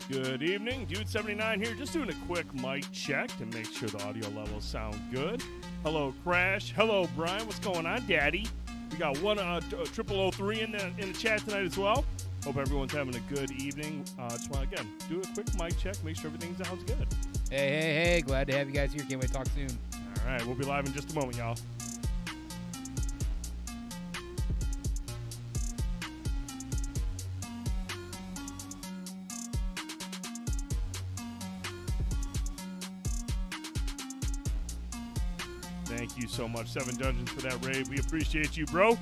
Good evening, Dude79 here, just doing a quick mic check to make sure the audio levels sound good. Hello, Crash. Hello, Brian. What's going on, Daddy? We got one 0003 in the chat tonight as well. Hope everyone's having a good evening. Just want to, again, do a quick mic check, make sure everything sounds good. Hey. Glad to have you guys here. Can't wait to talk soon. All right, we'll be live in just a moment, y'all. Thank you so much, Seven Dungeons, for that raid. We appreciate you, bro.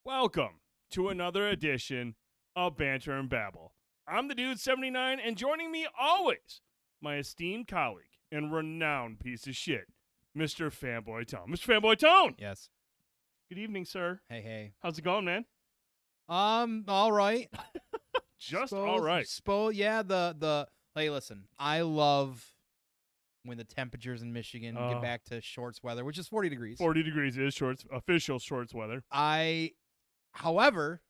Welcome to another edition of Banter and Babble. I'm the Dude79, and joining me always, my esteemed colleague and renowned piece of shit, Mr. Fanboytone. Mr. Fanboytone! Yes. Good evening, sir. Hey. How's it going, man? All right. All right. Yeah, hey, listen, I love when the temperatures in Michigan get back to shorts weather, which is 40 degrees. 40 degrees is official shorts weather. However,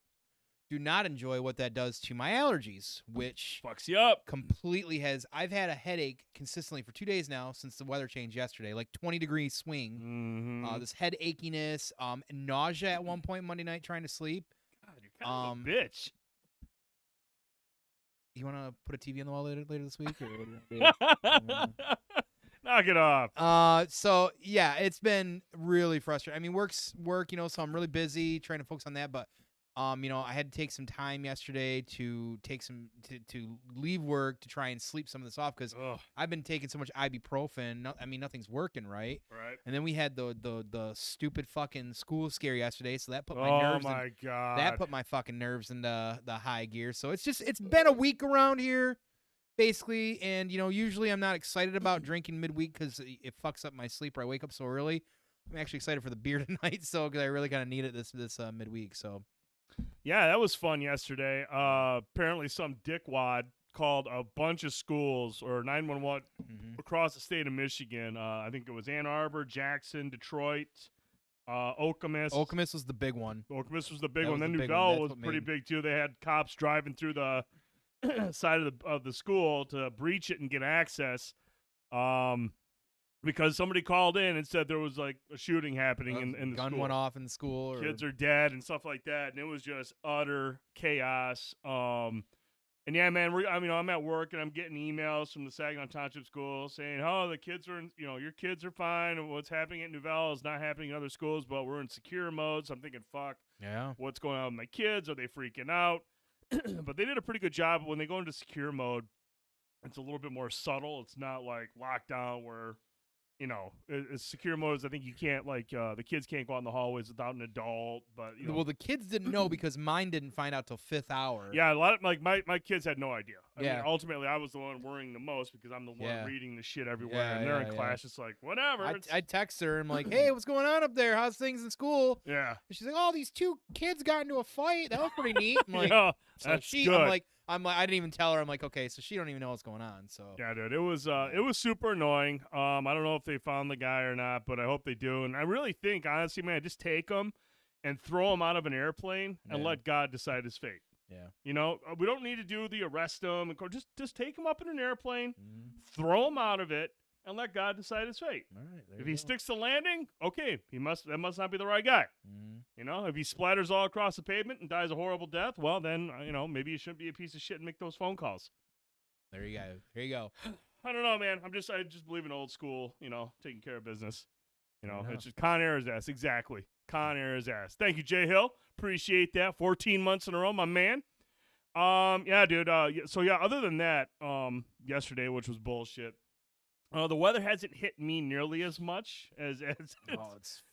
do not enjoy what that does to my allergies, which fucks you up. Completely I've had a headache consistently for 2 days now since the weather changed yesterday, like 20-degree swing. Mm-hmm. This head achiness, nausea at one point Monday night trying to sleep. God, you're kind of a bitch. You want to put a TV on the wall later this week? Or what do you want to do? Knock it off. So yeah, it's been really frustrating. I mean, work, so I'm really busy trying to focus on that. But I had to take some time yesterday to to leave work to try and sleep some of this off because I've been taking so much ibuprofen. Nothing's working right. Right. And then we had the stupid fucking school scare yesterday, so that put my Oh nerves. my god. That put my fucking nerves into the high gear. So it's been a week around here, basically. And usually I'm not excited about drinking midweek because it fucks up my sleep or I wake up so early. I'm actually excited for the beer tonight, so because I really kind of need it this midweek. So. Yeah, that was fun yesterday. Apparently some dickwad called a bunch of schools or 911 across the state of Michigan. I think it was Ann Arbor, Jackson, Detroit, Okemos. Okemos was the big one. Okemos was the big one. Then Newville was pretty big too. They had cops driving through the side of the school to breach it and get access. Because somebody called in and said there was like a shooting happening in the gun school. Went off in the school. Kids are dead and stuff like that, and it was just utter chaos. And yeah, man, I'm at work and I'm getting emails from the Saginaw Township School saying, "Oh, the kids are, your kids are fine. And what's happening at Nouvelle is not happening in other schools, but we're in secure mode." So I'm thinking, "Fuck, yeah, what's going on with my kids? Are they freaking out?" But they did a pretty good job when they go into secure mode. It's a little bit more subtle. It's not like lockdown where. It's secure modes. I think you can't the kids can't go out in the hallways without an adult. But well, the kids didn't know because mine didn't find out till 5th hour. Yeah, a lot of my kids had no idea. I mean, ultimately, I was the one worrying the most because I'm the one reading the shit everywhere, and they're in class just like whatever. I text her and I'm like, "Hey, what's going on up there? How's things in school?" Yeah, and she's like, "Oh, these 2 kids got into a fight. That was pretty neat." I'm like, that's good. I'm like, I didn't even tell her. I'm like, okay, so she don't even know what's going on. So yeah, dude, it was super annoying. I don't know if they found the guy or not, but I hope they do. And I really think, honestly, man, just take him and throw him out of an airplane and let God decide his fate. Yeah, we don't need to do the arrest him. Just take him up in an airplane, throw him out of it, and let God decide his fate. All right, if he sticks to landing, okay, that must not be the right guy. If he splatters all across the pavement and dies a horrible death, well, then, maybe you shouldn't be a piece of shit and make those phone calls. There you go. Here you go. I don't know, man. I just believe in old school, taking care of business. It's just Con Air's ass. Exactly. Con Air's ass. Thank you, Jay Hill. Appreciate that. 14 months in a row, my man. Yeah, dude. So, yeah, other than that, yesterday, which was bullshit, the weather hasn't hit me nearly as much as it's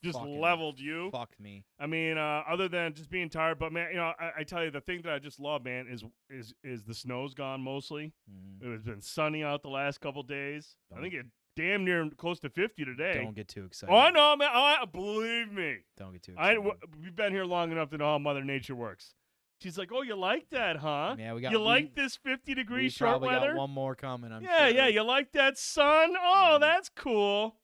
just leveled you. Fucked me. I mean, other than just being tired, but man, I tell you, the thing that I just love, man, is the snow's gone mostly. It has been sunny out the last couple days. I think it damn near close to 50 today. Don't get too excited. Oh, I know, man. Believe me. Don't get too excited. We've been here long enough to know how Mother Nature works. She's like, "Oh, you like that, huh? Yeah, like this 50-degree short weather? Probably got one more coming, I'm sure. Yeah, you like that sun? Oh, that's cool."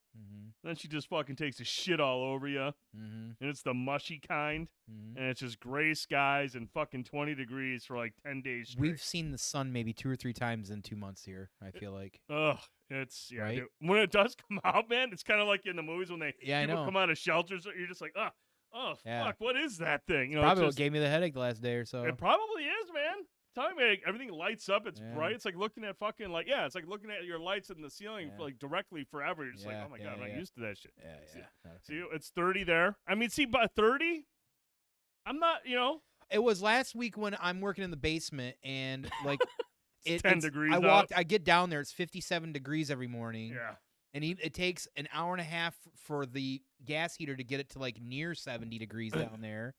Then she just fucking takes a shit all over you, and it's the mushy kind, and it's just gray skies and fucking 20 degrees for like 10 days straight. We've seen the sun maybe 2 or 3 times in 2 months here, I feel like. Ugh, it's, right? Dude, when it does come out, man, it's kind of like in the movies when people come out of shelters, you're just like, oh, fuck, what is that thing? Probably what gave me the headache the last day or so. It probably is, man. Tell me, everything lights up. It's bright. It's like looking at fucking it's like looking at your lights in the ceiling directly forever. You're just like, oh my God, I'm not used to that shit. See, it's 30 there. I mean, see, by 30, I'm not, It was last week when I'm working in the basement and like it's 10 degrees. I get down there. It's 57 degrees every morning. Yeah. And it takes an hour and a half for the gas heater to get it to like near 70 degrees down there.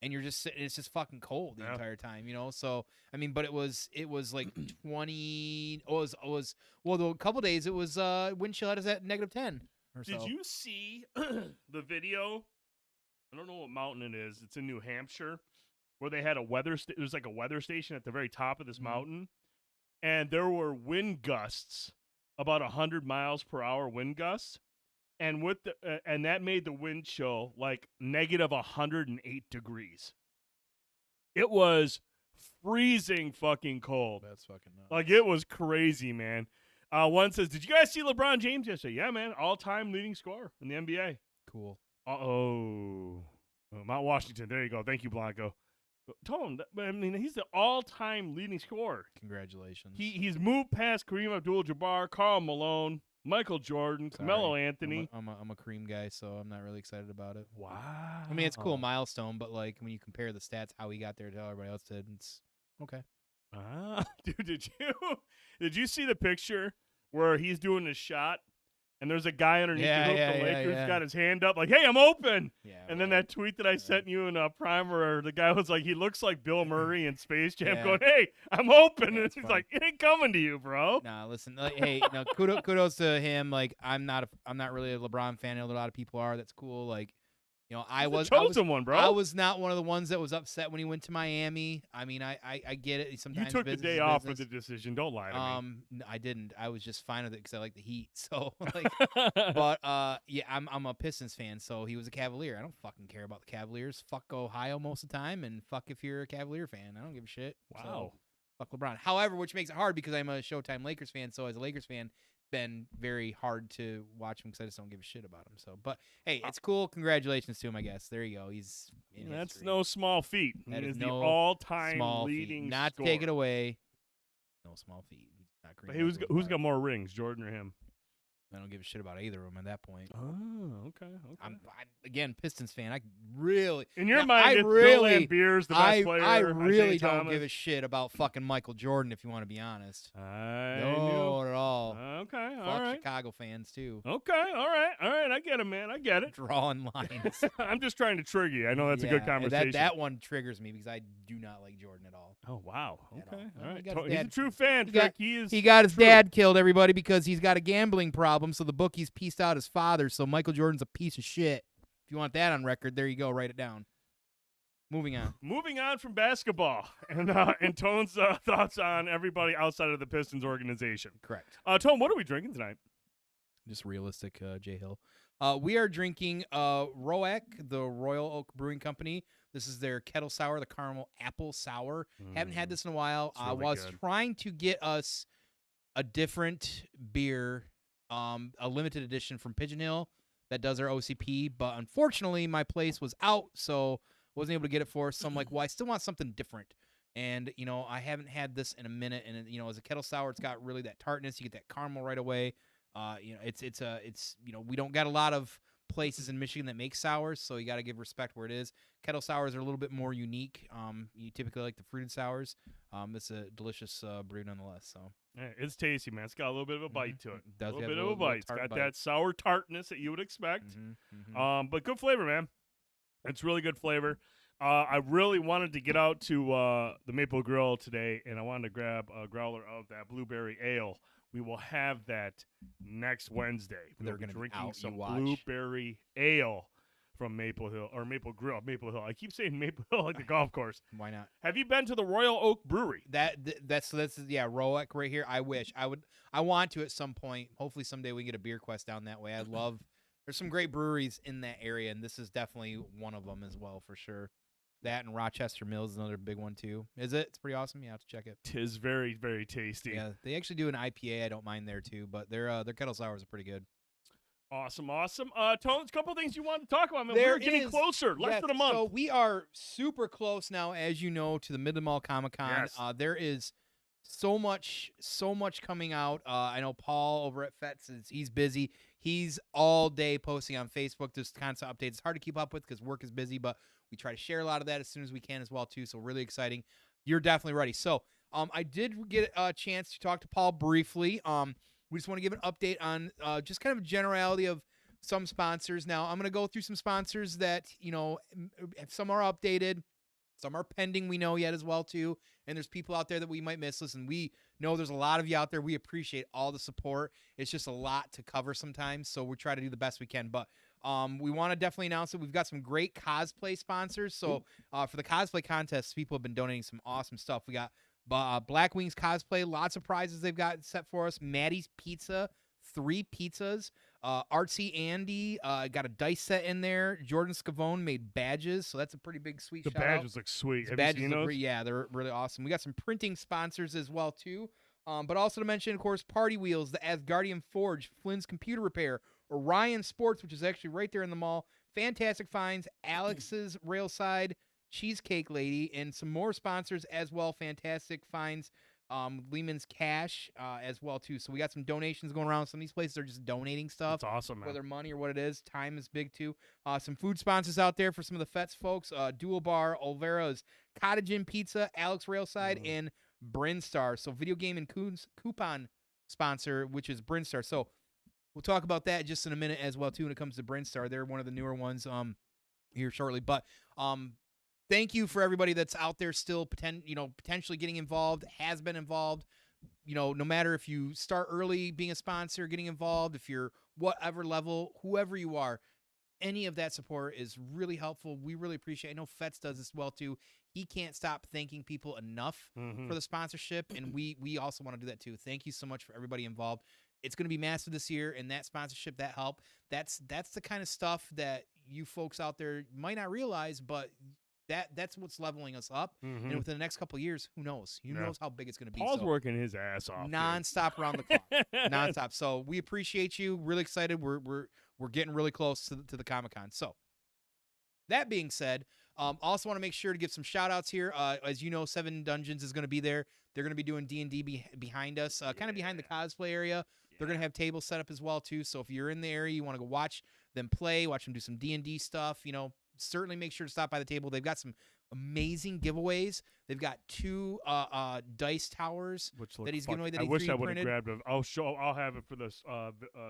And you're just sitting, it's just fucking cold the entire time, So, I mean, but it was like 20, a couple days it was, wind chill had us at -10 or so. Did you see the video? I don't know what mountain it is. It's in New Hampshire where they had there's like a weather station at the very top of this mountain. And there were wind gusts, about 100 miles per hour wind gusts. And and that made the wind chill like -108 degrees. It was freezing fucking cold. That's fucking nuts. Like, it was crazy, man. One says, "Did you guys see LeBron James yesterday?" Yeah, man. All-time leading scorer in the NBA. Cool. Mount Washington. There you go. Thank you, Blanco. Tone, I mean, he's the all-time leading scorer. Congratulations. He's moved past Kareem Abdul-Jabbar, Karl Malone, Michael Jordan, Sorry. Carmelo Anthony. I'm a cream guy, so I'm not really excited about it. Wow. I mean, it's a cool milestone, but like when you compare the stats, how he got there to how everybody else did, it's okay. Dude, did you see the picture where he's doing his shot and there's a guy underneath the hoop, the Lakers got his hand up like, hey, I'm open. Yeah, and then that tweet that I sent you in a primer, the guy was like, he looks like Bill Murray in Space Jam going, hey, I'm open. Yeah, and he's funny. like, it ain't coming to you, bro. Nah, listen, hey, no, kudos to him. Like, I'm not really a LeBron fan. I know a lot of people are. That's cool. Like, you know, I was one, bro. I was not one of the ones that was upset when he went to Miami. I mean, I get it. Sometimes you took the day off for the decision. Don't lie to me. No, I didn't. I was just fine with it because I like the Heat. So, like, but yeah, I'm a Pistons fan. So he was a Cavalier. I don't fucking care about the Cavaliers. Fuck Ohio most of the time, and fuck if you're a Cavalier fan. I don't give a shit. Wow. So, fuck LeBron. However, which makes it hard because I'm a Showtime Lakers fan. So as a Lakers fan, been very hard to watch him because I just don't give a shit about him. So, but hey, it's cool. Congratulations to him, I guess. There you go. He's in That's history. no small feat. That is is the no all-time small leading feat. Not scorer. to take it away. No small feat. Not But who's got more rings, Jordan or him? I don't give a shit about either of them at that point. Oh, okay. I'm again Pistons fan. I really in your mind, it's Bill Laimbeer's the best player. I really don't Thomas. give a shit about fucking Michael Jordan. If you want to be honest, no, not at all. Okay, Fuck all right. Chicago fans too. Okay, all right. I get it, man. I get it. Drawing lines. I'm just trying to trigger you. I know that's a good conversation. That one triggers me because I do not like Jordan at all. Oh wow. Okay, all right. He's a true fan. He got his dad killed, everybody, because he's got a gambling problem. So the bookies pieced out his father. So Michael Jordan's a piece of shit. If you want that on record, there you go. Write it down. Moving on. Moving on from basketball and Tone's thoughts on everybody outside of the Pistons organization. Correct. Tone, what are we drinking tonight? Just realistic, J Hill. We are drinking Roac, the Royal Oak Brewing Company. This is their kettle sour, the caramel apple sour. Haven't had this in a while. I was trying to get us a different beer, a limited edition from Pigeon Hill that does our OCP, but unfortunately my place was out, so wasn't able to get it for us. So I'm like, well, I still want something different. And, you know, I haven't had this in a minute. And, you know, as a kettle sour, it's got really that tartness. You get that caramel right away. You know, it's you know, we don't got a lot of places in Michigan that make sours, so you got to give respect where it is. Kettle sours are a little bit more unique. You typically like the fruited sours. It's a delicious brew nonetheless. So yeah, it's tasty, man. It's got a little bit of a bite to it. It does a little have bit a of a little bite. It's got bite. that sour tartness that you would expect. But good flavor, man. It's really good flavor. I really wanted to get out to the Maple Grill today, and I wanted to grab a growler of that blueberry ale. We will have that next Wednesday. They're going to be out. Some blueberry ale from Maple Hill or Maple Grill. Maple Hill. I keep saying Maple Hill like the golf course. Why not? Have you been to the Royal Oak Brewery? That's Roac right here. I wish I want to at some point. Hopefully someday we can get a beer quest down that way. I love. There's some great breweries in that area, and this is definitely one of them as well for sure. That and Rochester Mills is another big one too. Is it? It's pretty awesome. You have to check it. Tis very, very tasty. Yeah, they actually do an IPA. I don't mind there too, but their kettle sours are pretty good. Awesome. Tones, a couple of things you want to talk about, man. We're getting closer. Less than a month. So we are super close now, as you know, to the Mid Mall Comic Con. Yes. There is so much coming out. I know Paul over at Fets he's busy. He's all day posting on Facebook. There's constant updates. It's hard to keep up with because work is busy, but we try to share a lot of that as soon as we can as well too. So really exciting. You're definitely ready. So I did get a chance to talk to Paul briefly. We just want to give an update on just kind of a generality of some sponsors. Now I'm going to go through some sponsors that, you know, some are updated. Some are pending, we know yet as well, too. And there's people out there that we might miss. Listen, we know there's a lot of you out there. We appreciate all the support. It's just a lot to cover sometimes, so we try to do the best we can. But we want to definitely announce that we've got some great cosplay sponsors. So for the cosplay contests, people have been donating some awesome stuff. We got Black Wings Cosplay, lots of prizes they've got set for us. Maddie's Pizza, 3 pizzas. Artsy Andy got a dice set in there. Jordan Scavone made badges, so that's a pretty big sweet shout out. The badges look sweet. Have you seen those? Yeah, they're really awesome. We got some printing sponsors as well, too. But also to mention, of course, Party Wheels, the Asgardian Forge, Flynn's Computer Repair, Orion Sports, which is actually right there in the mall, Fantastic Finds, Alex's Railside, Cheesecake Lady, and some more sponsors as well. Fantastic Finds, Lehman's Cash as well too. So we got some donations going around. Some of these places are just donating stuff. That's awesome, man. Whether money or what it is, time is big too. Some food sponsors out there for some of the Fets folks. Dual Bar, Olvera's, Cottage Inn Pizza, Alex Railside, and Brinstar. So video game and coupon sponsor, which is Brinstar. So we'll talk about that just in a minute as well too when it comes to Brinstar. They're one of the newer ones here shortly. But thank you for everybody that's out there still potentially getting involved, has been involved. No matter if you start early being a sponsor, getting involved, if you're whatever level, whoever you are, any of that support is really helpful. We really appreciate it. I know Fetz does this well too. He can't stop thanking people enough for the sponsorship, and we also want to do that too. Thank you so much for everybody involved. It's going to be massive this year, and that sponsorship, that help, that's the kind of stuff that you folks out there might not realize, but that's what's leveling us up. And within the next couple of years, who knows? Who knows how big it's going to be. Paul's working his ass off. Nonstop around the clock. Nonstop. So we appreciate you. Really excited. We're getting really close to the Comic-Con. So that being said, also want to make sure to give some shout outs here. As you know, 7 Dungeons is going to be there. They're going to be doing D&D behind us, kind of behind the cosplay area. They're going to have tables set up as well too. So if you're in the area, you want to go watch them play, watch them do some D&D stuff, certainly make sure to stop by the table. They've got some amazing giveaways. They've got 2 dice towers that he's giving away that he 3D printed. I wish I would have grabbed it. I'll have it for this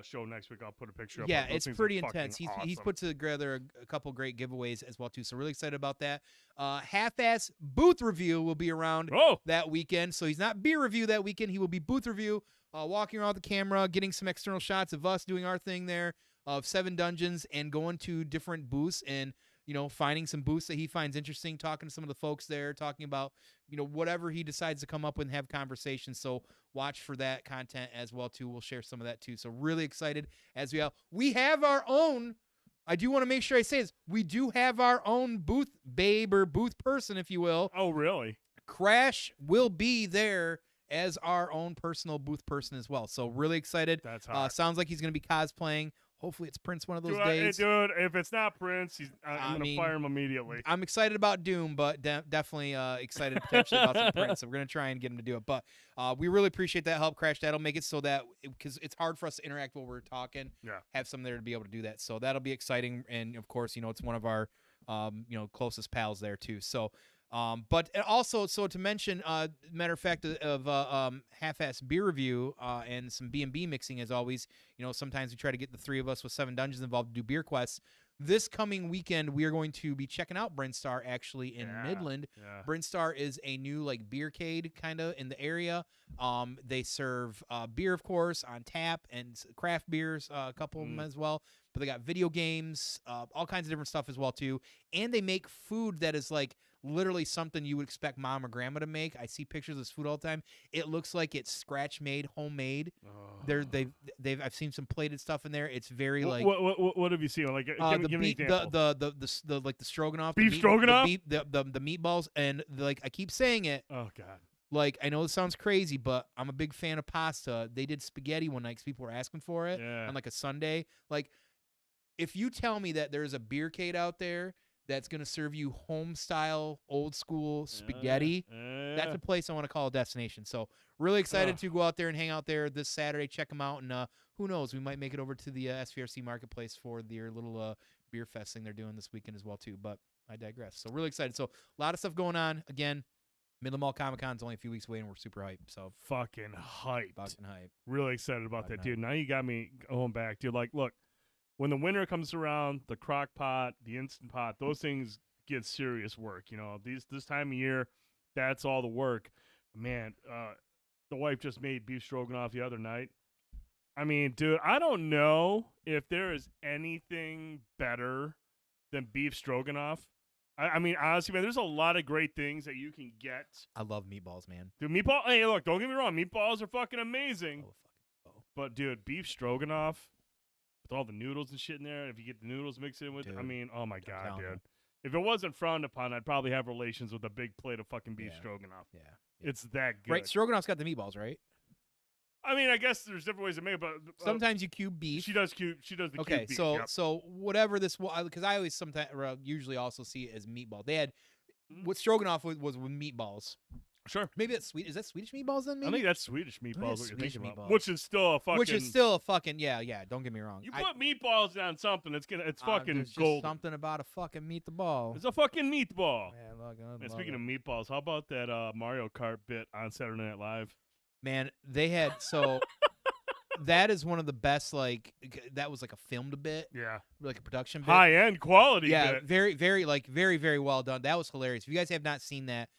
show next week. I'll put a picture up. Yeah, it's pretty intense. Awesome. He's put together a couple great giveaways as well too. So really excited about that. Half-ass booth review will be around that weekend. So he's not beer review that weekend. He will be booth review, walking around the camera, getting some external shots of us doing our thing there, of 7 Dungeons, and going to different booths and finding some booths that he finds interesting, talking to some of the folks there, talking about, whatever he decides to come up with and have conversations. So watch for that content as well, too. We'll share some of that, too. So really excited as we have our own, I do want to make sure I say this, we do have our own booth babe or booth person, if you will. Oh, really? Crash will be there as our own personal booth person as well. So really excited. That's hot. Sounds like he's going to be cosplaying. Hopefully it's Prince one of those days. Dude, if it's not Prince, I'm going to fire him immediately. I'm excited about Doom, but definitely excited potentially about some Prince. So we're going to try and get him to do it. But we really appreciate that help, Crash. That'll make it so that, because it's hard for us to interact while we're talking, have some there to be able to do that. So that'll be exciting. And, of course, it's one of our, closest pals there, too. So, but also, so to mention, matter of fact, of half-ass beer review and some B&B mixing, as always, sometimes we try to get the 3 of us with 7 Dungeons involved to do beer quests. This coming weekend, we are going to be checking out Brinstar, actually, in Midland. Yeah. Brinstar is a new, beercade kind of in the area. They serve beer, of course, on tap, and craft beers, a couple of them as well. But they got video games, all kinds of different stuff as well, too. And they make food that is, literally something you would expect mom or grandma to make. I see pictures of this food all the time. It looks like it's scratch made, homemade. I've seen some plated stuff in there. It's very what have you seen? Give me an example. The stroganoff, beef stroganoff, the meatballs, and I keep saying it. Oh God. I know this sounds crazy, but I'm a big fan of pasta. They did spaghetti one night because people were asking for it on a Sunday. If you tell me that there's a beercade out there that's going to serve you home-style, old-school spaghetti, that's a place I want to call a destination. So really excited to go out there and hang out there this Saturday, check them out, and who knows, we might make it over to the SVRC Marketplace for their little beer fest thing they're doing this weekend as well, too. But I digress. So really excited. So a lot of stuff going on. Again, Midland Mall Comic-Con's only a few weeks away, and we're super hyped. So fucking hyped. Really excited about that, dude. Now you got me going back, dude. Look. When the winter comes around, the crock pot, the Instant Pot, those things get serious work. This time of year, that's all the work. Man, the wife just made beef stroganoff the other night. I mean, dude, I don't know if there is anything better than beef stroganoff. I mean, honestly, man, there's a lot of great things that you can get. I love meatballs, man. Dude, hey, look, don't get me wrong. Meatballs are fucking amazing. But, dude, beef stroganoff, with all the noodles and shit in there, if you get the noodles mixed in with, oh my God, dude. If it wasn't frowned upon, I'd probably have relations with a big plate of fucking beef stroganoff. Yeah. It's that good. Right, stroganoff's got the meatballs, right? I mean, I guess there's different ways to make it, but sometimes you cube beef. She does the cube beef. Okay, so whatever this was, because I always usually also see it as meatball. They had what stroganoff was with meatballs. Sure. Maybe that's sweet. Is that Swedish meatballs then? Maybe. I think that's Swedish meatballs. that's What you're Swedish thinking about, meatballs. which is still a fucking. Which is still a fucking yeah. Don't get me wrong. You put meatballs on something, it's fucking there's just golden. something about a fucking meat the ball. It's a fucking meatball. Man, look, And speaking of meatballs, how about that Mario Kart bit on Saturday Night Live? man, they had so. That is one of the best. Like that was like a filmed bit. Yeah. Like a production bit. High end quality. Yeah, bit. very very well done. That was hilarious. If you guys have not seen that,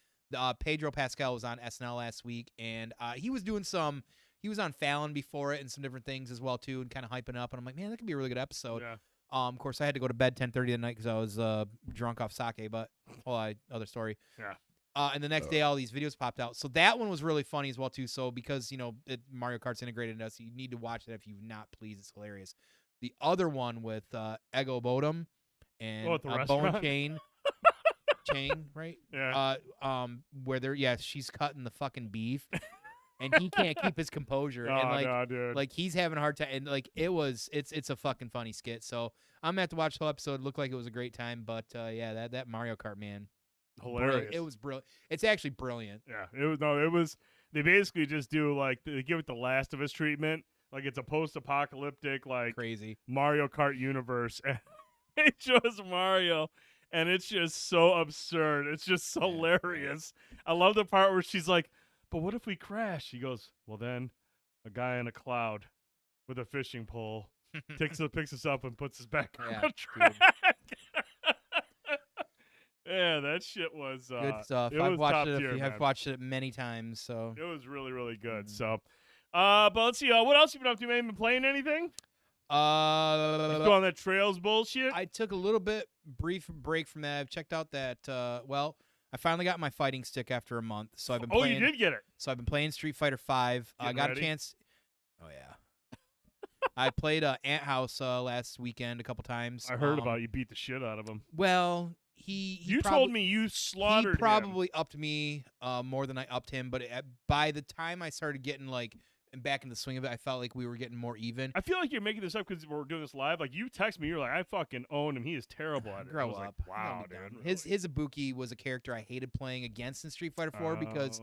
Pedro Pascal was on SNL last week, and he was doing some. He was on Fallon before it and some different things as well too, and kind of hyping up. And I'm like, man, that could be a really good episode. Yeah. Of course, I had to go to bed 10:30 that night because I was drunk off sake. But other story. Yeah. And the next day, all these videos popped out. So that one was really funny as well too. So because Mario Kart's integrated into us, you need to watch that if you've not. Please, it's hilarious. The other one with Ego Bodum and Bone Chain, right? Yeah. Where she's cutting the fucking beef, and he can't keep his composure, and dude. like he's having a hard time, and like it's a fucking funny skit. So I'm gonna have to watch the whole episode. It looked like it was a great time, but that Mario Kart, man. Hilarious. Brilliant. It was brilliant. It's actually brilliant. Yeah, it was. They basically just do like they give it the Last of Us treatment. Like it's a post-apocalyptic like Crazy Mario Kart universe. And it shows Mario, and it's just so absurd. It's just hilarious. I love the part where she's like, "But what if we crash?" He goes, "Well, then a guy in a cloud with a fishing pole picks us up and puts us back on the track." Yeah, that shit was good stuff. I've watched it many times, so it was really, really good. So, but let's see. What else you been up to? Been playing anything? You still on that Trails bullshit? I took a little brief break from that. I've checked out that. I finally got my fighting stick after a month, so I've been. Oh, you did get it. So I've been playing Street Fighter V. I got a chance. Oh yeah. I played Ant House last weekend a couple times. I heard about you beat the shit out of him. Well. You told me you slaughtered He probably upped me more than I upped him, but by the time I started getting back in the swing of it, I felt like we were getting more even. I feel like you're making this up because we're doing this live. Like you text me, you're like, I fucking own him. He is terrible at it. Grow up. Like, wow, dude. Really? His Ibuki was a character I hated playing against in Street Fighter 4 because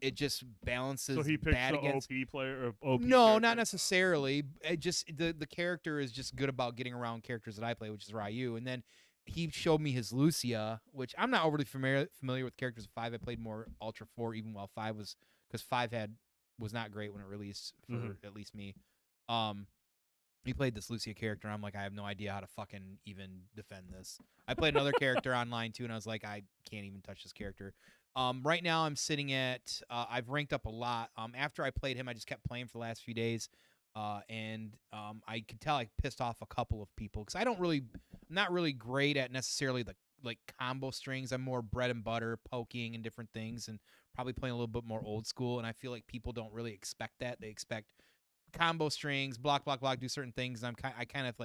it just balances. So he picks bad the against OP player. Or OP no, character? not necessarily. It just the character is just good about getting around characters that I play, which is Ryu, and then. He showed me his Lucia, which I'm not overly familiar with characters of 5. I played more Ultra 4 even while 5 was because 5 was not great when it released for at least me. He played this Lucia character, and I'm like, I have no idea how to fucking even defend this. I played another character online too, and I was like, I can't even touch this character. Right now I'm sitting at I've ranked up a lot. After I played him, I just kept playing for the last few days. And I could tell I pissed off a couple of people because I'm not really great at necessarily the combo strings. I'm more bread and butter, poking and different things, and probably playing a little bit more old school. And I feel like people don't really expect that. They expect combo strings, block, do certain things. And I kind of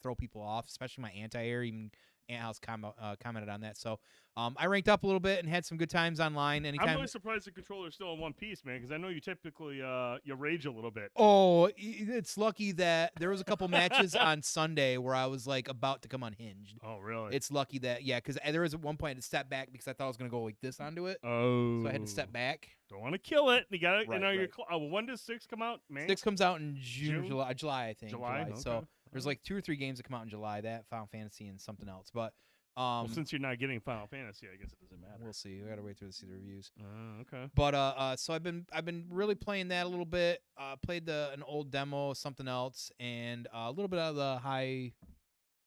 throw people off, especially my anti-air. Even Ant House commented on that. So I ranked up a little bit and had some good times online. Anytime. I'm really surprised the controller's still in one piece, man, because I know you typically you rage a little bit. Oh, it's lucky that there was a couple matches on Sunday where I was about to come unhinged. Oh, really? It's lucky that, because there was at one point I had to step back because I thought I was going to go like this onto it. Oh. So I had to step back. Don't want to kill it. You got to, right. when does 6 come out, man? 6 comes out in July, I think. July? Okay. So there's 2 or 3 games that come out in July, that Final Fantasy and something else. But well, since you're not getting Final Fantasy, I guess it doesn't matter. We'll see. We gotta wait to see the reviews. Okay. But so I've been really playing that a little bit. Played an old demo, something else, and a little bit of the hi-fi.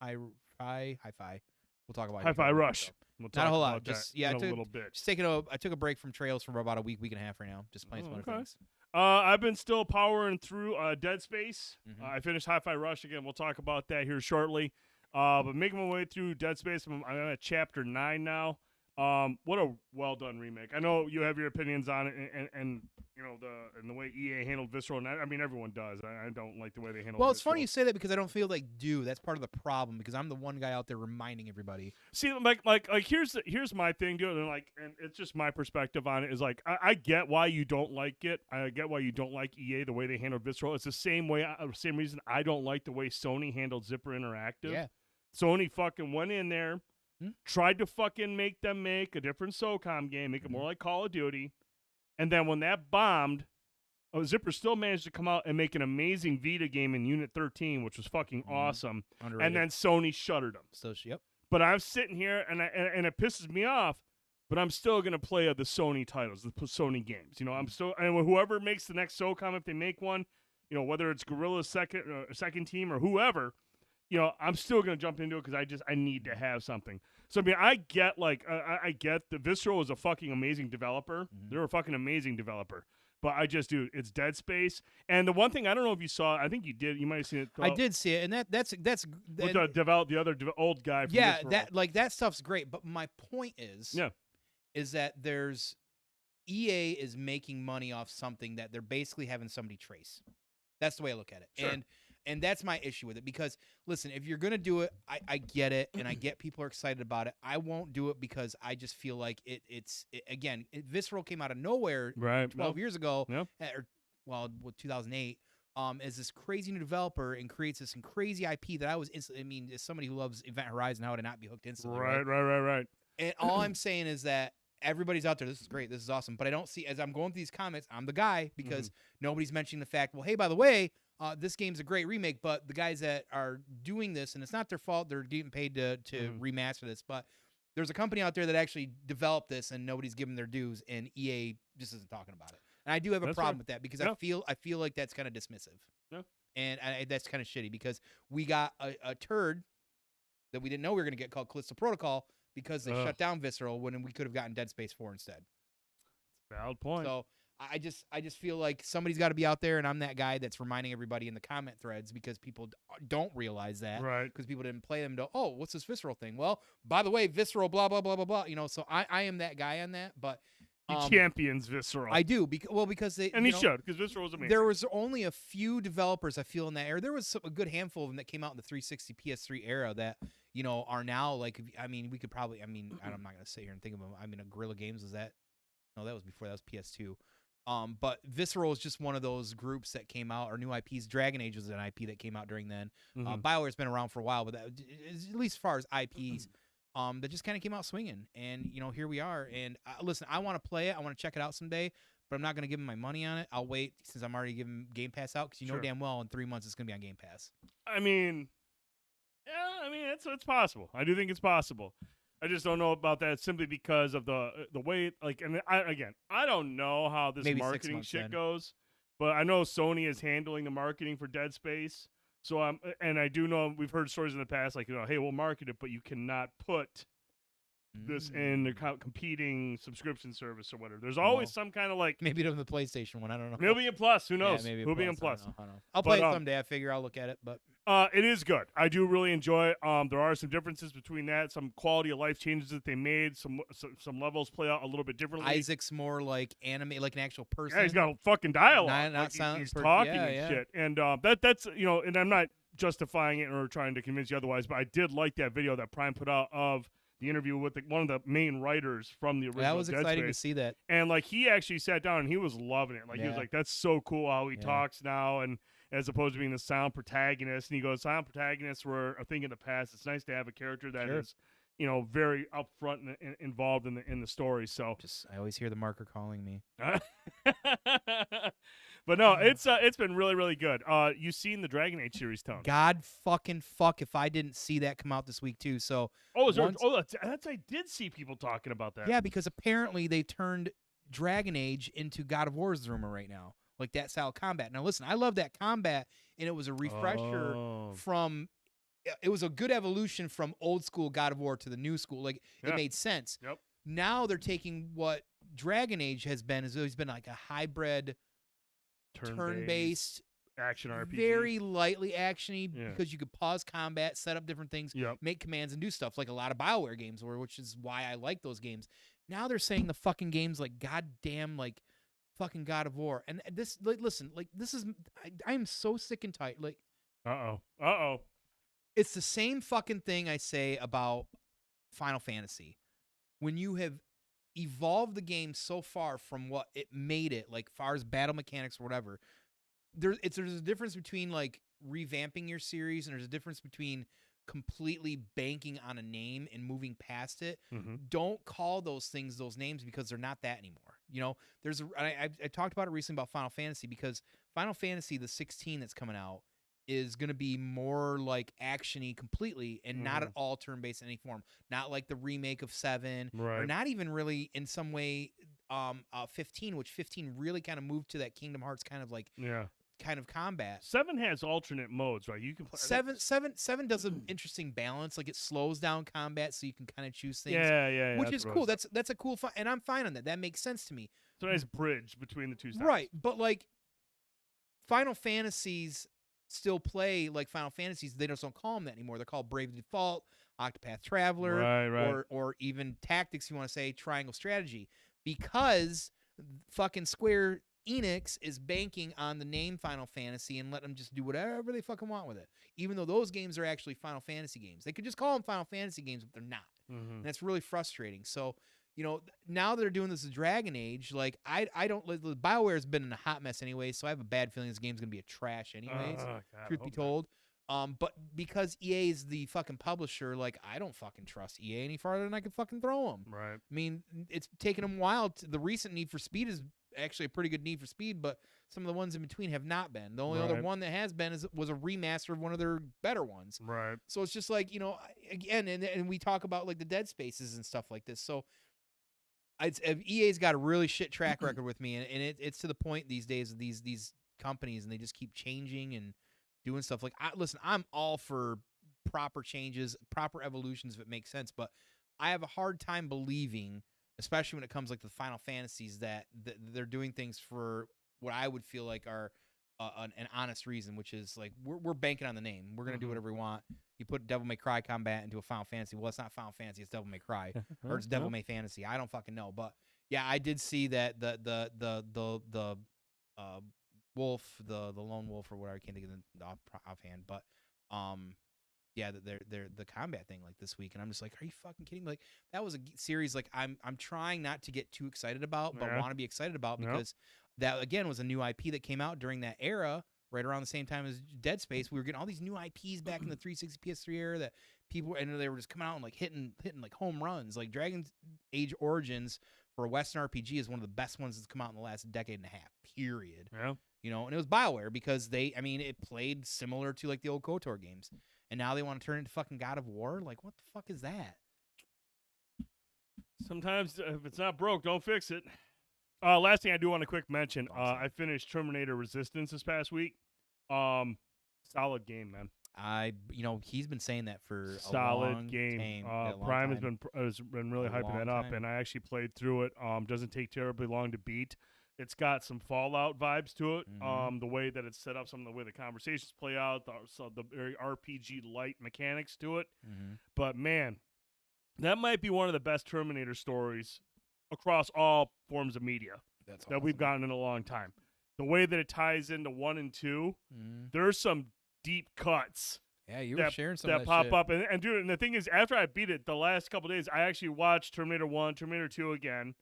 We'll talk about HiFiRush. Not a whole lot. Just a little bit. Just I took a break from Trails for about a week and a half right now. Just playing some other things. I've been still powering through Dead Space. I finished HiFiRush again. We'll talk about that here shortly. But making my way through Dead Space, I'm at chapter 9 now. What a well done remake. I know you have your opinions on it, and you know the way EA handled Visceral. And I mean, everyone does. I don't like the way they handle. Well, it's funny you say that because I don't feel like that's part of the problem because I'm the one guy out there reminding everybody. See, here's my thing, dude, and it's just my perspective on it is I get why you don't like it. I get why you don't like EA the way they handled Visceral. It's the same reason I don't like the way Sony handled Zipper Interactive. Yeah. Sony fucking went in there, tried to fucking make them make a different SOCOM game, make it more like Call of Duty, And then when that bombed, Zipper still managed to come out and make an amazing Vita game in Unit 13, which was fucking awesome. Underrated. And then Sony shuttered them. So, yep. But I'm sitting here, and it pisses me off, but I'm still going to play the Sony titles, the Sony games. You know, I'm still, and whoever makes the next SOCOM, if they make one, you know, whether it's Guerrilla's second team or whoever, you know, I'm still going to jump into it because I need to have something. So, I mean, I get, like, I get the Visceral is a fucking amazing developer. They're a fucking amazing developer. But I just, dude, it's Dead Space. And the one thing, I don't know if you saw, I think you did, you might have seen it. I did see it, and that's with the other old guy from yeah, Visceral. that stuff's great. But my point is that EA is making money off something that they're basically having somebody trace. That's the way I look at it. Sure. And that's my issue with it, because listen, if you're gonna do it, I get it, and I get people are excited about it. I won't do it because I just feel like Visceral came out of nowhere 12 years ago, or 2008. As this crazy new developer and creates this crazy IP that I was instantly. I mean, as somebody who loves Event Horizon, how would I not be hooked instantly? Right. And all I'm saying is that everybody's out there. This is great. This is awesome. But I don't see, as I'm going through these comments, I'm the guy because nobody's mentioning the fact, well, hey, by the way, this game's a great remake, but the guys that are doing this, and it's not their fault, they're getting paid to remaster this, but there's a company out there that actually developed this and nobody's giving their dues, and EA just isn't talking about it. And I do have a problem with that because I feel like that's kind of dismissive. Yeah. And that's kind of shitty because we got a turd that we didn't know we were going to get called Callisto Protocol because they shut down Visceral when we could have gotten Dead Space 4 instead. Valid point. So I just feel like somebody's got to be out there, and I'm that guy that's reminding everybody in the comment threads because people don't realize that. Right. Because people didn't play them. Oh, what's this Visceral thing? Well, by the way, Visceral, blah, blah, blah, blah, blah. You know, so I am that guy on that, but he champions Visceral. I do because they and he should because Visceral was amazing. There was only a few developers I feel in that era. There was a good handful of them that came out in the 360 PS3 era that are now like. I mean, we could probably. I mean, I'm not gonna sit here and think of them. I mean, Guerrilla Games was that? No, that was before. That was PS2. But Visceral is just one of those groups that came out, or new IPs. Dragon Age was an IP that came out during then. BioWare's been around for a while, but that, at least as far as IPs. That just kind of came out swinging, and here we are. And listen, I want to play it. I want to check it out someday, but I'm not going to give them my money on it. I'll wait since I'm already giving Game Pass out because know damn well in 3 months it's going to be on Game Pass. I mean, it's possible. I do think it's possible. I just don't know about that simply because of the way. Like, and I don't know how this marketing shit goes, but I know Sony is handling the marketing for Dead Space. So and I do know we've heard stories in the past like hey, we'll market it, but you cannot put this in the competing subscription service or whatever. There's always some kind of like maybe on the PlayStation one. I don't know. Maybe a Plus. Who knows? Yeah, maybe Maybe a Plus. I don't know. I'll play it someday. I figure I'll look at it, but it is good. I do really enjoy it. There are some differences between that. Some quality of life changes that they made. Some levels play out a little bit differently. Isaac's more like anime, like an actual person. Yeah, he's got a fucking dialogue. Not like he's talking and shit. And that's and I'm not justifying it or trying to convince you otherwise, but I did like that video that Prime put out of the interview with one of the main writers from the original. That was exciting to see that. And like he actually sat down and he was loving it. Like he was like, "That's so cool how he talks now," and as opposed to being the sound protagonist. And he goes, "Sound protagonists were a thing in the past. It's nice to have a character that is, very upfront and involved in the story." So I always hear the marker calling me. But no, it's been really, really good. You seen the Dragon Age series, Tone? God fucking fuck if I didn't see that come out this week too. So I did see people talking about that. Yeah, because apparently they turned Dragon Age into God of War's rumor right now, like that style of combat. Now listen, I love that combat, and it was a refresher from. It was a good evolution from old school God of War to the new school. Like it made sense. Yep. Now they're taking what Dragon Age has been. It's always been like a hybrid. Turn-based action RPG, very lightly actiony because you could pause combat, set up different things, make commands, and do stuff like a lot of BioWare games were, which is why I like those games. Now they're saying the fucking games like goddamn like fucking God of War, and this listen, like this is I am so sick and tired. Like, it's the same fucking thing I say about Final Fantasy when you have evolved the game so far from what it made it, like far as battle mechanics or whatever. There's a difference between like revamping your series, and there's a difference between completely banking on a name and moving past it. Don't call those things those names because they're not that anymore. You know, I talked about it recently about Final Fantasy, because Final Fantasy the 16 that's coming out is going to be more like action-y completely, and not at all turn-based in any form. Not like the remake of 7, or not even really in some way 15, which 15 really kind of moved to that Kingdom Hearts kind of like kind of combat. 7 has alternate modes, right? You can play 7 does an interesting balance. Like, it slows down combat, so you can kind of choose things. Yeah, which is cool. That's a cool fun, and I'm fine on that. That makes sense to me. It's a nice bridge between the two styles. Right, but like Final Fantasies still play like Final Fantasies. They just don't call them that anymore. They're called Brave Default, Octopath Traveler, or even Tactics. You want to say Triangle Strategy, because fucking Square Enix is banking on the name Final Fantasy and let them just do whatever they fucking want with it. Even though those games are actually Final Fantasy games, they could just call them Final Fantasy games, but they're not. And that's really frustrating. So, you know, now they're doing this as Dragon Age. Like, I don't. BioWare's been in a hot mess anyway, so I have a bad feeling this game's gonna be a trash anyways. Truth be told. But because EA is the fucking publisher, like, I don't fucking trust EA any farther than I can fucking throw them. Right. I mean, it's taken them a while. The recent Need for Speed is actually a pretty good Need for Speed, but some of the ones in between have not been. The only other one that has been was a remaster of one of their better ones. Right. So it's just like, you know, again, and we talk about like the Dead Spaces and stuff like this. So EA's got a really shit track record with me, and it's to the point these days of these companies, and they just keep changing and doing stuff. Like, listen, I'm all for proper changes, proper evolutions if it makes sense, but I have a hard time believing, especially when it comes like to the Final Fantasies, that they're doing things for what I would feel like are an honest reason, which is like we're banking on the name. We're gonna do whatever we want. You put Devil May Cry combat into a Final Fantasy. Well, it's not Final Fantasy. It's Devil May Cry, or it's Devil May Fantasy. I don't fucking know. But yeah, I did see that the wolf, the lone wolf or whatever. I can't think of the offhand, but yeah, they're the combat thing like this week, and I'm just like, are you fucking kidding me? Like, that was a series like I'm trying not to get too excited about, but want to be excited about, because that again was a new IP that came out during that era, right around the same time as Dead Space. We were getting all these new IPs back in the 360 PS3 era that people, and they were just coming out and like hitting like home runs. Like Dragon Age Origins for a Western RPG is one of the best ones that's come out in the last decade and a half. Period. Yeah. You know, and it was BioWare, because it played similar to like the old KOTOR games. And now they want to turn it into fucking God of War? Like, what the fuck is that? Sometimes if it's not broke, don't fix it. Last thing I do want to quick mention, I finished Terminator Resistance this past week. Solid game, man. He's been saying that for a long game. Prime has been really hyping that up, and I actually played through it. Doesn't take terribly long to beat. It's got some Fallout vibes to it. The way that it's set up, some of the way the conversations play out, the very RPG light mechanics to it. But man, that might be one of the best Terminator stories across all forms of media that we've gotten in a long time. The way that it ties into 1 and 2, there's some deep cuts. Yeah, you were sharing some that pop up, and dude, and the thing is, after I beat it, the last couple of days, I actually watched Terminator 1, Terminator 2 again,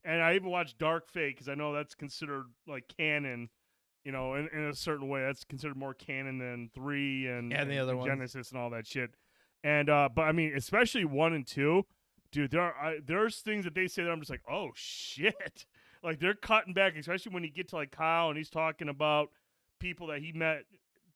and I even watched Dark Fate, because I know that's considered like canon, you know, in a certain way. That's considered more canon than 3 and the other Genesis and all that shit. And but I mean, especially 1 and 2, dude, there's things that they say that I'm just like, oh shit, like they're cutting back, especially when you get to like Kyle and he's talking about people that he met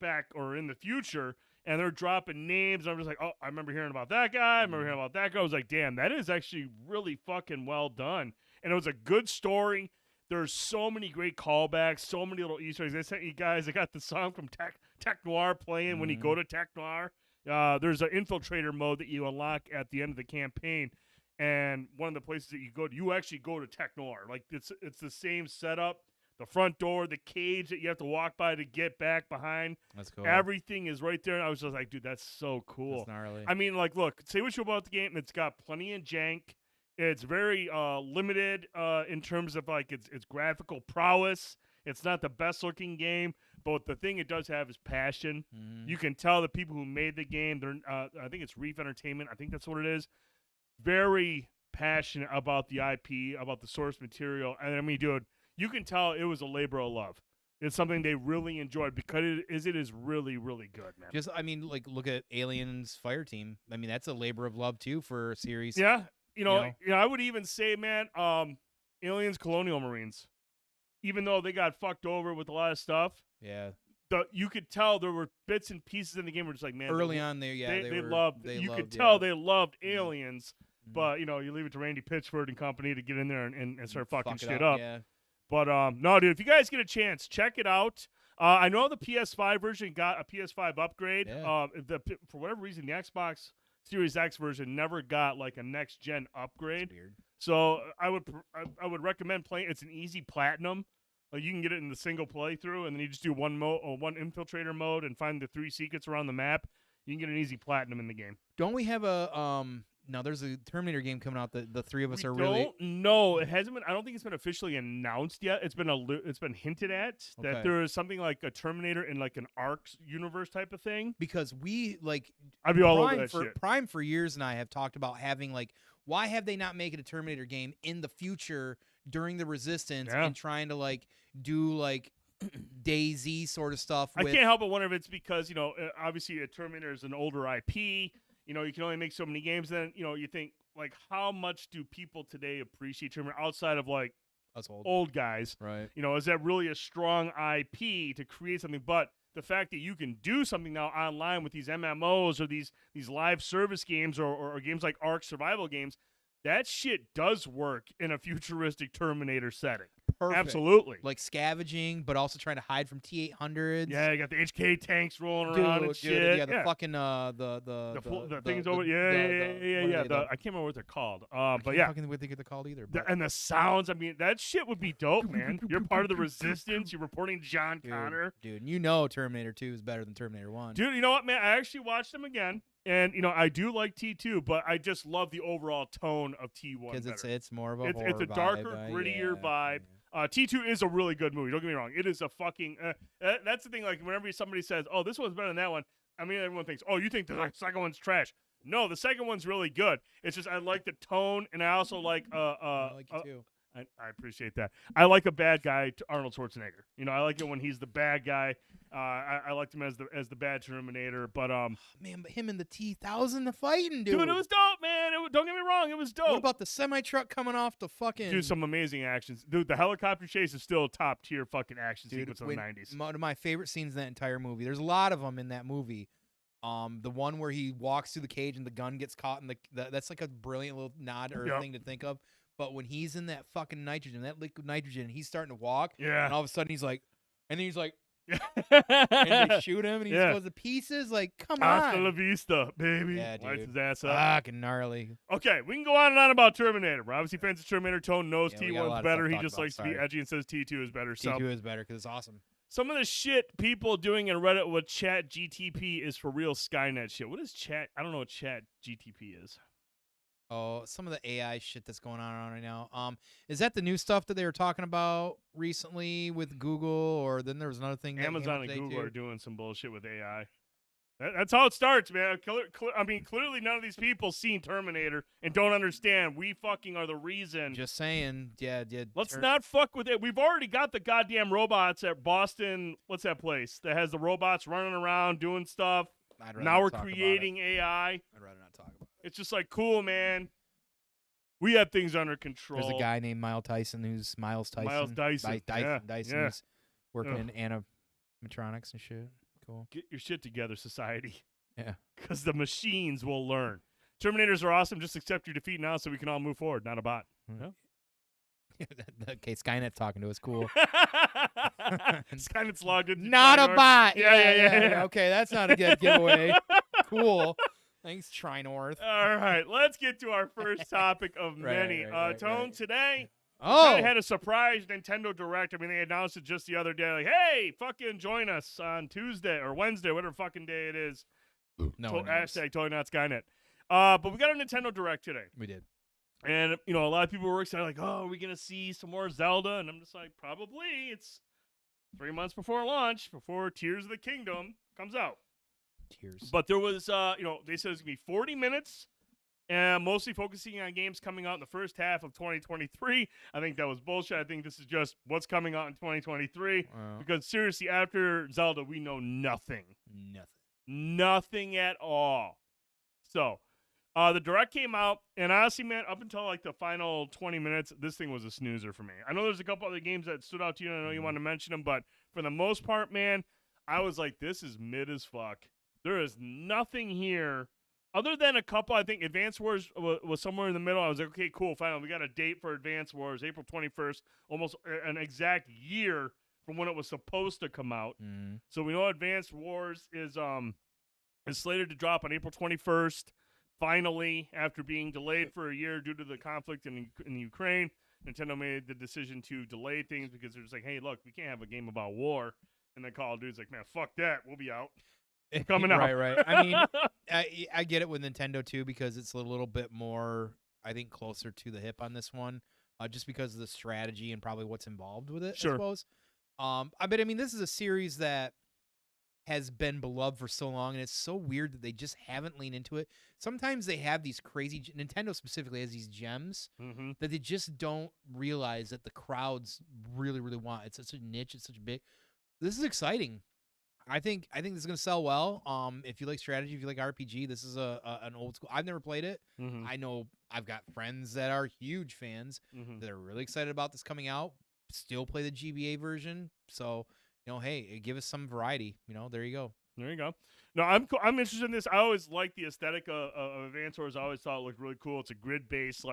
back or in the future. And they're dropping names. I'm just like, oh, I remember hearing about that guy. I remember hearing about that guy. I was like, damn, that is actually really fucking well done. And it was a good story. There's so many great callbacks, so many little Easter eggs. I sent you guys, I got the song from Tech Noir playing when you go to Tech Noir. There's an infiltrator mode that you unlock at the end of the campaign. And one of the places that you go to, you actually go to Tech Noir. Like, it's the same setup. The front door, the cage that you have to walk by to get back behind. That's cool. Everything is right there. And I was just like, dude, that's so cool. That's gnarly. I mean, like, look, say what you about the game. It's got plenty of jank. It's very limited in terms of, like, its graphical prowess. It's not the best-looking game. But the thing it does have is passion. You can tell the people who made the game, they're I think it's Reef Entertainment. I think that's what it is. Very passionate about the IP, about the source material. And I mean, dude, you can tell it was a labor of love. It's something they really enjoyed because it is really, really good, man. Just, I mean, like, look at Aliens Fireteam. I mean, that's a labor of love, too, for a series. Yeah. You know, I would even say, man, Aliens Colonial Marines. Even though they got fucked over with a lot of stuff, you could tell there were bits and pieces in the game where just like, man, early on there, they loved Aliens, but you leave it to Randy Pitchford and company to get in there and start fucking shit up. Yeah. But no, dude, if you guys get a chance, check it out. I know the PS5 version got a PS5 upgrade. Yeah. For whatever reason, the Xbox Series X version never got like a next gen upgrade. That's weird. So I would recommend playing. It's an easy platinum. Like you can get it in the single playthrough, and then you just do one infiltrator mode and find the 3 secrets around the map. You can get an easy platinum in the game. Don't we have a No, there's a Terminator game coming out that the three of us are really. No, it hasn't been. I don't think it's been officially announced yet. It's been hinted at that there is something like a Terminator in like an Ark universe type of thing. Because we like. I'd be all over that shit. Prime for years and I have talked about having like, why have they not made a Terminator game in the future during the Resistance and trying to like do like DayZ sort of stuff? I can't help but wonder if it's because obviously a Terminator is an older IP. You can only make so many games. Then, you think, like, how much do people today appreciate Terminator outside of, like, us old guys? Right. Is that really a strong IP to create something? But the fact that you can do something now online with these MMOs or these live service games or games like Ark survival games, that shit does work in a futuristic Terminator setting. Perfect. Absolutely. Like scavenging, but also trying to hide from T-800s. Yeah, you got the HK tanks rolling around and shit. Yeah, the fucking the things over. Yeah. I can't remember what they're called. But yeah, I can't think what they're called either. And the sounds. I mean, that shit would be dope, man. You're part of the Resistance. You're reporting John Connor. Dude, Terminator 2 is better than Terminator 1. Dude, you know what, man? I actually watched them again. And, I do like T2, but I just love the overall tone of T1 because it's more of a horror It's a darker, grittier vibe. T2 is a really good movie. Don't get me wrong. It is a fucking that's the thing. Like, whenever somebody says, oh, this one's better than that one, I mean, everyone thinks, oh, you think the second one's trash. No, the second one's really good. It's just I like the tone, and I also like I like it too. I appreciate that. I like a bad guy to Arnold Schwarzenegger. I like it when he's the bad guy. I liked him as the bad Terminator, but man, but him and the T-1000 the fighting, dude. Dude, it was dope, man. Don't get me wrong, it was dope. What about the semi truck coming off the fucking? Dude, some amazing actions. Dude, the helicopter chase is still a top tier fucking action sequence of the 90s. One of my favorite scenes in that entire movie. There's a lot of them in that movie. The one where he walks through the cage and the gun gets caught in that's like a brilliant little nod or thing to think of. But when he's in that fucking nitrogen, that liquid nitrogen, and he's starting to walk, and all of a sudden he's like, and and they shoot him, and he goes to pieces. Like, come on. Hasta la vista, baby. Yeah, dude. Lights his ass up. Fucking gnarly. Okay, we can go on and on about Terminator. We're obviously fans of Terminator. Tone knows T1's T1's better. He just likes to be edgy and says T2 is better. T2 is better because it's awesome. Some of the shit people doing in Reddit with Chat GTP is for real Skynet shit. What is Chat? I don't know what Chat GTP is. Oh, some of the AI shit that's going on right now. Is that the new stuff that they were talking about recently with Google, or then there was another thing? Amazon and Google are doing some bullshit with AI. That's how it starts, man. I mean, clearly none of these people seen Terminator and don't understand. We fucking are the reason. Just saying, yeah. Let's not fuck with it. We've already got the goddamn robots at Boston. What's that place that has the robots running around doing stuff? Now we're creating AI. I'd rather not talk about it. It's just like, cool, man. We have things under control. There's a guy named Miles Tyson. Who's Dyson, who's working in animatronics and shit. Cool. Get your shit together, society. Yeah. Because the machines will learn. Terminators are awesome. Just accept your defeat now so we can all move forward. Not a bot. Mm-hmm. Yeah. Okay, Skynet's talking to us. Cool. Skynet's logged in. Not a bot. Yeah. Okay, that's not a good giveaway. Cool. Thanks, Trinorth. All right, let's get to our first topic of many. Tone, today, we had a surprise Nintendo Direct. I mean, they announced it just the other day. Like, hey, fucking join us on Tuesday or Wednesday, whatever fucking day it is. No hashtag totally not Skynet. But we got a Nintendo Direct today. We did. And, a lot of people were excited, like, oh, are we going to see some more Zelda? And I'm just like, probably. It's 3 months before launch, before Tears of the Kingdom comes out. Tears. But there was, they said it's going to be 40 minutes, and mostly focusing on games coming out in the first half of 2023. I think that was bullshit. I think this is just what's coming out in 2023. Because seriously, after Zelda, we know nothing. Nothing at all. So, The Direct came out, and honestly, man, up until like the final 20 minutes, this thing was a snoozer for me. I know there's a couple other games that stood out to you, and I know you want to mention them, but for the most part, man, I was like, this is mid as fuck. There is nothing here other than a couple. I think Advance Wars was somewhere in the middle. I was like, okay, cool, fine. We got a date for Advance Wars, April 21st, almost an exact year from when it was supposed to come out. So we know Advance Wars is slated to drop on April 21st. Finally, after being delayed for a year due to the conflict in Ukraine, Nintendo made the decision to delay things because they're just like, hey, look, we can't have a game about war. And then Call of Duty's like, man, fuck that. We'll be out. Coming out. Right. I mean, I get it with Nintendo, too, because it's a little bit more, I think, closer to the hip on this one, just because of the strategy and probably what's involved with it, Sure. I suppose. But, I mean, this is a series that has been beloved for so long, and it's so weird that they just haven't leaned into it. Sometimes they have these crazy, Nintendo specifically has these gems that they just don't realize that the crowds really, really want. It's such a niche. It's such a big. This is exciting. I think this is gonna sell well. If you like strategy, if you like RPG, this is an old school. I've never played it. I know I've got friends that are huge fans that are really excited about this coming out. Still play the GBA version, so. Hey, give us some variety. There you go. There you go. No, I'm interested in this. I always like the aesthetic of Advance Wars. I always thought it looked really cool. It's a grid-based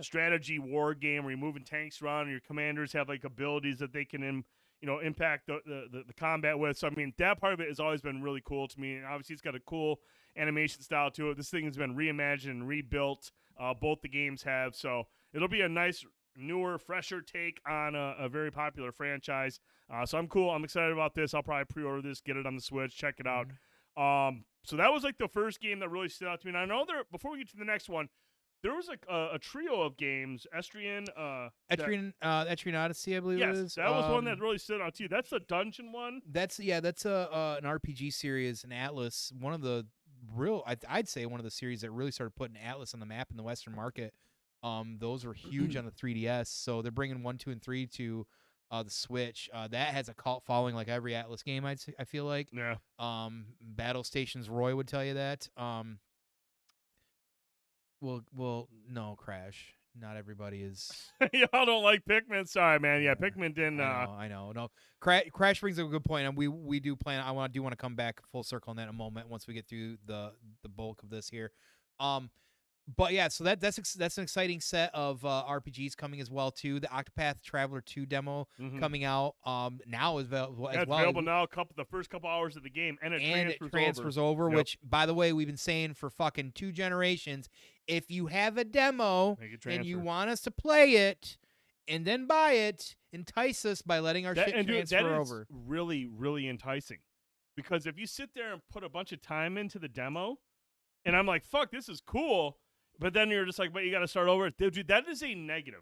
strategy war game where you're moving tanks around and your commanders have like abilities that they can impact the combat with. So I mean that part of it has always been really cool to me. And obviously it's got a cool animation style to it. This thing has been reimagined and rebuilt. Both the games have. So it'll be a nice newer, fresher take on a very popular franchise. So I'm cool. I'm excited about this. I'll probably pre-order this, get it on the Switch, check it out. So that was like the first game that really stood out to me. And I know before we get to the next one, there was like a trio of games. Etrian Odyssey, I believe it is. Yes, that was one that really stood out to you. That's the dungeon one. That's an RPG series, an Atlas. One of the I'd say one of the series that really started putting Atlas on the map in the Western market. Those were huge on the 3DS, so they're bringing 1, 2, and 3 to the Switch. That has a cult following like every Atlas game. I feel like. Yeah. Battle Stations Roy would tell you that. Well, no, Crash. Not everybody is. Y'all don't like Pikmin. Sorry, man. Yeah, Pikmin didn't. I know. No, Crash brings up a good point, and we do plan. I do want to come back full circle on that in a moment once we get through the bulk of this here. But yeah, so that's an exciting set of RPGs coming as well too. The Octopath Traveler 2 demo coming out now is available as well. Available now. The first couple hours of the game, and it transfers over. Yep. Which, by the way, we've been saying for fucking 2 generations. If you have a demo and you want us to play it and then buy it, entice us by letting our shit transfer over. Really, really enticing, because if you sit there and put a bunch of time into the demo, and I'm like, fuck, this is cool. But then you're just like, but you got to start over. Dude, that is a negative.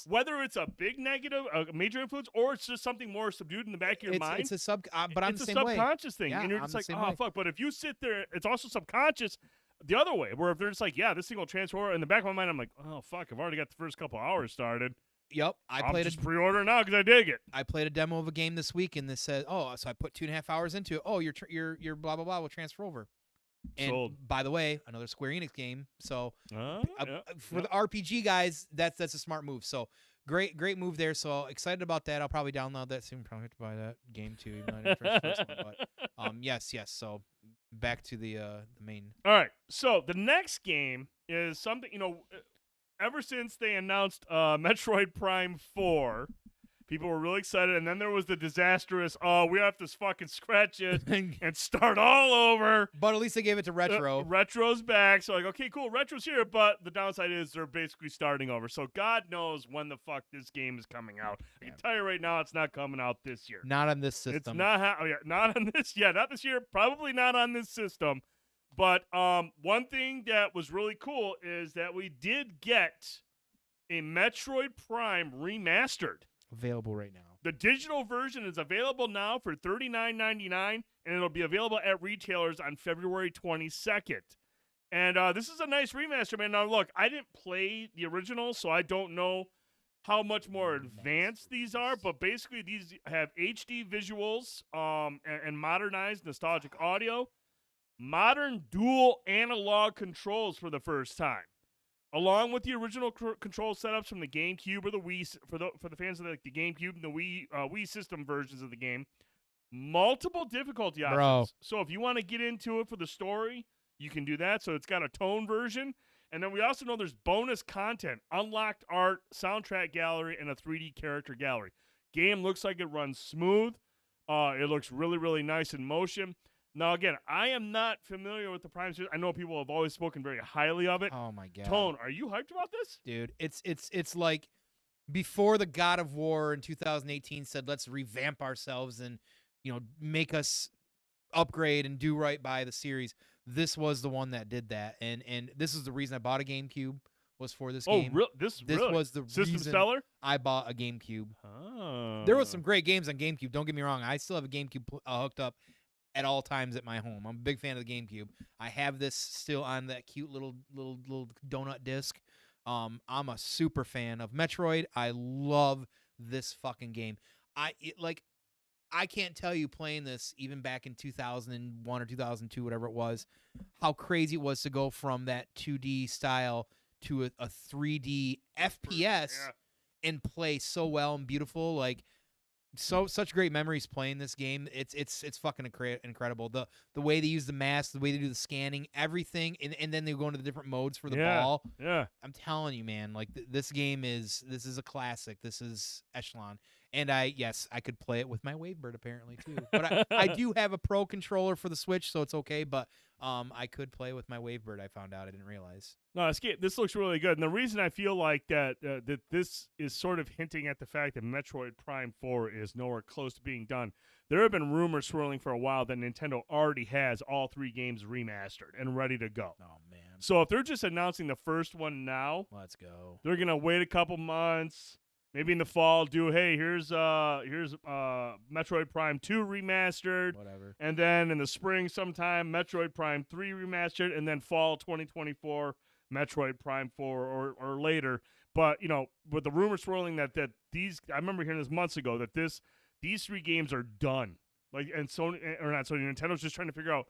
Whether it's a big negative, a major influence, or it's just something more subdued in the back of your mind. It's a but I'm the same way. It's a subconscious thing. Yeah, and you're just like, oh, fuck. But if you sit there, it's also subconscious the other way, where if they're just like, yeah, this thing will transfer. In the back of my mind, I'm like, oh, fuck, I've already got the first couple hours started. Yep. I'll just pre-order now because I dig it. I played a demo of a game this week, and this said, so I put 2.5 hours into it. Oh, your blah, blah, blah will transfer over. And sold. By the way, another Square Enix game. So for the RPG RPG guys, that's a smart move. So great move there. So excited about that. I'll probably download that soon. Probably have to buy that game too, even though I didn't finish the first one. But yes. So back to the main. All right. So the next game is something, ever since they announced Metroid Prime 4, people were really excited, and then there was the disastrous, we have to fucking scratch it and start all over. But at least they gave it to Retro. Retro's back, so like, okay, cool, Retro's here, but the downside is they're basically starting over. So God knows when the fuck this game is coming out. I can tell you right now, it's not coming out this year. Not on this system. It's not not on this. Yeah, not this year. Probably not on this system. But one thing that was really cool is that we did get a Metroid Prime remastered. Available right now. The digital version is available now for $39.99, and it'll be available at retailers on February 22nd. And this is a nice remaster, man. Now, look, I didn't play the original, so I don't know how much more advanced these are, but basically these have HD visuals and modernized nostalgic audio. modern dual analog controls for the first time, along with the original control setups from the GameCube or the Wii. For the fans of the GameCube and the Wii system versions of the game, multiple difficulty options. So if you want to get into it for the story, you can do that. So it's got a tone version. And then we also know there's bonus content, unlocked art, soundtrack gallery, and a 3D character gallery. Game looks like it runs smooth. It looks really, really nice in motion. Now, again, I am not familiar with the Prime series. I know people have always spoken very highly of it. Oh, my God. Tone, are you hyped about this? Dude, it's like before the God of War in 2018 said, let's revamp ourselves and, make us upgrade and do right by the series. This was the one that did that, and this is the reason I bought a GameCube was for this game. Oh, this really? Was the System reason seller? I bought a GameCube. Oh. There was some great games on GameCube. Don't get me wrong. I still have a GameCube hooked up at all times at my home. I'm a big fan of the GameCube. I have this still on that cute little donut disc. I'm a super fan of Metroid. I love this fucking game. I can't tell you playing this even back in 2001 or 2002, whatever it was, how crazy it was to go from that 2D style to a 3D FPS and play so well and beautiful. Like, such great memories playing this game. It's fucking incredible. The way they use the mask, the way they do the scanning, everything, and then they go into the different modes for the ball. Yeah. I'm telling you, man, like this game is a classic. This is echelon. And I could play it with my Wavebird apparently too. But I do have a Pro controller for the Switch, so it's okay. But I could play with my Wavebird. I found out. I didn't realize. No, this looks really good. And the reason I feel like that this is sort of hinting at the fact that Metroid Prime 4 is nowhere close to being done. There have been rumors swirling for a while that Nintendo already has all 3 games remastered and ready to go. Oh, man. So if they're just announcing the first one now, let's go. They're going to wait a couple months. Maybe in the fall, here's Metroid Prime 2 remastered. Whatever. And then in the spring sometime, Metroid Prime 3 remastered. And then fall 2024, Metroid Prime 4 or later. But, with the rumor swirling that these, I remember hearing this months ago, that these 3 games are done. And Nintendo's just trying to figure out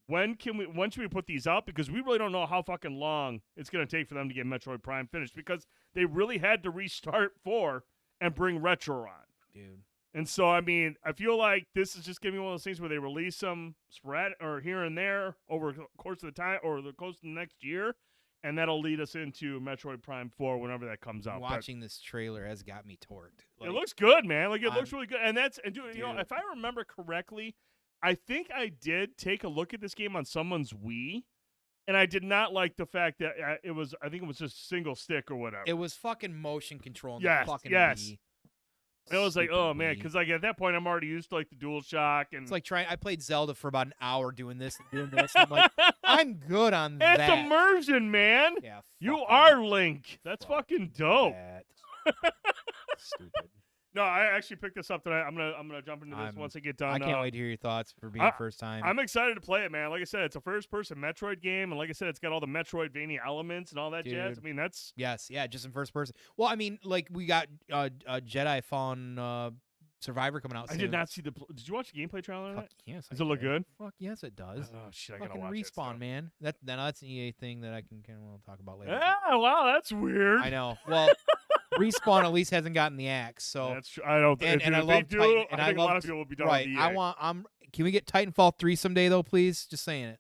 when should we put these out? Because we really don't know how fucking long it's going to take for them to get Metroid Prime finished, because they really had to restart 4 and bring Retro on. Dude. And so, I feel like this is just going to be one of those things where they release some sporadic or here and there over the course of the time or the course of the next year, and that'll lead us into Metroid Prime 4 whenever that comes out. Watching this trailer has got me torqued. It looks good, man. It looks really good. And dude, if I remember correctly, I think I did take a look at this game on someone's Wii, and I did not like the fact that I think it was just single stick or whatever. It was fucking motion control. Yes. Wii. It was like, oh man, because at that point I'm already used to the DualShock, and it's like I played Zelda for about an hour doing this and doing this. And I'm like, I'm good on that. It's immersion, man. Yeah, you are Link. That's fucking dope. Stupid. No, I actually picked this up tonight. I'm gonna jump into this once I get done. I can't wait to hear your thoughts for being the first time. I'm excited to play it, man. Like I said, it's a first-person Metroid game, and like I said, it's got all the Metroidvania elements and all that jazz. That's just in first person. Well, we got Jedi Fallen Survivor coming out soon. I did not see the. Did you watch the gameplay trailer? Fuck yes. Does it look good? Fuck yes, it does. Oh shit, I fucking gotta watch Respawn, it, man. That's an EA thing that I can talk about later. Yeah, wow, that's weird. I know. Well. Respawn at least hasn't gotten the axe, so that's true. I don't. And I love Titan, and I think a lot of people will be done. Right. With EA. Can we get Titanfall 3 someday though, please? Just saying it.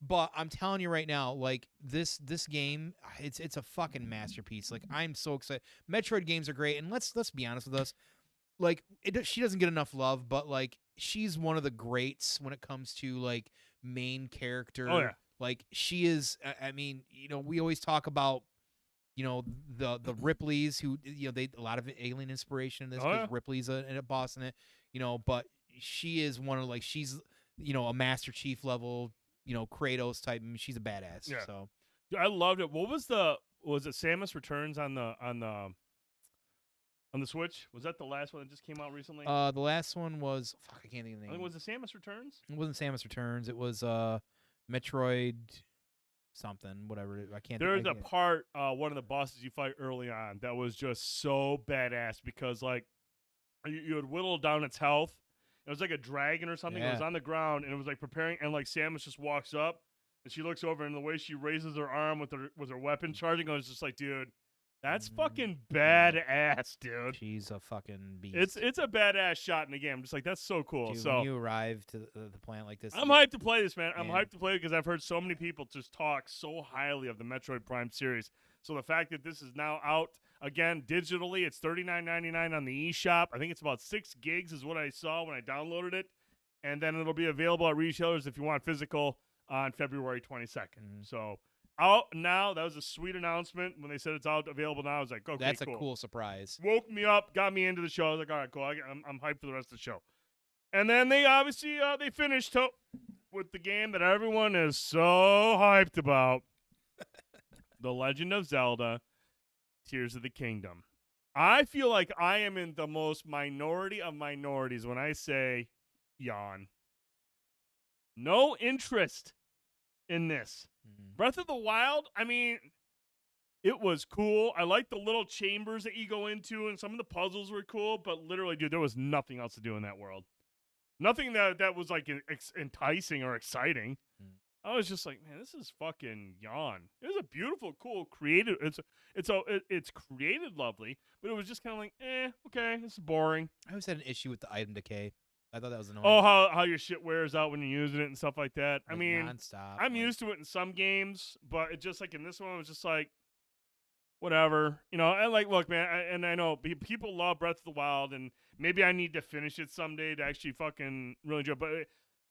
But I'm telling you right now, like this game, it's a fucking masterpiece. Like I'm so excited. Metroid games are great, and let's be honest with us. Like she doesn't get enough love, but like she's one of the greats when it comes to like main character. Oh yeah. Like she is. We always talk about. The Ripleys who they a lot of alien inspiration in this because Ripley's a boss in it, but she is one of she's a Master Chief level, Kratos type. She's a badass. Yeah. So I loved it. What was it Samus Returns on the Switch? Was that the last one that just came out recently? The last one was I can't think of the name. Was it Samus Returns? It wasn't Samus Returns. It was Metroid something, whatever. I can't. There's a part, one of the bosses you fight early on that was just so badass because you had whittled down its health, It was like a dragon or something. It Yeah. was on the ground, and it was like preparing. And like Samus just walks up, and she looks over, and the way she raises her arm with her weapon charging, I was just like, dude, that's fucking badass, dude. She's a fucking beast. It's a badass shot in the game. I'm just like, that's so cool. Dude, so when you arrive to the planet like this, I'm hyped to play this, man. I'm Yeah. hyped to play it because I've heard so many people just talk so highly of the Metroid Prime series. So the fact that this is now out again digitally, it's $39.99 on the eShop. I think it's about 6 gigs is what I saw when I downloaded it, and then it'll be available at retailers if you want physical on February 22nd. So out now. That was a sweet announcement when they said it's out available now. I was like, okay, that's cool. a cool surprise. Woke me up, got me into the show. I was like, all right, cool. I'm hyped for the rest of the show. And then they obviously they finished with the game that everyone is so hyped about. The Legend of Zelda, Tears of the Kingdom. I feel like I am in the most minority of minorities when I say yawn. No interest in this. Breath of the Wild, I mean, it was cool. I like the little chambers that you go into, and some of the puzzles were cool, but literally, dude, there was nothing else to do in that world. Nothing that was like enticing or exciting. I was just like, man, this is fucking yawn. It was a beautiful, cool, creative. It's created lovely, but it was just kind of like, okay, this is boring. I always had an issue with the item decay. I thought that was annoying. Oh, how your shit wears out when you're using it and stuff like that. Like I mean, nonstop. I'm used to it in some games, but it just like in this one, it was just like, whatever, you know. And like, look, man, and I know people love Breath of the Wild, and maybe I need to finish it someday to actually fucking really enjoy it. But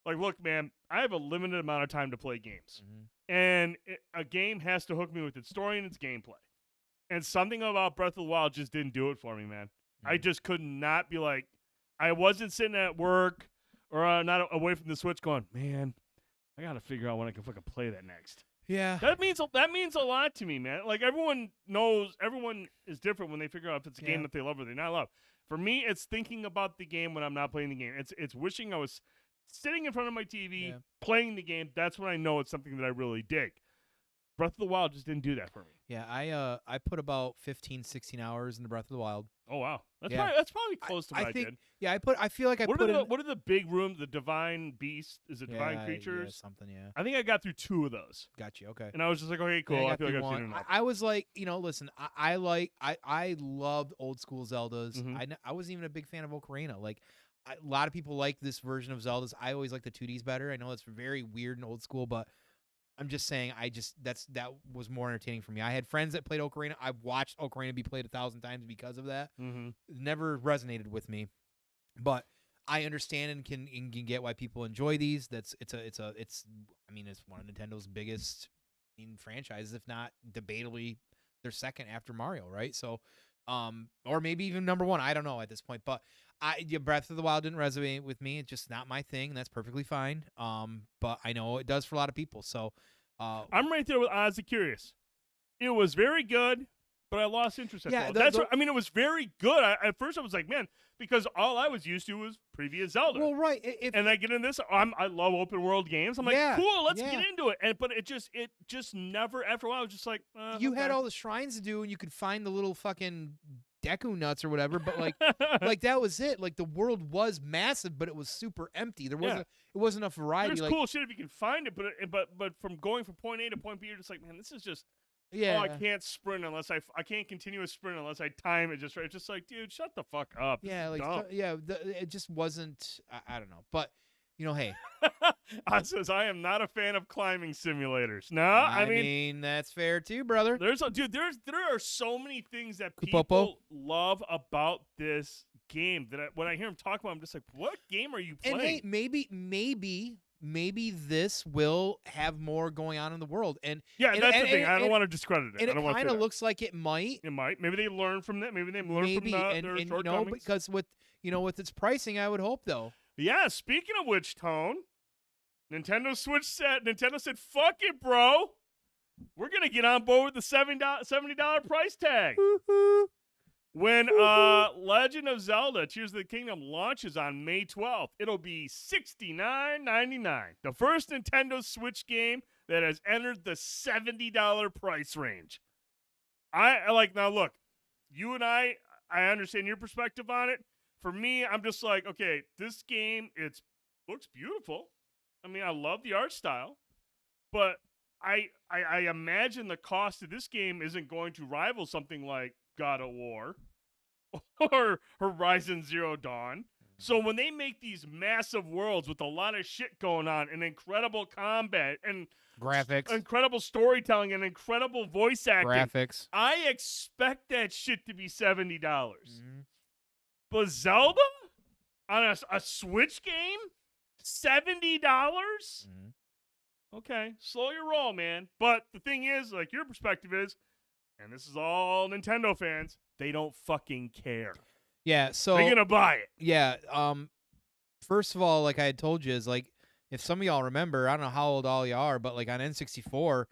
like, look, man, I have a limited amount of time to play games, and a game has to hook me with its story and its gameplay. And something about Breath of the Wild just didn't do it for me, man. I just could not be like, I wasn't sitting at work or not away from the Switch going, man, I got to figure out when I can fucking play that next. Yeah. That means a lot to me, man. Like, everyone is different when they figure out if it's a game that they love or they not love. For me, it's thinking about the game when I'm not playing the game. It's wishing I was sitting in front of my TV playing the game. That's when I know it's something that I really dig. Breath of the Wild just didn't do that for me. Yeah, I put about 15, 16 hours into Breath of the Wild. Oh wow, that's probably close to what I did. Yeah, I feel like what are the big rooms? The Divine Beast? Is it Divine Creatures? Yeah, something. Yeah. I think I got through 2 of those. Got you. Okay. And I was just like, okay, cool. Yeah, I feel like I've seen one. enough. I was like, listen, I loved old school Zeldas. I wasn't even a big fan of Ocarina. Like, a lot of people like this version of Zeldas. I always like the 2Ds better. I know it's very weird and old school, but I'm just saying, that was more entertaining for me. I had friends that played Ocarina. I've watched Ocarina be played 1,000 times because of that. It never resonated with me, but I understand and can get why people enjoy these. It's one of Nintendo's biggest franchises, if not debatably their second after Mario, right? So, or maybe even number 1. I don't know at this point, but Breath of the Wild didn't resonate with me. It's just not my thing. And that's perfectly fine. But I know it does for a lot of people. So, I'm right there with Oz the Curious. It was very good, but I lost interest. It was very good. At first, I was like, man, because all I was used to was previous Zelda. Well, right. And I get in this. I love open world games. I'm like, cool, let's get into it. But it just never. After a while, I was just like, you had all the shrines to do, and you could find the little fucking Deku nuts or whatever, but like like that was it. Like, the world was massive, but it was super empty. There wasn't it wasn't enough variety. There's cool shit if you can find it, but from going from point A to point B, you're just like, man, this is just I can't sprint unless I can't continuous sprint unless I time it just right. It's just like, dude, shut the fuck up. Yeah, like it just wasn't. I don't know, but hey. I says I am not a fan of climbing simulators. No, I mean that's fair too, brother. There are so many things that people love about this game that when I hear them talk about, I'm just like, what game are you playing? And hey, maybe this will have more going on in the world. And that's the thing. I don't want to discredit it. And it kind of looks like it might. It might. Maybe they learn from that. Maybe they learn from their shortcomings. Because with its pricing, I would hope though. Yeah. Speaking of which, Tone, Nintendo said, "Fuck it, bro. We're gonna get on board with the $70 price tag." When Legend of Zelda Tears of the Kingdom launches on May 12th, it'll be $69.99. The first Nintendo Switch game that has entered the $70 price range. Now look, you and I understand your perspective on it. for me, I'm just like, okay, this game looks beautiful. I mean, I love the art style, but I imagine the cost of this game isn't going to rival something like God of War or Horizon Zero Dawn. So when they make these massive worlds with a lot of shit going on and incredible combat and graphics, incredible storytelling and incredible voice acting, graphics, I expect that shit to be $70. Mm-hmm. But Zelda on a Switch game, $70? Mm-hmm. Okay, slow your roll, man. But the thing is, like your perspective is, and this is all Nintendo fans, they don't fucking care. Yeah, so they're gonna buy it. Yeah. First of all, like I had told you, is like if some of y'all remember, I don't know how old all y'all are, but like on N64,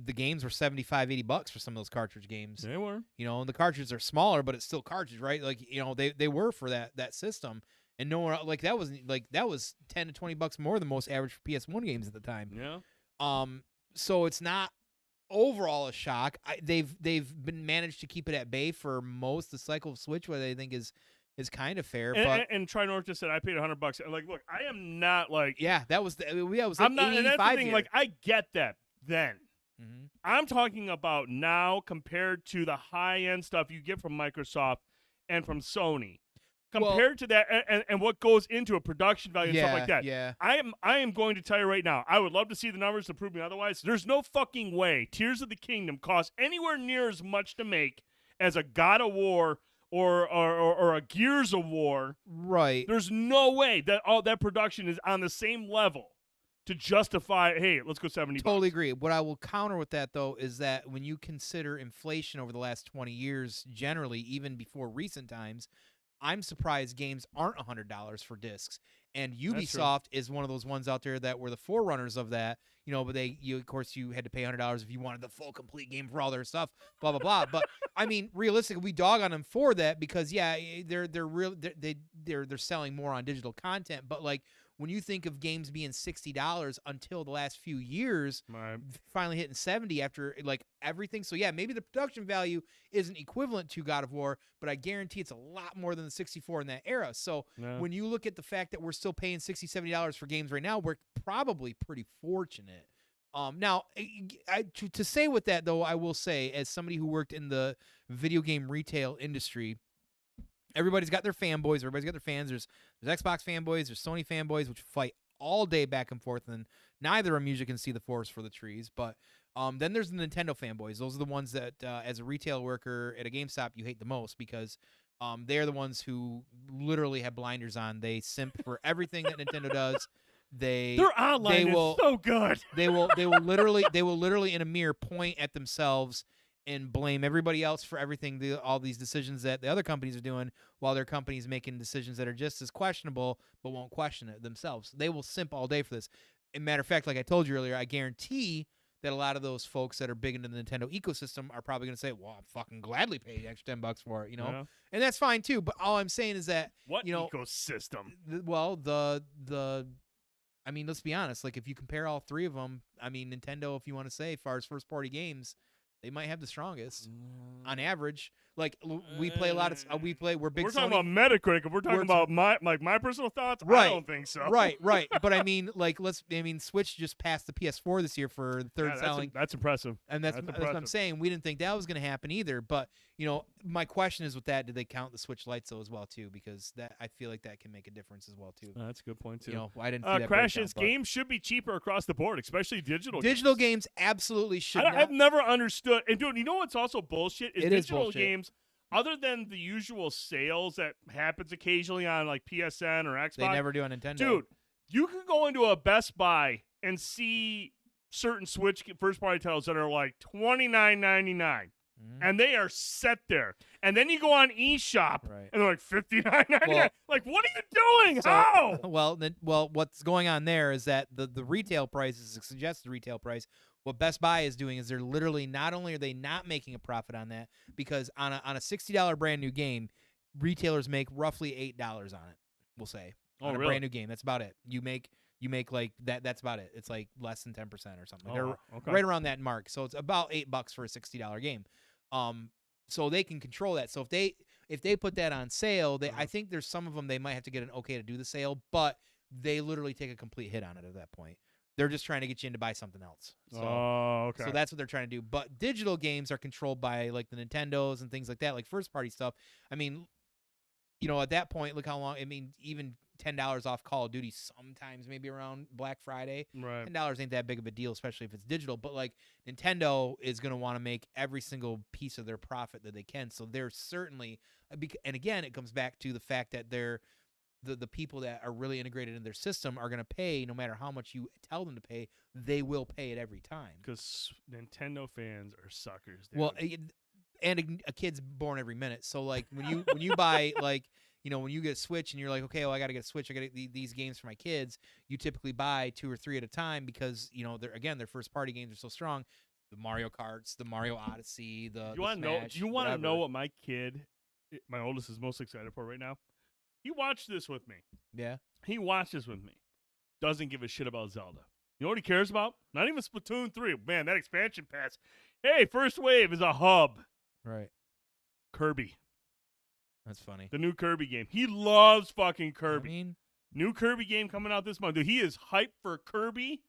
the games were $75, $80 for some of those cartridge games. They were. You know, and the cartridges are smaller, but it's still cartridge, right? Like, you know, they were for that system. And no one like that was $10 to $20 more than most average for PS1 games at the time. Yeah. So it's not overall a shock. They've been managed to keep it at bay for most of the cycle of Switch, what I think is kind of fair. And Tri-North just said I paid $100. And like, look, I am not like that was like I'm not. And that's the thing. here. Like, I get that then. Mm-hmm. I'm talking about now compared to the high end stuff you get from Microsoft and from Sony. Compared to that, and what goes into a production value and stuff like that. Yeah. I am going to tell you right now, I would love to see the numbers to prove me otherwise. There's no fucking way Tears of the Kingdom costs anywhere near as much to make as a God of War or a Gears of War. Right. There's no way that all that production is on the same level to justify, hey, let's go $70. Totally agree. What I will counter with that, though, is that when you consider inflation over the last 20 years, generally, even before recent times, I'm surprised games aren't $100 for discs. And Ubisoft is one of those ones out there that were the forerunners of that. You know, but of course, you had to pay $100 if you wanted the full complete game for all their stuff. Blah blah blah. But I mean, realistically, we dog on them for that because they're selling more on digital content. But like when you think of games being $60 until the last few years, finally hitting $70 after like everything. So yeah, maybe the production value isn't equivalent to God of War, but I guarantee it's a lot more than the 64 in that era. So when you look at the fact that we're still paying $60, $70 for games right now, we're probably pretty fortunate. Now, to say with that though, I will say as somebody who worked in the video game retail industry, everybody's got their fanboys. Everybody's got their fans. There's Xbox fanboys. There's Sony fanboys, which fight all day back and forth, and neither of them usually can see the forest for the trees. But then there's the Nintendo fanboys. Those are the ones that, as a retail worker at a GameStop, you hate the most because they're the ones who literally have blinders on. They simp for everything that Nintendo does. Their online is so good. They will literally in a mirror point at themselves and blame everybody else for everything, all these decisions that the other companies are doing, while their company's making decisions that are just as questionable, but won't question it themselves. They will simp all day for this. As a matter of fact, like I told you earlier, I guarantee that a lot of those folks that are big into the Nintendo ecosystem are probably going to say, well, I'm fucking gladly pay the extra $10 for it, you know? Yeah. And that's fine too, but all I'm saying is that, what you know, ecosystem? I mean, let's be honest, like if you compare all three of them, I mean, Nintendo, if you want to say, as far as first party games, they might have the strongest on average. Like we play a lot of we're big. We're talking Sony, about Metacritic. If we're talking about my personal thoughts, right, I don't think so. Right. But I mean, like Switch just passed the PS4 this year for third selling. That's impressive. And that's what I'm saying. We didn't think that was going to happen either. But you know, my question is with that, did they count the Switch Lites though as well too? Because that I feel like that can make a difference as well too. That's a good point too. You know, I didn't see that Crash's games should be cheaper across the board, especially digital. Digital games absolutely should. I've never understood. And dude, you know what's also bullshit is digital bullshit. games. Other than the usual sales that happens occasionally on like PSN or Xbox, they never do on Nintendo. Dude, you can go into a Best Buy and see certain Switch first-party titles that are like $29.99, and they are set there. And then you go on eShop, and they're like $59.99. Well, like, what are you doing? How? Well, what's going on there is that the retail price is a suggested retail price. What Best Buy is doing is they're literally not only are they not making a profit on that, because on a $60 brand new game, retailers make roughly $8 on it. We'll say on a brand new game. That's about it. You make like that. That's about it. It's like less than 10% or something. They're right around that mark. So it's about $8 for a $60 game. So they can control that. So if if they put that on sale, I think there's some of them they might have to get an okay to do the sale, but they literally take a complete hit on it at that point. They're just trying to get you in to buy something else. So, okay. So that's what they're trying to do. But digital games are controlled by like the Nintendos and things like that, like first party stuff. I mean, at that point, look how long. I mean, even $10 off Call of Duty sometimes maybe around Black Friday. Right. $10 ain't that big of a deal, especially if it's digital. But like Nintendo is going to want to make every single piece of their profit that they can. So they're certainly, and again, it comes back to the fact that they're the people that are really integrated in their system are going to pay no matter how much you tell them to pay. They will pay it every time. Because Nintendo fans are suckers. Dude. Well, and a kid's born every minute. So like when you buy like when you get a Switch and you're like, okay, well I got to get a Switch. I got these games for my kids. You typically buy 2 or 3 at a time because their first party games are so strong. The Mario Karts, the Mario Odyssey, the you want to know? Do you want to know what my oldest is most excited for right now? He watched this with me. Yeah. He watched this with me. Doesn't give a shit about Zelda. You know what he cares about? Not even Splatoon 3. Man, that expansion pass. Hey, first wave is a hub. Right. Kirby. That's funny. The new Kirby game. He loves fucking Kirby. I mean, new Kirby game coming out this month. Dude, he is hyped for Kirby.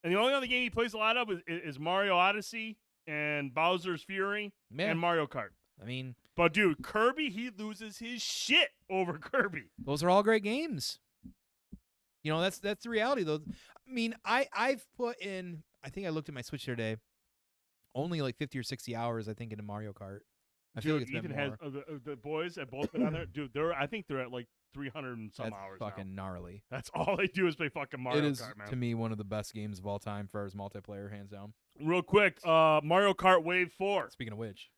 And the only other game he plays a lot of is Mario Odyssey and Bowser's Fury and Mario Kart. I mean, but dude, Kirby, he loses his shit over Kirby. Those are all great games. That's the reality though. I mean, I've put in, I think I looked at my Switch the other day, only like 50 or 60 hours, I think, into Mario Kart. I feel like it's Ethan been more. has the boys have both been on there. Dude, I think they're at like 300 and some hours. That's fucking gnarly. That's all they do is play fucking Mario Kart, man. It is, to me, one of the best games of all time for as multiplayer, hands down. Real quick, Mario Kart Wave 4. Speaking of which.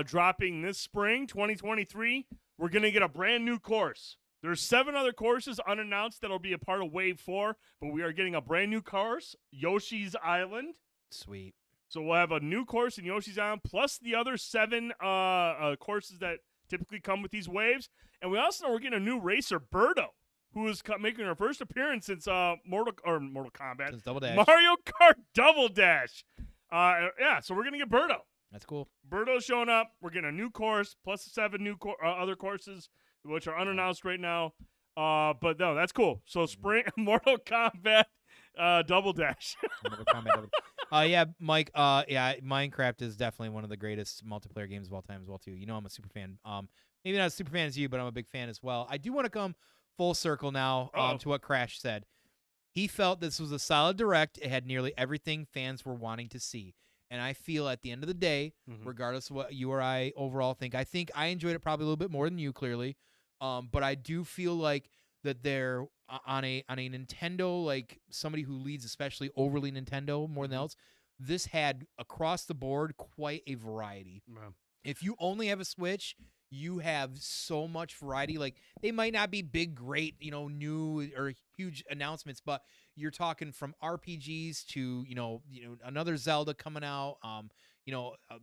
Dropping this spring, 2023. We're going to get a brand new course. There's 7 other courses unannounced that'll be a part of Wave 4, but we are getting a brand new course, Yoshi's Island. Sweet. So we'll have a new course in Yoshi's Island, plus the other 7 courses that typically come with these waves. And we also know we're getting a new racer, Birdo, who is making her first appearance since Mortal Kombat. Since Double Dash. Mario Kart Double Dash. So we're going to get Birdo. That's cool. Birdo's showing up. We're getting a new course, plus 7 new other courses, which are unannounced right now. But no, that's cool. So spring Mortal Kombat Double Dash. Mortal Kombat Double Dash. Mike. Minecraft is definitely one of the greatest multiplayer games of all time as well, too. I'm a super fan. Maybe not as super fan as you, but I'm a big fan as well. I do want to come full circle now to what Crash said. He felt this was a solid direct. It had nearly everything fans were wanting to see. And I feel at the end of the day, regardless of what you or I overall think I enjoyed it probably a little bit more than you, clearly. But I do feel like that they're on a Nintendo, like somebody who leads especially overly Nintendo more than else. This had across the board quite a variety. Wow. If you only have a Switch, you have so much variety. Like they might not be big, great, new or huge announcements, but you're talking from RPGs to another Zelda coming out,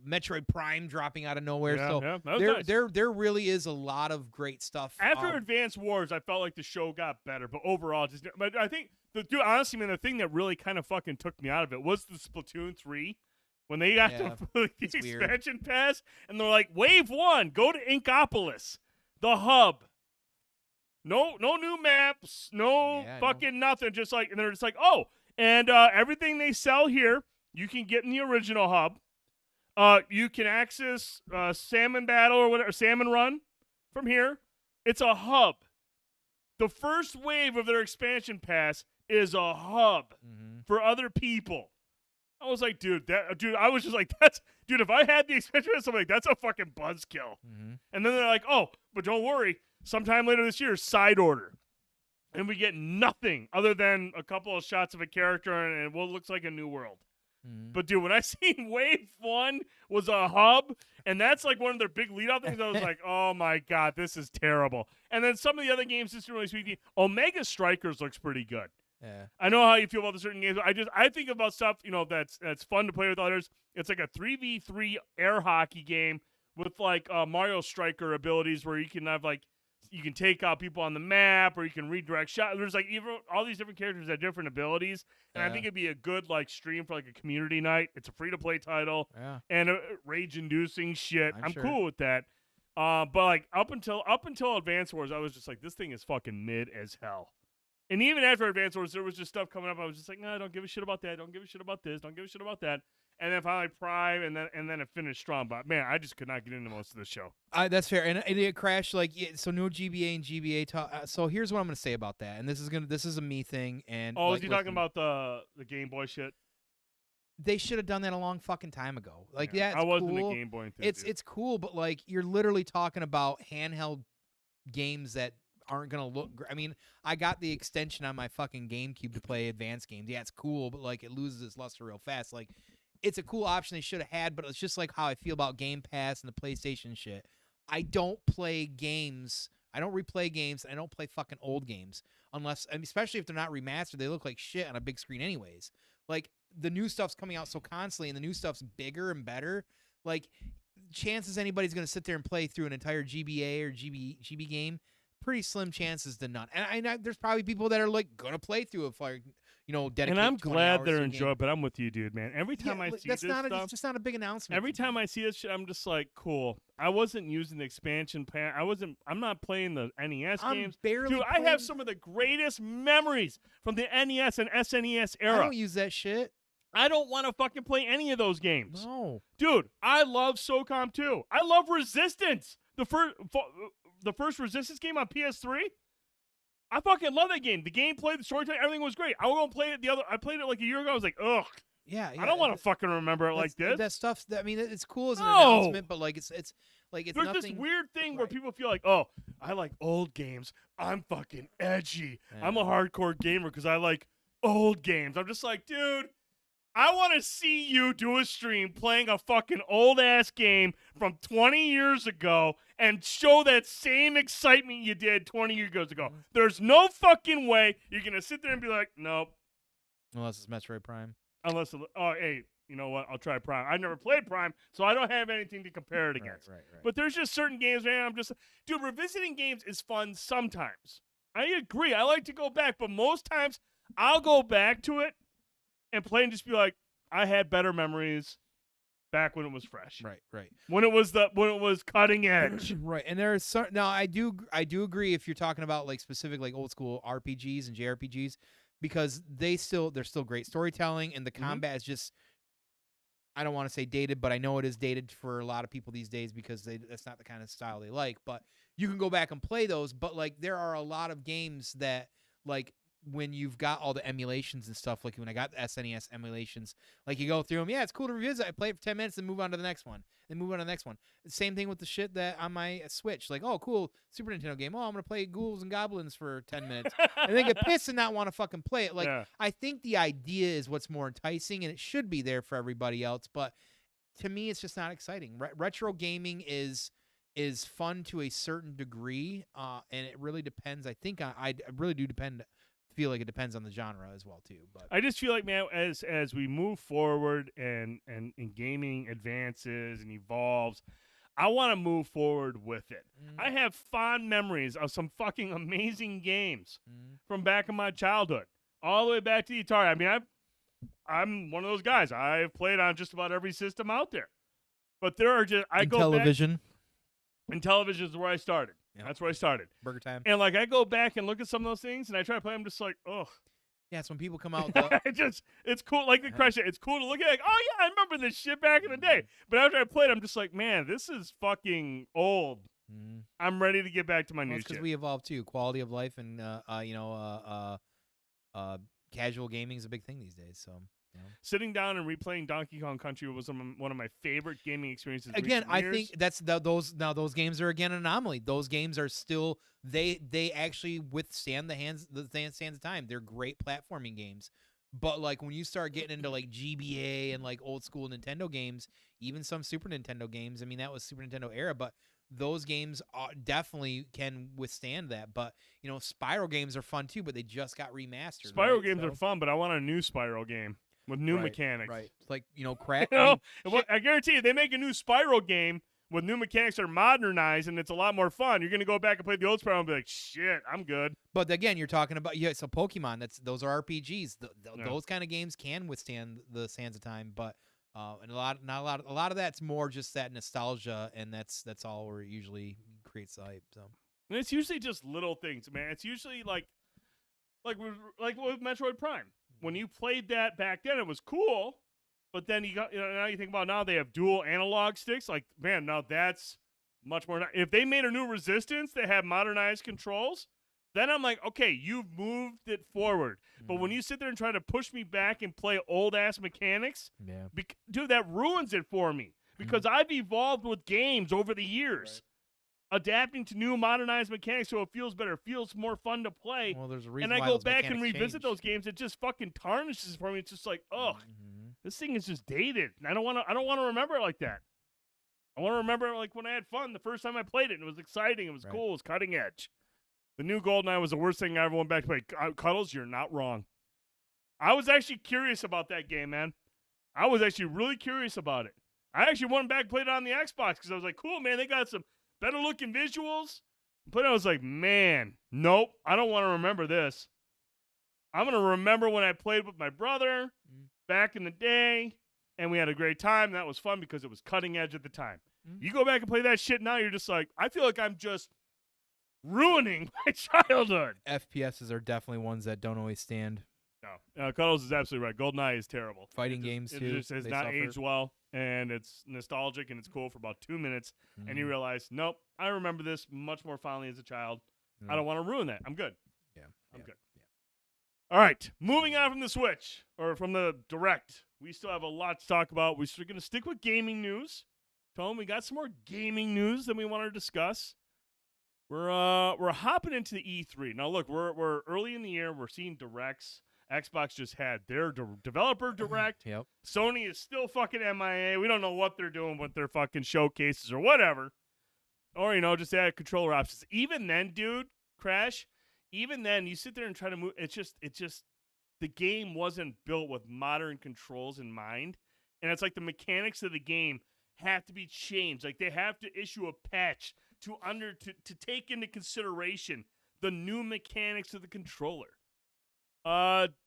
Metroid Prime dropping out of nowhere. There really is a lot of great stuff. After Advance Wars, I felt like the show got better, but overall, but I think honestly, man, the thing that really kind of fucking took me out of it was the Splatoon 3. When they got the expansion pass, and they're like, Wave 1, go to Inkopolis, the hub. No new maps, fucking nothing. Just like, and they're just like, and everything they sell here, you can get in the original hub. You can access Salmon Battle or whatever, Salmon Run from here. It's a hub. The first wave of their expansion pass is a hub for other people. I was like, I was just like, if I had the expansion pass, I'm like, that's a fucking buzzkill. And then they're like, but don't worry, sometime later this year, side order. And we get nothing other than a couple of shots of a character and what looks like a new world. But dude, when I seen Wave 1 was a hub, and that's like one of their big lead-off things, I was like, oh my god, this is terrible. And then some of the other games, just really sweet. Omega Strikers looks pretty good. Yeah. I know how you feel about the certain games. I think about stuff, that's fun to play with others. It's like a 3v3 air hockey game with like Mario Striker abilities where you can have like you can take out people on the map or you can redirect shots. There's like even all these different characters have different abilities, and I think it'd be a good like stream for like a community night. It's a free to play title, and rage inducing shit. I'm cool with that. But like up until Advance Wars, I was just like, this thing is fucking mid as hell. And even after Advance Wars, there was just stuff coming up. I was just like, no, I don't give a shit about that. Don't give a shit about this. Don't give a shit about that. And then finally Prime, and then it finished strong. But man, I just could not get into most of the show. That's fair, and it crashed like so. No GBA and GBA talk. So here's what I'm gonna say about that, and this is a me thing. And is he talking about the Game Boy shit? They should have done that a long fucking time ago. Like, yeah, it's I wasn't cool. a Game Boy enthusiast. It's cool, but like you're literally talking about handheld games that aren't gonna look. I mean, I got the extension on my fucking GameCube to play advanced games. Yeah, it's cool, but like it loses its luster real fast. Like, it's a cool option they should have had, but it's just like how I feel about Game Pass and the PlayStation shit. I don't play games. I don't replay games. I don't play fucking old games unless, especially if they're not remastered. They look like shit on a big screen, anyways. Like, the new stuff's coming out so constantly, and the new stuff's bigger and better. Like, chances anybody's gonna sit there and play through an entire GBA or GB game, pretty slim chances to none. And there's probably people that are like gonna play through it for, dedicate. And I'm 20 glad hours they're to a enjoying. game. But I'm with you, dude, man. Every time I see that's this not stuff, it's just not a big announcement. every time I see this shit, I'm just like, cool. I wasn't using the expansion pack. I'm not playing the NES games. Barely Dude, I have some of the greatest memories from the NES and SNES era. I don't use that shit. I don't want to fucking play any of those games. No. Dude, I love SOCOM 2. I love Resistance. The first Resistance game on PS3. I fucking love that game. The gameplay, the storytelling, everything was great. I was gonna play it I played it like a year ago. I was like, ugh. Yeah. I don't want to fucking remember it like this. That stuff. I mean, it's cool as an announcement, but like it's like it's There's nothing. this weird thing where Right. people feel like, oh, I like old games. I'm fucking edgy. I'm a hardcore gamer because I like old games. I'm just like, dude, I want to see you do a stream playing a fucking old-ass game from 20 years ago and show that same excitement you did 20 years ago. There's no fucking way you're going to sit there and be like, nope. Unless it's Metroid Prime. Hey, you know what? I'll try Prime. I've never played Prime, so I don't have anything to compare it against. Right. But there's just certain games, man, I'm just, dude, revisiting games is fun sometimes. I agree. I like to go back, but most times I'll go back to it and play and just be like, I had better memories back when it was fresh. Right. When it was cutting edge. Right. And there's some now I do agree if you're talking about like specific like old school RPGs and JRPGs, because they're still great storytelling, and the combat is just, I don't want to say dated, but I know it is dated for a lot of people these days because that's not the kind of style they like. But you can go back and play those. But like there are a lot of games that, like, when you've got all the emulations and stuff, like when I got the SNES emulations, like you go through them, yeah, it's cool to revisit. I play it for 10 minutes and move on to the next one. Same thing with the shit that on my Switch. Like, oh, cool, Super Nintendo game. Oh, I'm going to play Ghouls and Goblins for 10 minutes. And then get pissed and not want to fucking play it. Like, yeah. I think the idea is what's more enticing, and it should be there for everybody else. But to me, it's just not exciting. Retro gaming is fun to a certain degree, and it really depends. I think I really do feel like it depends on the genre as well too. But I just feel like, man, as we move forward and gaming advances and evolves, I want to move forward with it. I have fond memories of some fucking amazing games from back in my childhood, all the way back to the Atari. I mean, I'm one of those guys. I've played on just about every system out there, but there are just television. And television is where I started. Yep. That's where I started. Burger Time. And like I go back and look at some of those things, and I try to play. I'm just like, ugh. Yeah, it's when people come out. It's cool. Like the Crush It. It's cool to look at. Like, oh yeah, I remember this shit back in the day. But after I played, I'm just like, man, this is fucking old. I'm ready to get back to my new shit. Because we evolved too. Quality of life and casual gaming is a big thing these days. So. Sitting down and replaying Donkey Kong Country was one of my favorite gaming experiences. Again, I think that's those games are again an anomaly. Those games are still they actually withstand the sands of time. They're great platforming games. But like when you start getting into like GBA and like old school Nintendo games, even some Super Nintendo games, I mean that was Super Nintendo era, but those games definitely can withstand that. But Spyro games are fun too, but they just got remastered. Spyro games are fun, but I want a new Spyro game. With new mechanics. Right. Like, crack. I guarantee you, they make a new Spyro game with new mechanics that are modernized, and it's a lot more fun. You're going to go back and play the old Spyro and be like, shit, I'm good. But again, you're talking about, so Pokemon, those are RPGs. Those kind of games can withstand the sands of time, but And a lot of that's more just that nostalgia, and that's all where it usually creates the hype. So, and it's usually just little things, man. It's usually like with Metroid Prime. When you played that back then, it was cool, but then now you think about now they have dual analog sticks. Like, man, now that's much more. If they made a new Resistance that had modernized controls, then I'm like, okay, you've moved it forward. But when you sit there and try to push me back and play old ass mechanics, dude, that ruins it for me because I've evolved with games over the years. Adapting to new modernized mechanics so it feels better, feels more fun to play. Well, there's a reason and I why go those back and mechanics revisit change. those games. It just fucking tarnishes for me. It's just like, ugh, this thing is just dated. And I don't want to remember it like that. I want to remember like when I had fun the first time I played it. And it was exciting. It was cool. It was cutting edge. The new GoldenEye was the worst thing I ever went back to play. Cuddles, you're not wrong. I was actually curious about that game, man. I was actually really curious about it. I actually went back and played it on the Xbox because I was like, cool, man. They got some better looking visuals. But I was like, man, nope, I don't want to remember this. I'm going to remember when I played with my brother back in the day, and we had a great time. That was fun because it was cutting edge at the time. You go back and play that shit now, you're just like, I feel like I'm just ruining my childhood. FPSs are definitely ones that don't always stand. No, Cuddles is absolutely right. GoldenEye is terrible. Fighting games, too. It just has not aged well, and it's nostalgic, and it's cool for about 2 minutes, and you realize, nope, I remember this much more fondly as a child. I don't want to ruin that. I'm good. I'm good. All right, moving on from the Switch, or from the Direct. We still have a lot to talk about. We're going to stick with gaming news. Tone, we got some more gaming news that we want to discuss. We're hopping into the E3. Now, look, we're early in the year. We're seeing Directs. Xbox just had their developer Direct. Sony is still fucking MIA. We don't know what they're doing with their fucking showcases or whatever. Or, just add controller options. Even then, dude, Crash, even then, you sit there and try to move. It's just the game wasn't built with modern controls in mind. And it's like the mechanics of the game have to be changed. Like they have to issue a patch to take into consideration the new mechanics of the controller.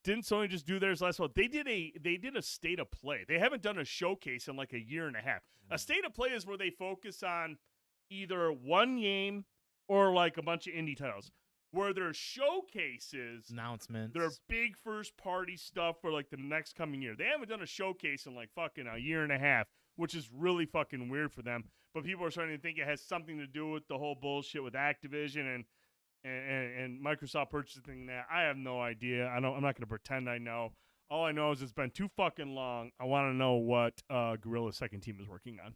Didn't Sony just do theirs last month? They did a state of play. They haven't done a showcase in like a year and a half. A state of play is where they focus on either one game or like a bunch of indie titles. Where their showcases, announcements, their big first party stuff for like the next coming year. They haven't done a showcase in like fucking a year and a half, which is really fucking weird for them. But people are starting to think it has something to do with the whole bullshit with Activision and Microsoft purchasing that. I have no idea. I'm not going to pretend I know. All I know is it's been too fucking long. I want to know what Guerrilla's second team is working on.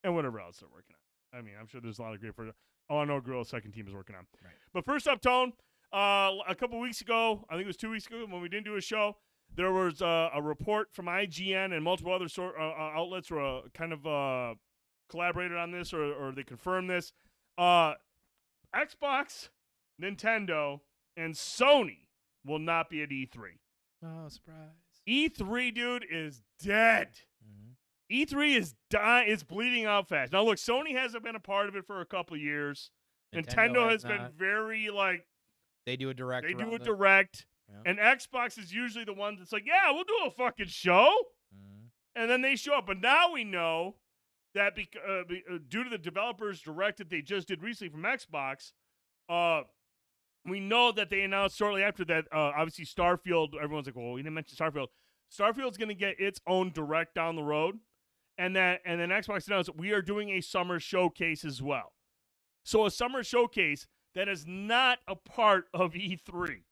And whatever else they're working on. I mean, I'm sure there's a lot of great for. Oh, I know what Guerrilla's second team is working on. Right. But first up, Tone, a couple weeks ago, I think it was 2 weeks ago when we didn't do a show, there was a report from IGN and multiple other outlets were kind of collaborated on this or they confirmed this. Xbox, Nintendo, and Sony will not be at E3. Oh, surprise. E3, dude, is dead. E3 is dying. It's bleeding out fast. Now, look, Sony hasn't been a part of it for a couple of years. Nintendo has been very, like... They do a direct. They do a direct. Yeah. And Xbox is usually the one that's like, yeah, we'll do a fucking show. And then they show up. But now we know that due to the developers direct that they just did recently from Xbox, we know that they announced shortly after that, obviously Starfield, everyone's like, well, we didn't mention Starfield. Starfield's going to get its own direct down the road. And then Xbox announced we are doing a summer showcase as well. So a summer showcase that is not a part of E3.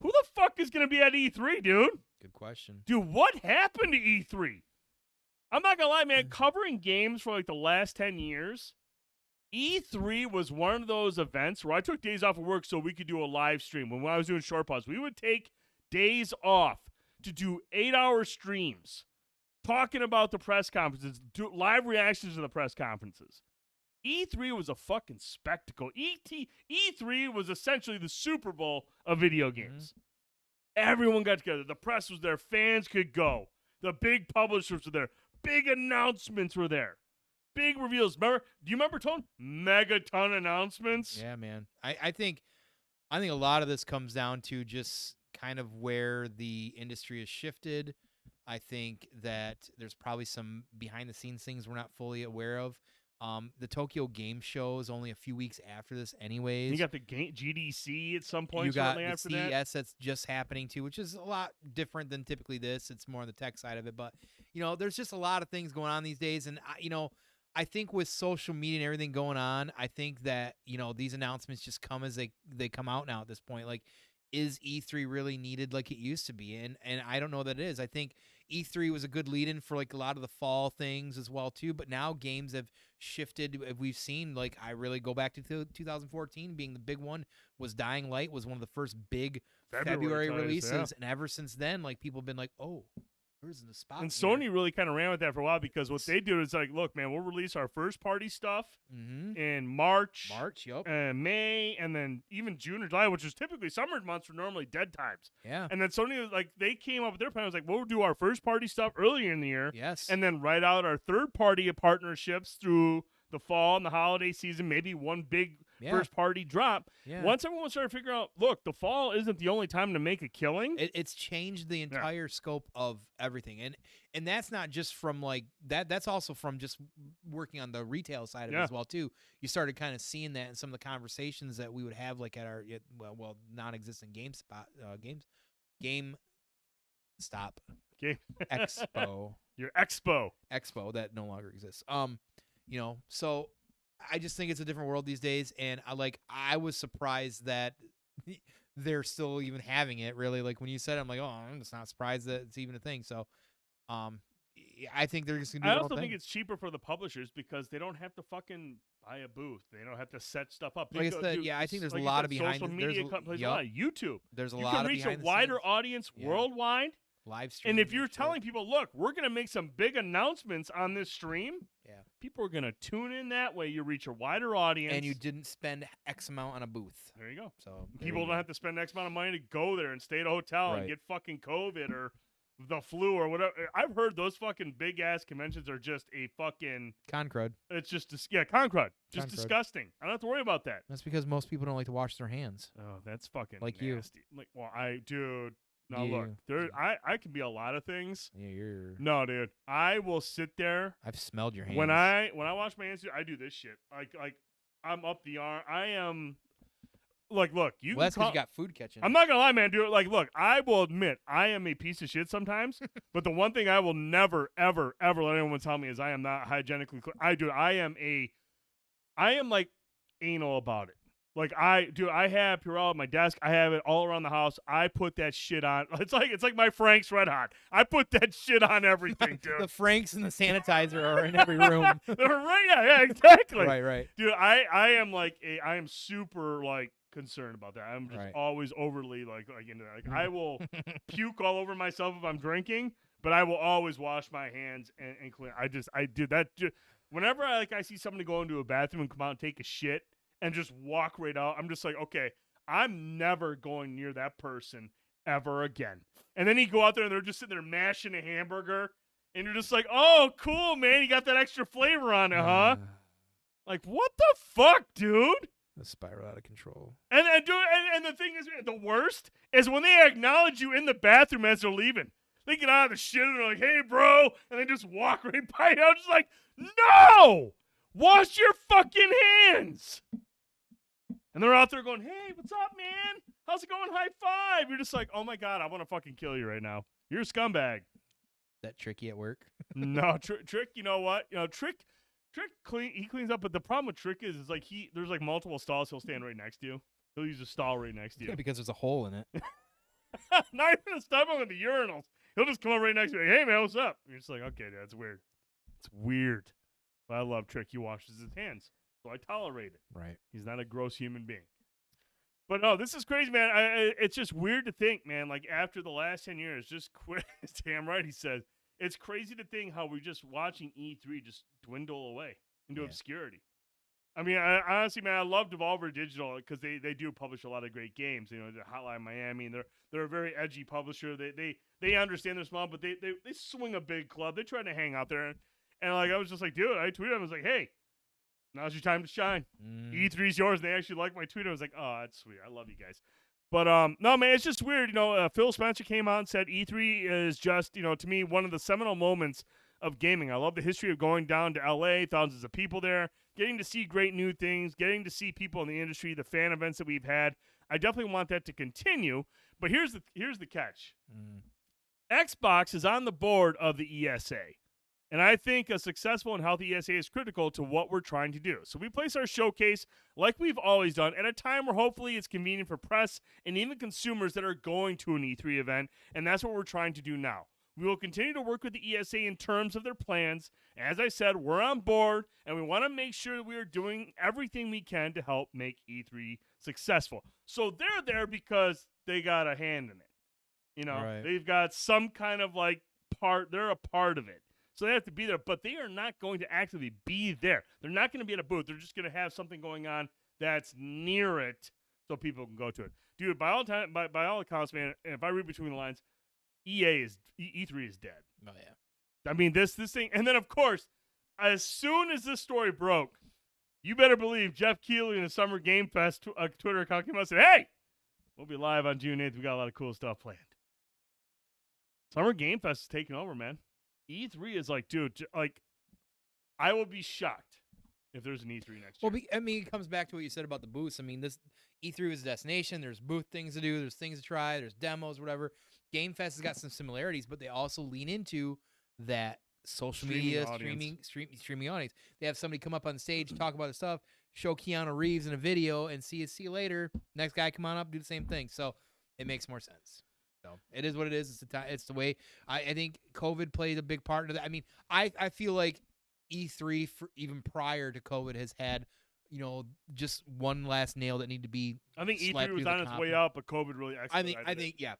Who the fuck is going to be at E3, dude? Good question. Dude, what happened to E3? I'm not going to lie, man. Covering games for like the last 10 years, E3 was one of those events where I took days off of work so we could do a live stream. When I was doing Short Pause, we would take days off to do 8-hour streams talking about the press conferences, do live reactions to the press conferences. E3 was a fucking spectacle. E3 was essentially the Super Bowl of video games. Everyone got together. The press was there. Fans could go. The big publishers were there. Big announcements were there. Big reveals. Do you remember, Tone? Megaton announcements. Yeah, man. I think a lot of this comes down to just kind of where the industry has shifted. I think that there's probably some behind-the-scenes things we're not fully aware of. The Tokyo Game Show is only a few weeks after this anyways. You got the GDC at some point You got shortly the after CES that. that's just happening too, which is a lot different than typically this. It's more on the tech side of it. But, there's just a lot of things going on these days. And, I think with social media and everything going on, I think that, these announcements just come as they come out now at this point. Like, is E3 really needed like it used to be? And I don't know that it is. I think E3 was a good lead-in for like a lot of the fall things as well too, but now games have shifted. We've seen, like, I really go back to 2014 being the big one. Was Dying Light was one of the first big February releases, and ever since then, like, people have been like, oh, where's the spot? And Sony really kind of ran with that for a while, because what they do is like, look, man, we'll release our first party stuff in March, yep, and May, and then even June or July, which is typically summer months, are normally dead times. Yeah. And then Sony was like, they came up with their plan. It was like, we'll do our first party stuff earlier in the year. Yes. And then write out our third party partnerships through the fall and the holiday season, maybe one big first party drop. Yeah. Once everyone started figuring out, look, the fall isn't the only time to make a killing. It's changed the entire scope of everything. And that's not just from like that. That's also from just working on the retail side of it as well too. You started kind of seeing that in some of the conversations that we would have like at our non-existent Expo. Your expo that no longer exists. So I just think it's a different world these days, and I was surprised that they're still even having it. Really, like when you said it, I'm like, oh, I'm just not surprised that it's even a thing. So, I think they're just gonna do. I also think it's cheaper for the publishers because they don't have to fucking buy a booth. They don't have to set stuff up. I think there's a lot of behind social media companies. A lot of YouTube. There's a lot of you can reach a wider audience worldwide. Live stream. And if you're telling people, look, we're going to make some big announcements on this stream, people are going to tune in that way. You reach a wider audience. And you didn't spend X amount on a booth. There you go. So people don't have to spend X amount of money to go there and stay at a hotel and get fucking COVID or the flu or whatever. I've heard those fucking big-ass conventions are just a fucking... con crud. It's just, con crud. Just disgusting. I don't have to worry about that. That's because most people don't like to wash their hands. Oh, that's fucking like nasty. Dude... No, look, I can be a lot of things. Yeah, you're... No, dude. I will sit there. I've smelled your hands. When I wash my hands, I do this shit. Like I'm up the arm. I am... Like, look, that's because you got food catching. I'm not going to lie, man, dude. Like, look, I will admit, I am a piece of shit sometimes, but the one thing I will never, ever, ever let anyone tell me is I am not hygienically clean. I am, like, anal about it. Like, I have Purell at my desk. I have it all around the house. I put that shit on. It's like my Frank's Red Hot. I put that shit on everything, dude. The Franks and the sanitizer are in every room. Yeah, exactly. Right. Dude, I am super, like, concerned about that. I'm just always overly, like into that. Like, I will puke all over myself if I'm drinking, but I will always wash my hands and clean. I do that. Whenever I see somebody go into a bathroom and come out and take a shit, and just walk right out, I'm just like, okay, I'm never going near that person ever again. And then you go out there and they're just sitting there mashing a hamburger, and you're just like, oh, cool, man, you got that extra flavor on it, huh? Like, what the fuck, dude? The spiral out of control. And the thing is, the worst is when they acknowledge you in the bathroom as they're leaving. They get out of the shit and they're like, hey, bro, and they just walk right by you. I'm just like, no! Wash your fucking hands! And they're out there going, hey, what's up, man? How's it going? High five. You're just like, oh, my God, I want to fucking kill you right now. You're a scumbag. That Tricky at work? No, Trick, you know what? Trick he cleans up, but the problem with Trick is like there's like multiple stalls he'll stand right next to you. He'll use a stall right next to you. Yeah, because there's a hole in it. Not even a stall in the urinals. He'll just come up right next to you. Like, hey, man, what's up? And you're just like, okay, dude, that's weird. It's weird. But I love Trick. He washes his hands. So I tolerate it. Right. He's not a gross human being. But no, this is crazy, man. It's just weird to think, man, like after the last 10 years, just quit. Damn right, he says. It's crazy to think how we're just watching E3 just dwindle away into obscurity. I mean, honestly, man, I love Devolver Digital because they do publish a lot of great games. You know, the Hotline Miami, and they're a very edgy publisher. They understand they're small, but they swing a big club. They try to hang out there. And like I was just like, dude, I tweeted him. I was like, hey, now's your time to shine. E3's yours. And they actually liked my tweet. I was like, oh, that's sweet. I love you guys. But no, man, it's just weird. Phil Spencer came out and said E3 is just, to me, one of the seminal moments of gaming. I love the history of going down to LA, thousands of people there, getting to see great new things, getting to see people in the industry, the fan events that we've had. I definitely want that to continue. But here's the catch. Xbox is on the board of the ESA. And I think a successful and healthy ESA is critical to what we're trying to do. So we place our showcase, like we've always done, at a time where hopefully it's convenient for press and even consumers that are going to an E3 event, and that's what we're trying to do now. We will continue to work with the ESA in terms of their plans. As I said, we're on board, and we want to make sure that we are doing everything we can to help make E3 successful. So they're there because they got a hand in it. Right. They've got some kind of part, they're a part of it. So they have to be there, but they are not going to actively be there. They're not going to be at a booth. They're just going to have something going on that's near it so people can go to it. Dude, by all accounts, man, if I read between the lines, E3 is dead. Oh, yeah. I mean, this thing. And then, of course, as soon as this story broke, you better believe Jeff Keighley and the Summer Game Fest Twitter account came out and said, hey, we'll be live on June 8th. We got a lot of cool stuff planned. Summer Game Fest is taking over, man. E3 is dude, I will be shocked if there's an E3 next year. Well, it comes back to what you said about the booths. I mean, this E3 is a destination. There's booth things to do. There's things to try. There's demos, whatever. Game Fest has got some similarities, but they also lean into that social media streaming audience. They have somebody come up on stage, talk about the stuff, show Keanu Reeves in a video, and see you later. Next guy come on up, do the same thing. So it makes more sense. So it is what it is. It's the way. I think COVID played a big part of that. I mean, I feel like E3 even prior to COVID has had, just one last nail that needed to be. I think E3 was on its way out, but COVID really expedited I think yeah.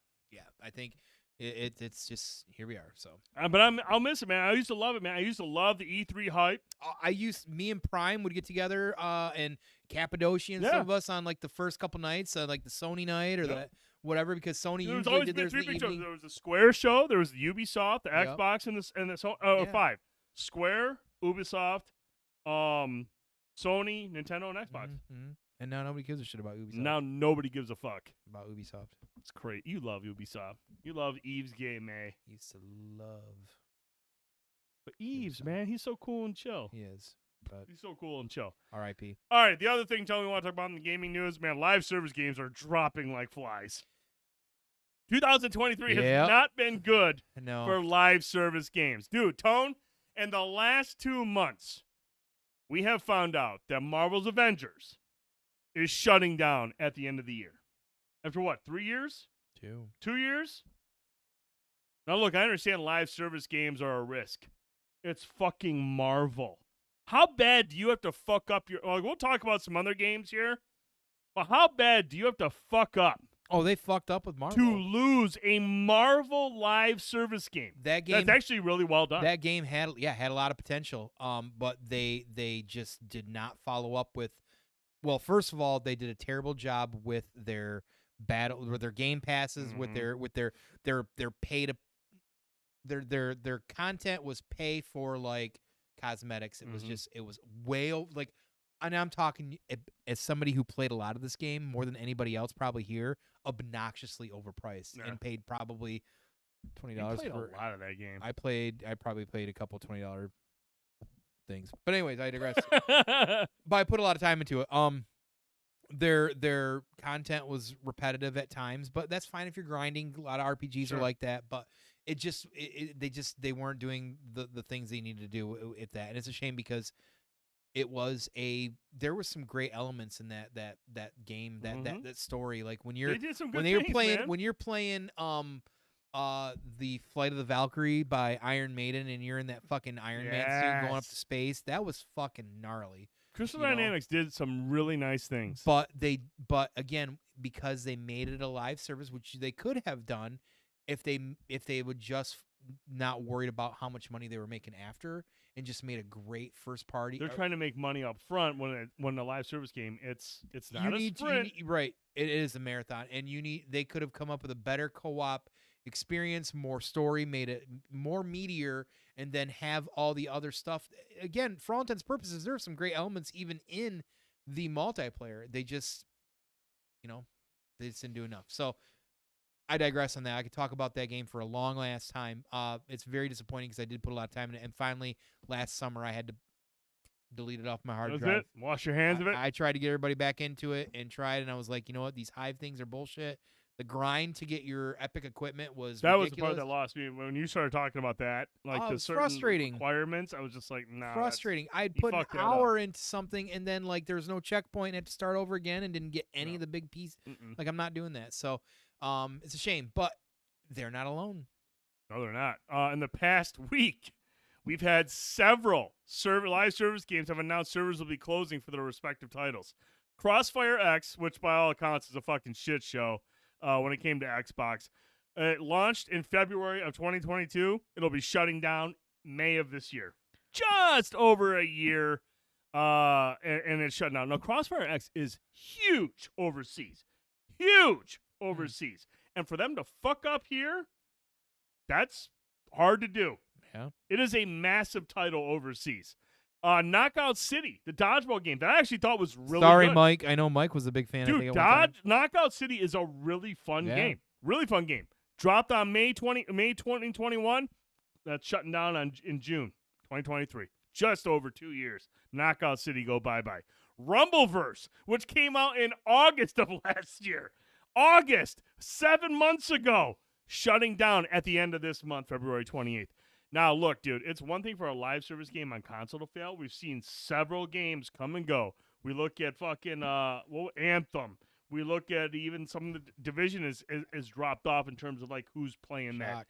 I think it's just here we are. So, but I'll miss it, man. I used to love it, man. I used to love the E3 hype. Me and Prime would get together, and Cappadocia and some of us on the first couple nights, like the Sony night or the whatever, because Sony usually did theirs in the evening. There was the Square show, there was the Ubisoft, the Xbox, and the 5. Square, Ubisoft, Sony, Nintendo, and Xbox. Mm-hmm. And now nobody gives a shit about Ubisoft. Now nobody gives a fuck about Ubisoft. It's great. You love Ubisoft. You love Yves Game. Used to love. But Yves, man, he's so cool and chill. He is. But he's so cool and chill. R.I.P. All right, the other thing, Tony, we want to talk about in the gaming news, man, live service games are dropping like flies. 2023 has not been good for live service games. Dude, Tone, in the last 2 months, we have found out that Marvel's Avengers is shutting down at the end of the year. After what, 3 years? 2 years? Now, look, I understand live service games are a risk. It's fucking Marvel. How bad do you have to fuck up your... we'll talk about some other games here, but how bad do you have to fuck up? Oh, they fucked up with Marvel. To lose a Marvel live service game. That game... That's actually really well done. That game had a lot of potential, but they just did not follow up with... Well, first of all, they did a terrible job with their their game passes, with their pay to... Their content was pay for, cosmetics. It was just, it was way and I'm talking as somebody who played a lot of this game more than anybody else probably here, obnoxiously overpriced and paid probably $20 for a lot of that game. I probably played a couple $20 things, but anyways, I digress. But I put a lot of time into it. Their content was repetitive at times, but that's fine if you're grinding. A lot of RPGs are like that, but they weren't doing the things they needed to do at that, and it's a shame because there was some great elements in that game, that story. Like when you're playing the Flight of the Valkyrie by Iron Maiden, and you're in that fucking Iron Man suit going up to space, that was fucking gnarly. Crystal Dynamics did some really nice things, but again, because they made it a live service, which they could have done if they would just not worried about how much money they were making after, and just made a great first party. They're trying to make money up front when a live service game. It's not a sprint. Right. It is a marathon, and they could have come up with a better co-op experience, more story, made it more meatier, and then have all the other stuff. Again, for all intents and purposes, there are some great elements even in the multiplayer. They just, They just didn't do enough. So I digress on that. I could talk about that game for a long last time. It's very disappointing because I did put a lot of time in it, and finally last summer I had to delete it off my hard That's drive. it. Wash your hands of it. I tried to get everybody back into it and tried, and I was like, you know what? These Hive things are bullshit. The grind to get your epic equipment was that ridiculous. was the part that lost me when you started talking about that. Like the it's certain frustrating. requirements, I was just like, nah. Frustrating. I'd you put an fucked that hour into something, and then like there's no checkpoint, and had to start over again, and didn't get any No. of the big pieces. Mm-mm. Like I'm not doing that. So, it's a shame, but they're not alone. No, they're not. In the past week, we've had several live service games have announced servers will be closing for their respective titles. Crossfire X, which by all accounts is a fucking shit show when it came to Xbox, it launched in February of 2022. It'll be shutting down May of this year. Just over a year, and it's shutting down. Now, Crossfire X is huge overseas. Huge overseas. And for them to fuck up here, that's hard to do. Yeah. It is a massive title overseas. Knockout City, the dodgeball game that I actually thought was really Sorry, good. Mike. I know Mike was a big fan. I think, Dude, at one time. Knockout City is a really fun game. Really fun game. Dropped on May 2021. That's shutting down in June 2023. Just over 2 years. Knockout City go bye-bye. Rumbleverse, which came out in August of last year. August, 7 months ago. Shutting down at the end of this month, February 28th. Now, look, dude, it's one thing for a live service game on console to fail. We've seen several games come and go. We look at fucking Anthem. We look at even some of the Division is dropped off in terms of like who's playing that.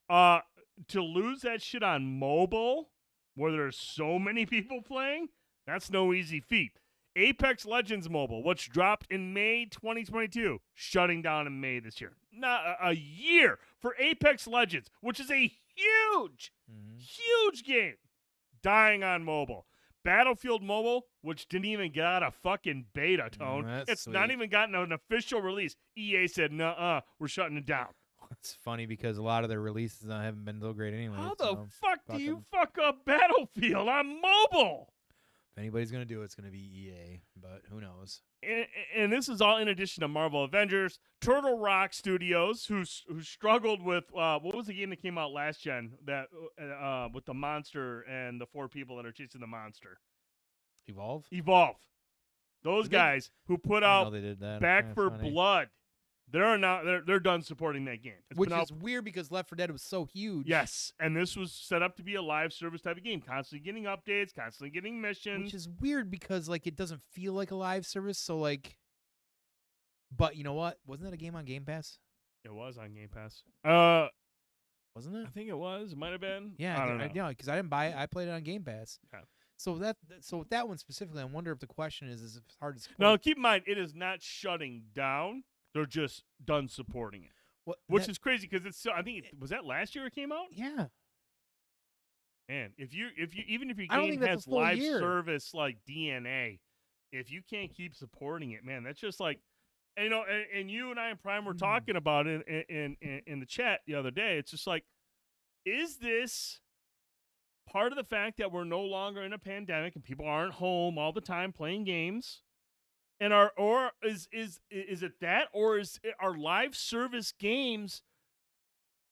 To lose that shit on mobile, where there's so many people playing, that's no easy feat. Apex Legends Mobile, which dropped in May 2022, shutting down in May this year. Not a year for Apex Legends, which is a huge game, dying on mobile. Battlefield Mobile, which didn't even get out of fucking beta, Tone. It's sweet. not even gotten an official release. EA said, nuh-uh, we're shutting it down. It's funny because a lot of their releases haven't been so great anyway. How the fuck do you fuck up Battlefield on mobile? If anybody's going to do it, it's going to be EA, but who knows? And this is all in addition to Marvel Avengers, Turtle Rock Studios, who struggled with what was the game that came out last gen that with the monster and the 4 people that are chasing the monster? Evolve. Those guys who put out they did that. Back for Blood. They're done supporting that game. Which is weird because Left 4 Dead was so huge. Yes, and this was set up to be a live service type of game, constantly getting updates, constantly getting missions. Which is weird because like it doesn't feel like a live service. So like, but you know what? Wasn't that a game on Game Pass? It was on Game Pass. Wasn't it? I think it was. It might have been. Yeah, I don't know. Yeah, because I didn't buy it. I played it on Game Pass. Yeah. So with that one specifically, I wonder if the question is if it's hard to support. Now keep in mind, it is not shutting down. They're just done supporting it, which is crazy because it's. I think was that last year it came out. Yeah. Man, if you even if your I don't game think that's has a full live year. service like DNA, if you can't keep supporting it, man, that's just like, and, you know, and you and I and Prime were talking about it in the chat the other day. It's just like, is this part of the fact that we're no longer in a pandemic and people aren't home all the time playing games? And is it that, or are live service games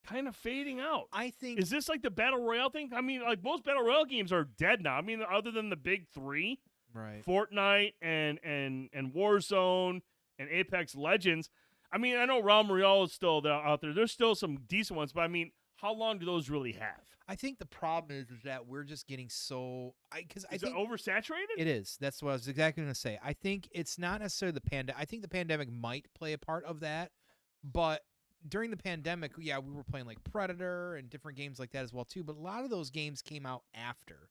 kind of fading out? I think is this like the battle royale thing? I mean, like most battle royale games are dead now. I mean, other than the big 3, right? Fortnite and Warzone and Apex Legends. I mean, I know Realm Royale is still out there. There's still some decent ones, but I mean, how long do those really have? I think the problem is that we're just getting so because I think it oversaturated. It is. That's what I was exactly going to say. I think it's not necessarily the pandemic. I think the pandemic might play a part of that, but during the pandemic, yeah, we were playing like Predator and different games like that as well too. But a lot of those games came out after,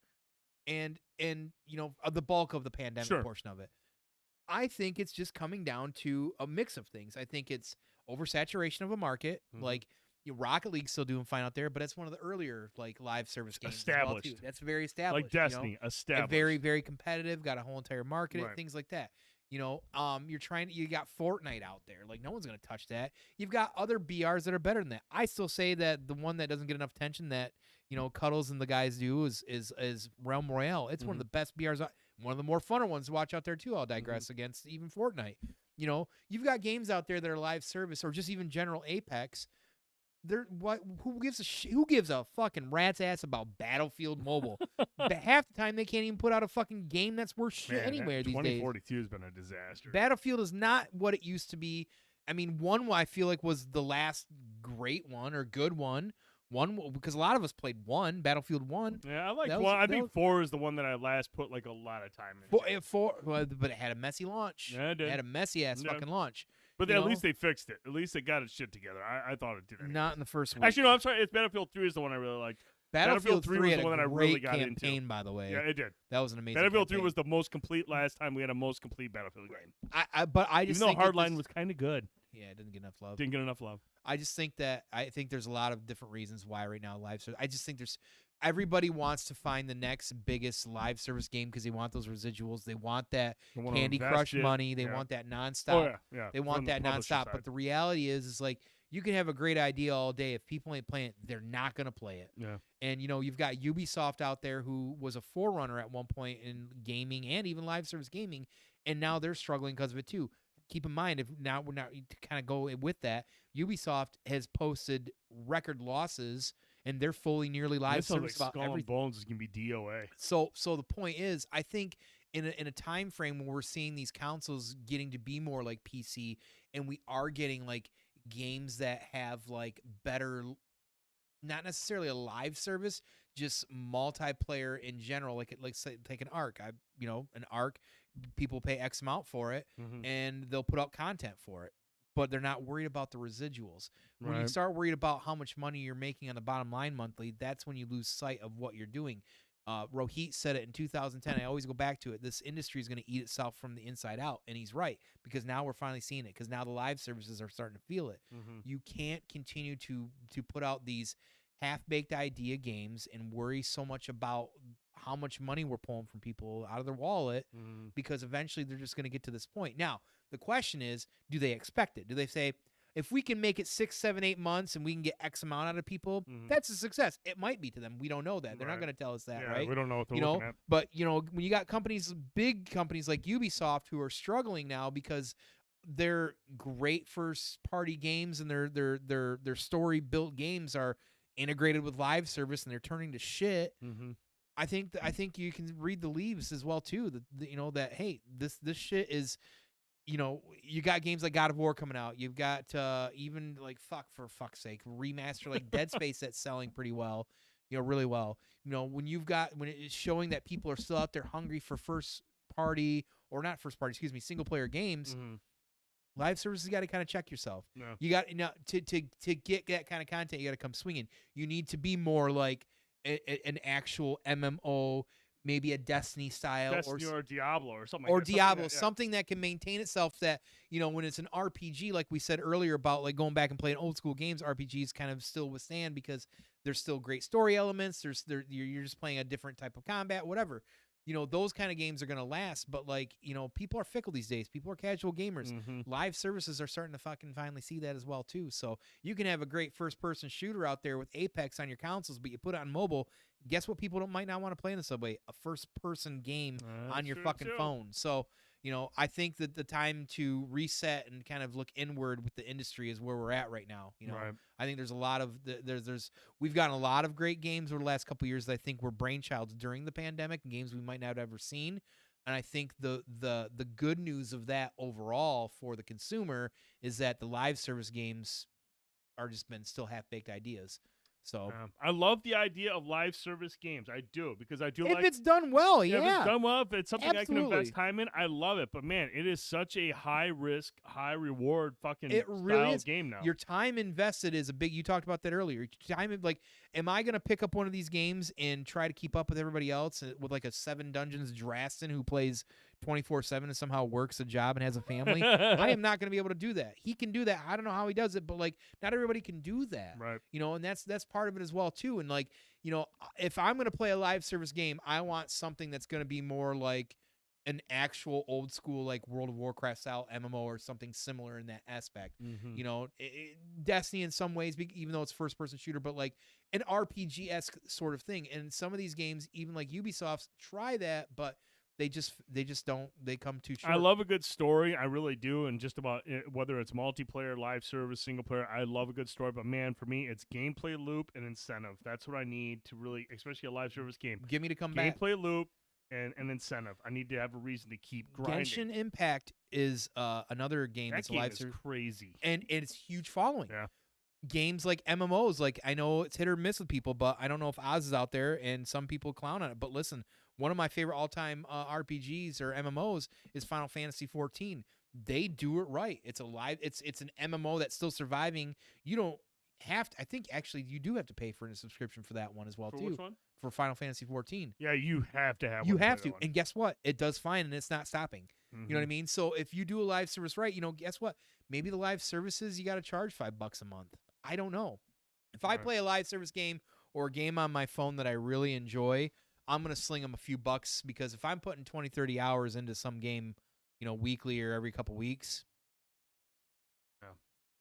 and you know the bulk of the pandemic portion of it. I think it's just coming down to a mix of things. I think it's oversaturation of a market, like. Rocket League's still doing fine out there, but it's one of the earlier like live service games. Established. As well, too. That's very established. Like Destiny, you know? established. And very, very competitive, got a whole entire market, Right. things like that. You know, you got Fortnite out there. Like no one's gonna touch that. You've got other BRs that are better than that. I still say that the one that doesn't get enough attention that, you know, Cuddles and the guys do is Realm Royale. It's one of the best BRs, one of the more funner ones to watch out there too. I'll digress against even Fortnite. You know, you've got games out there that are live service or just even general Apex. Who gives a fucking rat's ass about Battlefield Mobile? Half the time they can't even put out a fucking game that's worth shit anywhere these days. 2042 has been a disaster. Battlefield is not what it used to be. I mean, one I feel like was the last great one or good one. One because a lot of us played one, Battlefield 1. Yeah, I like one. I think 4 is the one that I last put like a lot of time into. But it had a messy launch. Yeah, it did. It had a messy ass fucking launch. But at least they fixed it. At least they got its shit together. I thought it did. Anyways. Not in the first week. Actually, no, I'm sorry. It's Battlefield 3 is the one I really liked. Battlefield 3 was the one that I really got into. Campaign, by the way. Yeah, it did. That was an amazing Battlefield campaign. 3 was the most complete last time we had a most complete Battlefield game. But I just even though think Hardline was kind of good. Yeah, it didn't get enough love. Didn't get enough love. I just think there's a lot of different reasons why right now live service. I just think everybody wants to find the next biggest live service game because they want those residuals. They want that Candy Crush money. They want that nonstop. Oh, yeah. They want that nonstop. But the reality is like you can have a great idea all day. If people ain't playing it, they're not going to play it. Yeah. And, you know, you've got Ubisoft out there who was a forerunner at one point in gaming and even live service gaming, and now they're struggling because of it too. Keep in mind, if now we're not to kind of go with that, Ubisoft has posted record losses, and they're fully nearly live service like about everything. Skull and Bones is gonna be DOA. So the point is, I think in a time frame when we're seeing these consoles getting to be more like PC, and we are getting like games that have like better, not necessarily a live service, just multiplayer in general. Like say take an Ark. An Ark. People pay X amount for it, and they'll put out content for it, but they're not worried about the residuals. When you start worried about how much money you're making on the bottom line monthly, that's when you lose sight of what you're doing. Rohit said it in 2010. I always go back to it. This industry is going to eat itself from the inside out, and he's right, because now we're finally seeing it, because now the live services are starting to feel it. You can't continue to put out these half-baked idea games and worry so much about how much money we're pulling from people out of their wallet, because eventually they're just going to get to this point. Now, the question is, do they expect it? Do they say, if we can make it 6, 7, 8 months and we can get X amount out of people, that's a success? It might be to them. We don't know that. They're not going to tell us that, right? We don't know what they're looking at. But, when you got big companies like Ubisoft who are struggling now because their great first-party games and their story-built games are integrated with live service and they're turning to shit. I think you can read the leaves as well too. That hey, this shit is, you got games like God of War coming out. You've got even like for fuck's sake, remaster like Dead Space that's selling pretty well, really well. When it's showing that people are still out there hungry for single player games. Live services got to kind of check yourself. Yeah. You got to get that kind of content. You got to come swinging. You need to be more like an actual MMO, maybe a Destiny style, or Diablo or something. Or Diablo, something that can maintain itself. That when it's an RPG, like we said earlier about like going back and playing old school games, RPGs kind of still withstand because there's still great story elements. You're just playing a different type of combat, whatever. Those kind of games are going to last, but like, people are fickle these days. People are casual gamers. Live services are starting to fucking finally see that as well too. So you can have a great first-person shooter out there with Apex on your consoles, but you put it on mobile. Guess what? People might not want to play in the subway? A first-person game on your fucking phone. So, I think that the time to reset and kind of look inward with the industry is where we're at right now. I think there's a lot of we've gotten a lot of great games over the last couple of years that I think were brainchilds during the pandemic and games we might not have ever seen. And I think the good news of that overall for the consumer is that the live service games are just been still half-baked ideas. So I love the idea of live service games. I do, because I do if it's done well, if it's done well, if it's something Absolutely. I can invest time in, I love it. But man, it is such a high risk, high reward fucking style game now. Your time invested is a big. You talked about that earlier. Am I going to pick up one of these games and try to keep up with everybody else with like a 7 Dungeons Drastin who plays 24/7 and somehow works a job and has a family? I am not going to be able to do that. He can do that. I don't know how he does it, but like not everybody can do that. Right. And that's part of it as well too. And like, if I'm going to play a live service game, I want something that's going to be more like an actual old school like World of Warcraft style MMO or something similar in that aspect. Destiny in some ways, even though it's first person shooter, but like an RPG-esque sort of thing. And some of these games, even like Ubisoft's, try that, but they just don't. They come too short. I love a good story. I really do. And just about whether it's multiplayer, live service, single player, I love a good story. But, man, for me, it's gameplay loop and incentive. That's what I need to really, especially a live service game. Give me to come back. Gameplay loop and incentive. I need to have a reason to keep grinding. Genshin Impact is another game that that's game a live is service. crazy. And it's huge following. Yeah. Games like MMOs, like I know it's hit or miss with people, but I don't know if Oz is out there and some people clown on it. But listen, one of my favorite all-time RPGs or MMOs is Final Fantasy 14. They do it right. It's a live. It's an MMO that's still surviving. You don't have to. I think actually you do have to pay for a subscription for that one as well For too. which one? For Final Fantasy 14. Yeah, you have to have. You one have play to, that one. and guess what? It does fine, and it's not stopping. Mhm. You know what I mean? So if you do a live service right, guess what? Maybe the live services you got to charge $5 a month. I don't know. If I Right. play a live service game or a game on my phone that I really enjoy, I'm going to sling them a few bucks because if I'm putting 20, 30 hours into some game, weekly or every couple weeks,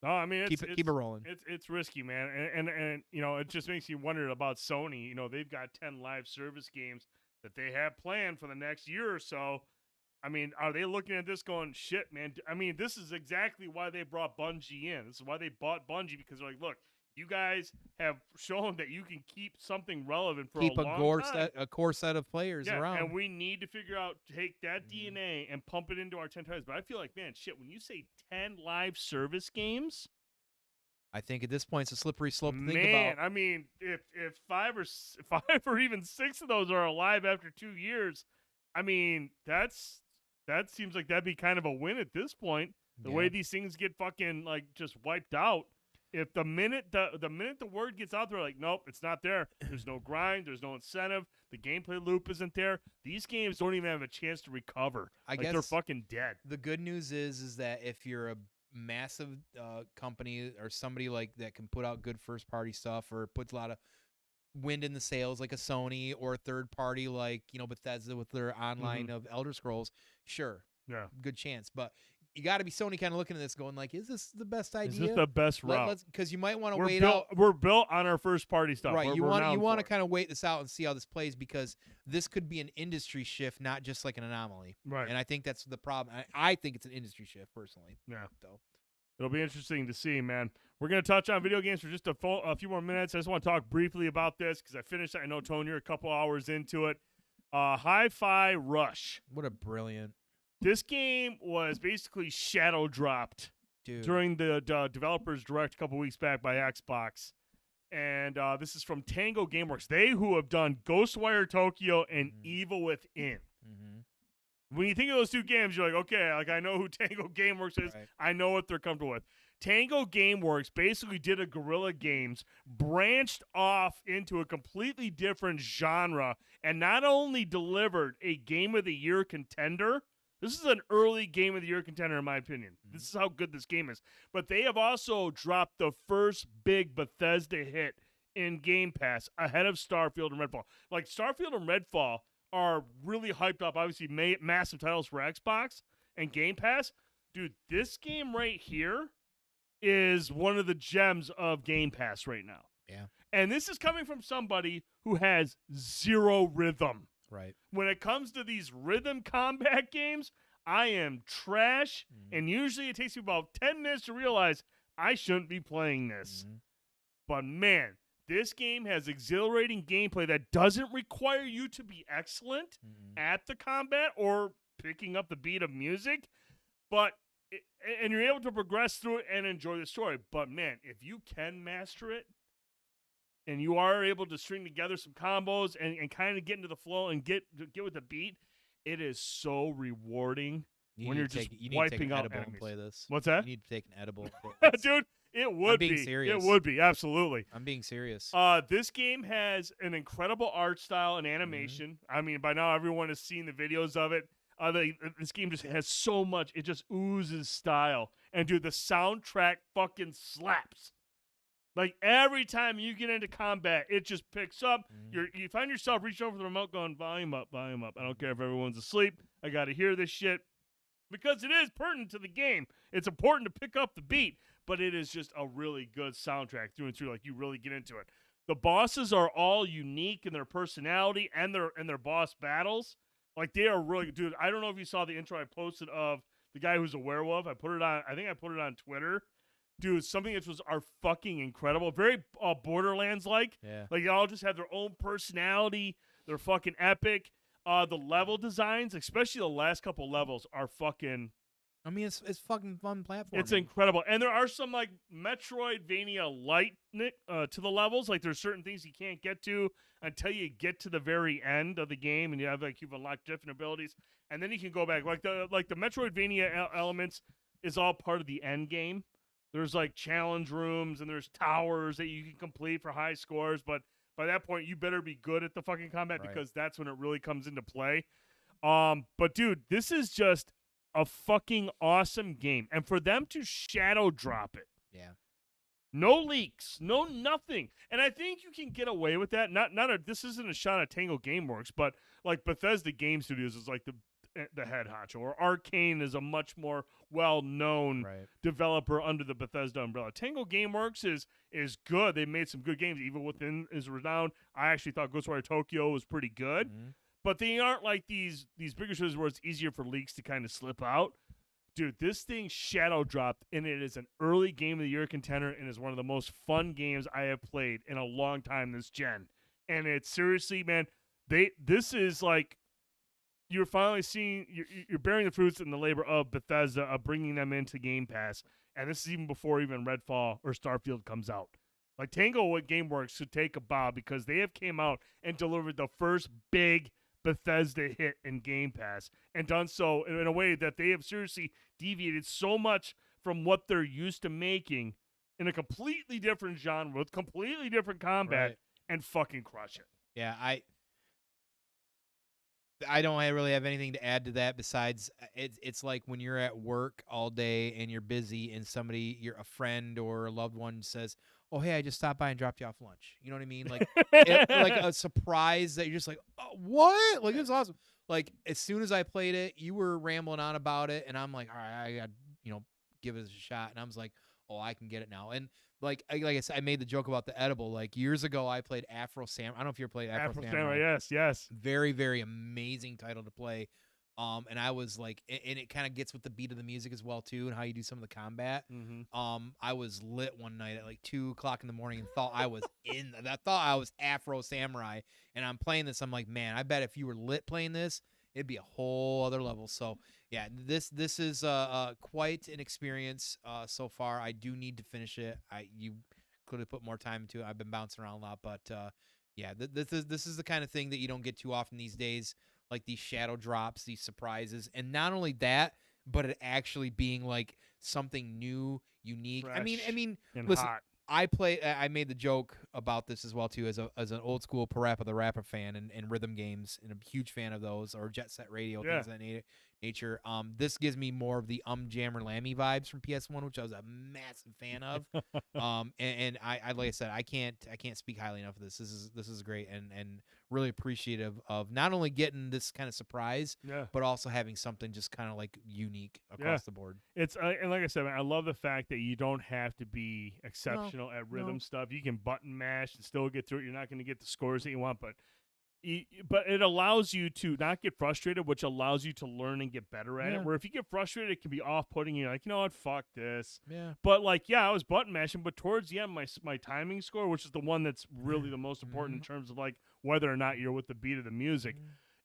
No, I mean keep it rolling. It's risky, man, and it just makes you wonder about Sony. They've got 10 live service games that they have planned for the next year or so. I mean, are they looking at this going, shit, man? I mean, this is exactly why they brought Bungie in. This is why they bought Bungie, because they're like, look, you guys have shown that you can keep something relevant for Keep a long time. a core set of players around. And we need to figure out, take that DNA and pump it into our 10 titles. But I feel like, man, shit, when you say 10 live service games, I think at this point it's a slippery slope to think man, about. I mean, if five or even 6 of those are alive after 2 years, I mean, that seems like that'd be kind of a win at this point. The way these things get fucking like just wiped out. If the minute the word gets out there, like, nope, it's not there. There's no grind. There's no incentive. The gameplay loop isn't there. These games don't even have a chance to recover. I guess they're fucking dead. The good news is that if you're a massive company or somebody like that can put out good first party stuff or puts a lot of wind in the sails like a Sony or a third party like Bethesda with their online of Elder Scrolls, sure, good chance. But you got to be Sony kind of looking at this going like, is this the best idea? Is this the best route? Because you might want to wait out. We're built on our first party stuff. Right. You want to kind of wait this out and see how this plays because this could be an industry shift, not just like an anomaly. Right. And I think that's the problem. I think it's an industry shift personally. Yeah. So it'll be interesting to see, man. We're going to touch on video games for just a few more minutes. I just want to talk briefly about this because I finished. I know, Tony, you're a couple hours into it. HiFiRush. What a brilliant. This game was basically shadow dropped during the developers direct a couple weeks back by Xbox. And this is from Tango Gameworks. They who have done Ghostwire Tokyo and Evil Within. When you think of those two games, you're like, okay, like I know who Tango Gameworks is. Right. I know what they're comfortable with. Tango Gameworks basically did a Guerrilla Games, branched off into a completely different genre, and not only delivered a Game of the Year contender. This is an early Game of the Year contender, in my opinion. This is how good this game is. But they have also dropped the first big Bethesda hit in Game Pass ahead of Starfield and Redfall. Like, Starfield and Redfall are really hyped up, obviously massive titles for Xbox and Game Pass. Dude, this game right here is one of the gems of Game Pass right now. Yeah. And this is coming from somebody who has zero rhythm. Right. When it comes to these rhythm combat games, I am trash, and usually it takes me about 10 minutes to realize I shouldn't be playing this. But man, this game has exhilarating gameplay that doesn't require you to be excellent at the combat or picking up the beat of music, and you're able to progress through it and enjoy the story. But man, if you can master it, and you are able to string together some combos and kind of get into the flow and get with the beat, it is so rewarding when you're just wiping out enemies. And play this. What's that? You need to take an edible. Dude, it would be. Serious. It would be, absolutely. I'm being serious. This game has an incredible art style and animation. I mean, by now everyone has seen the videos of it. This game just has so much. It just oozes style. And dude, the soundtrack fucking slaps. Like, every time you get into combat, it just picks up. You find yourself reaching over the remote going, volume up, volume up. I don't care if everyone's asleep. I got to hear this shit. Because it is pertinent to the game. It's important to pick up the beat, but it is just a really good soundtrack through and through. Like, you really get into it. The bosses are all unique in their personality and their boss battles. Like, they are really good. Dude, I don't know if you saw the intro I posted of the guy who's a werewolf. I think I put it on Twitter. Dude, some of the intros are fucking incredible. Very Borderlands-like. Yeah. Like, they all just have their own personality. They're fucking epic. The level designs, especially the last couple levels, are fucking... I mean, it's fucking fun platform. It's incredible. And there are some, like, Metroidvania-light to the levels. Like, there's certain things you can't get to until you get to the very end of the game, and you've unlocked different abilities. And then you can go back. Like the Metroidvania elements is all part of the end game. There's, like, challenge rooms, and there's towers that you can complete for high scores. But by that point, you better be good at the fucking combat because that's when it really comes into play. But, dude, this is just a fucking awesome game. And for them to shadow drop it. Yeah. No leaks, no nothing. And I think you can get away with that. This isn't a shot at Tango Gameworks, but like Bethesda Game Studios is like the head honcho, or Arcane is a much more well-known developer under the Bethesda umbrella. Tango Gameworks is good. They made some good games, even within his renown. I actually thought Ghostwire Tokyo was pretty good. Mm-hmm. But they aren't like these bigger shows where it's easier for leaks to kind of slip out. Dude, this thing shadow dropped, and it is an early Game of the Year contender, and is one of the most fun games I have played in a long time this gen. And it's seriously, man, this is like you're finally seeing you're bearing the fruits and the labor of Bethesda of bringing them into Game Pass, and this is even before even Redfall or Starfield comes out. Like Tango Gameworks should take a bow because they have came out and delivered the first big Bethesda hit in Game Pass, and done so in a way that they have seriously deviated so much from what they're used to making in a completely different genre with completely different combat and fucking crush it. Yeah, I don't really have anything to add to that besides it's like when you're at work all day and you're busy and a friend or a loved one says, "Oh, hey, I just stopped by and dropped you off lunch." You know what I mean? Like, like a surprise that you're just like, "Oh, what?" Like, it's awesome. Like, as soon as I played it, you were rambling on about it, and I'm like, "All right, I got give it a shot." And I was like, "Oh, I can get it now." And like I said, I made the joke about the edible. Like years ago, I played Afro Samurai. I don't know if you ever played Afro Samurai. Yes. Very, very amazing title to play. And I was like, and it kind of gets with the beat of the music as well too, and how you do some of the combat. Mm-hmm. I was lit one night at like 2:00 in the morning and thought I was I thought I was Afro Samurai, and I'm playing this. I'm like, man, I bet if you were lit playing this, it'd be a whole other level. So yeah, this is quite an experience so far. I do need to finish it. You could have put more time into it. I've been bouncing around a lot, but yeah, this is the kind of thing that you don't get too often these days. Like these shadow drops, these surprises, and not only that, but it actually being like something new, unique. Fresh I mean, and listen, hot. I made the joke about this as well too, as an old school Parappa the Rapper fan and rhythm games, and a huge fan of those, or Jet Set Radio, things of that nature. This gives me more of the Jammer Lammy vibes from PS1, which I was a massive fan of. And I like I said, I can't speak highly enough of this. This is great, and really appreciative of not only getting this kind of surprise, but also having something just kind of like unique across the board. It's and like I said, man, I love the fact that you don't have to be exceptional at rhythm stuff. You can button mash and still get through it. You're not going to get the scores that you want, but it allows you to not get frustrated, which allows you to learn and get better at it. Where if you get frustrated, it can be off-putting. You're like, you know what, fuck this. Yeah. But like, I was button mashing, but towards the end, my timing score, which is the one that's really the most important in terms of like whether or not you're with the beat of the music.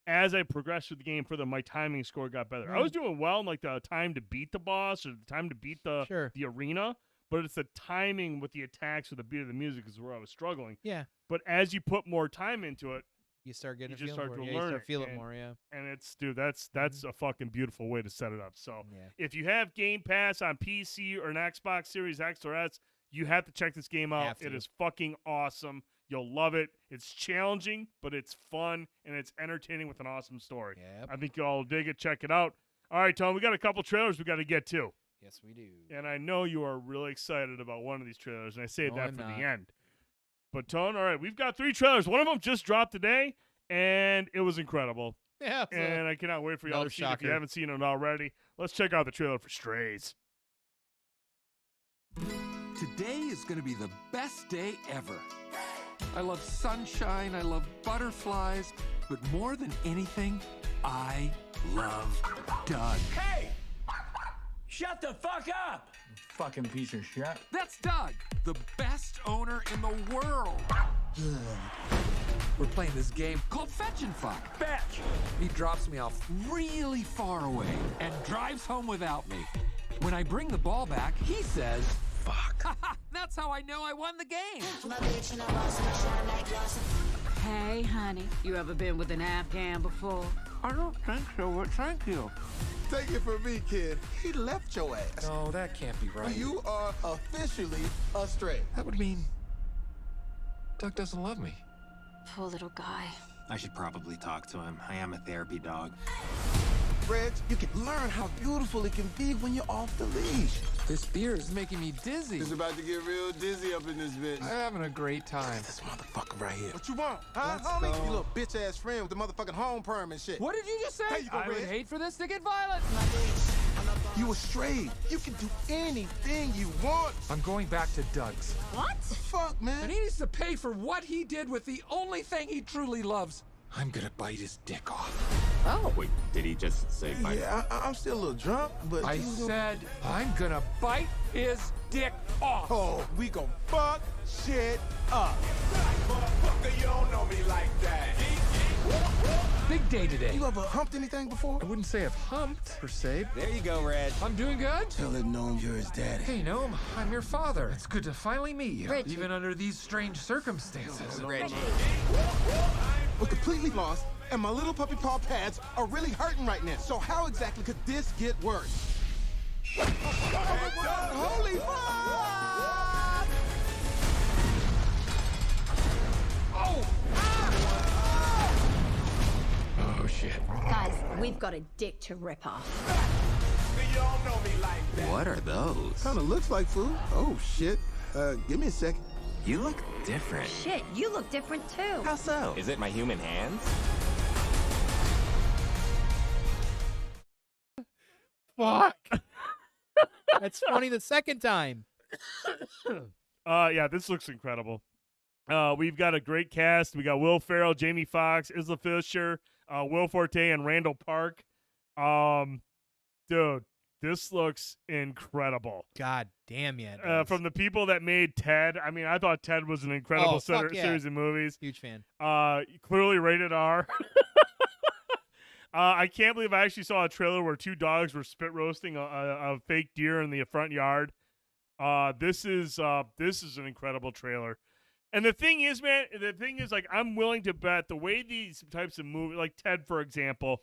As I progressed through the game further, my timing score got better. I was doing well in like the time to beat the boss or the time to beat the arena, but it's the timing with the attacks or the beat of the music is where I was struggling. Yeah. But as you put more time into it, you start getting you just start to learn, you start feel it more, And it's, dude, that's a fucking beautiful way to set it up. So if you have Game Pass on PC or an Xbox Series X or S, you have to check this game out. It is fucking awesome. You'll love it. It's challenging, but it's fun and it's entertaining with an awesome story. Yep. I think y'all dig it. Check it out. All right, Tom, we got a couple trailers we got to get to. Yes, we do. And I know you are really excited about one of these trailers, and I saved that for the end. But, Tone, all right, we've got 3 trailers. One of them just dropped today, and it was incredible. Yeah. And I cannot wait for y'all to see it if you haven't seen it already. Let's check out the trailer for Strays. Today is going to be the best day ever. I love sunshine, I love butterflies, but more than anything, I love Doug. Hey! Shut the fuck up! Fucking piece of shit. That's Doug, the best owner in the world. We're playing this game called Fetch and Fuck. Fetch! He drops me off really far away and drives home without me. When I bring the ball back, he says, fuck. That's how I know I won the game. Hey, honey, you ever been with an Afghan before? I don't think so, but thank you. Take it from me, kid. He left your ass. No, that can't be right. You are officially astray. That would mean Doug doesn't love me. Poor little guy. I should probably talk to him. I am a therapy dog. Reg, you can learn how beautiful it can be when you're off the leash. This beer is making me dizzy. It's about to get real dizzy up in this bitch. I'm having a great time. This motherfucker right here. What you want? Huh, homie? You little bitch-ass friend with the motherfucking home perm and shit. What did you just say? There you go, I would Reg. hate for this to get violent. You astray. You can do anything you want. I'm going back to Doug's. What? The fuck, man? And he needs to pay for what he did with the only thing he truly loves. I'm gonna bite his dick off. Oh. Wait, did he just say bye? Yeah, I'm still a little drunk, but I said I'm gonna bite his dick off. oh, we gon' fuck shit up. Motherfucker, you don't know me like that. Big day today. You ever humped anything before? I wouldn't say I've humped, per se. There you go, Reg. I'm doing good. Tell that gnome you're his daddy. Hey, Gnome, I'm your father. It's good to finally meet you, Reggie. even under these strange circumstances. Reggie. We're completely lost, and my little puppy paw pads are really hurting right now. So how exactly could this get worse? Holy fuck! Oh! Oh, shit. Guys, we've got a dick to rip off. You don't know me like that. What are those? Kinda looks like food. Oh shit. Give me a second. You look different. Shit, you look different too. How so? Is it my human hands? Fuck. That's funny the second time. Yeah, this looks incredible. We've got a great cast. We got Will Ferrell, Jamie Foxx, Isla Fisher, Will Forte, and Randall Park. Dude, this looks incredible. God damn yeah. From the people that made Ted. I mean, I thought Ted was an incredible Oh, fuck yeah. series of movies. Huge fan. Clearly rated R. I can't believe I actually saw a trailer where two dogs were spit roasting a fake deer in the front yard. This is an incredible trailer. And the thing is, man, like, I'm willing to bet the way these types of movies, like Ted, for example,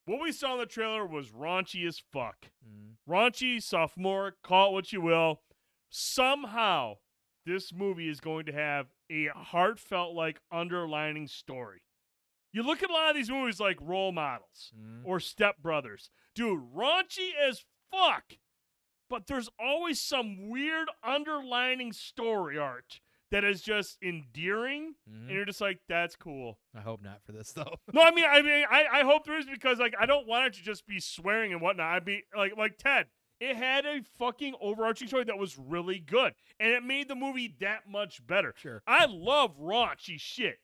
what we saw in the trailer was raunchy as fuck. Raunchy, sophomoric, call it what you will. Somehow, this movie is going to have a heartfelt, like, underlining story. You look at a lot of these movies like Role Models or Step Brothers. Dude, raunchy as fuck. But there's always some weird underlining story arc that is just endearing, and you're just like, that's cool. I hope not for this though. No, I hope there is, because like I don't want it to just be swearing and whatnot. I mean, like Ted, it had a fucking overarching story that was really good, and it made the movie that much better. Sure. I love raunchy shit.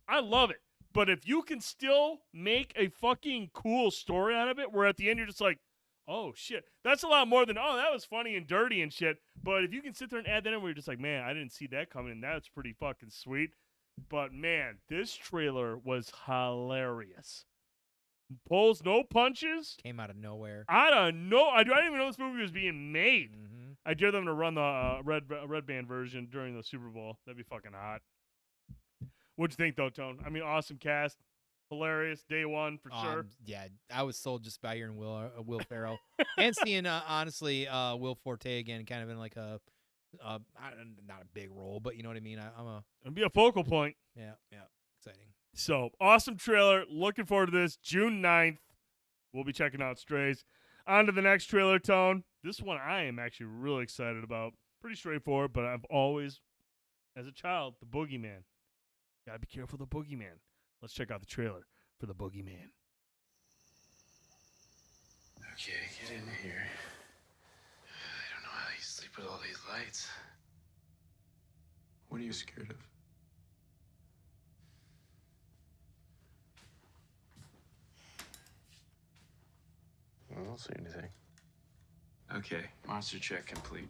I love it. But if you can still make a fucking cool story out of it, where at the end you're just like, oh shit, that's a lot more than, oh, that was funny and dirty and shit. But if you can sit there and add that in where you're just like, man, I didn't see that coming, and that's pretty fucking sweet. But man, this trailer was hilarious. Pulls no punches. Came out of nowhere. I don't know. I didn't even know this movie was being made. I dare them to run the red band version during the Super Bowl. That'd be fucking hot. What'd you think, though, Tone? I mean, awesome cast. Hilarious. Day one, for sure. Yeah, I was sold just by hearing Will Ferrell. And seeing, honestly, Will Forte again, kind of in like a, not a big role, but you know what I mean? It'd be a focal point. Yeah, exciting. So, awesome trailer. Looking forward to this. June 9th. We'll be checking out Strays. On to the next trailer, Tone. This one I am actually really excited about. Pretty straightforward, but I've always, as a child, the Boogeyman. Gotta be careful of the Boogeyman. Let's check out the trailer for the Boogeyman. Okay, get in here. I don't know how you sleep with all these lights. What are you scared of? I don't see anything. Okay, monster check complete.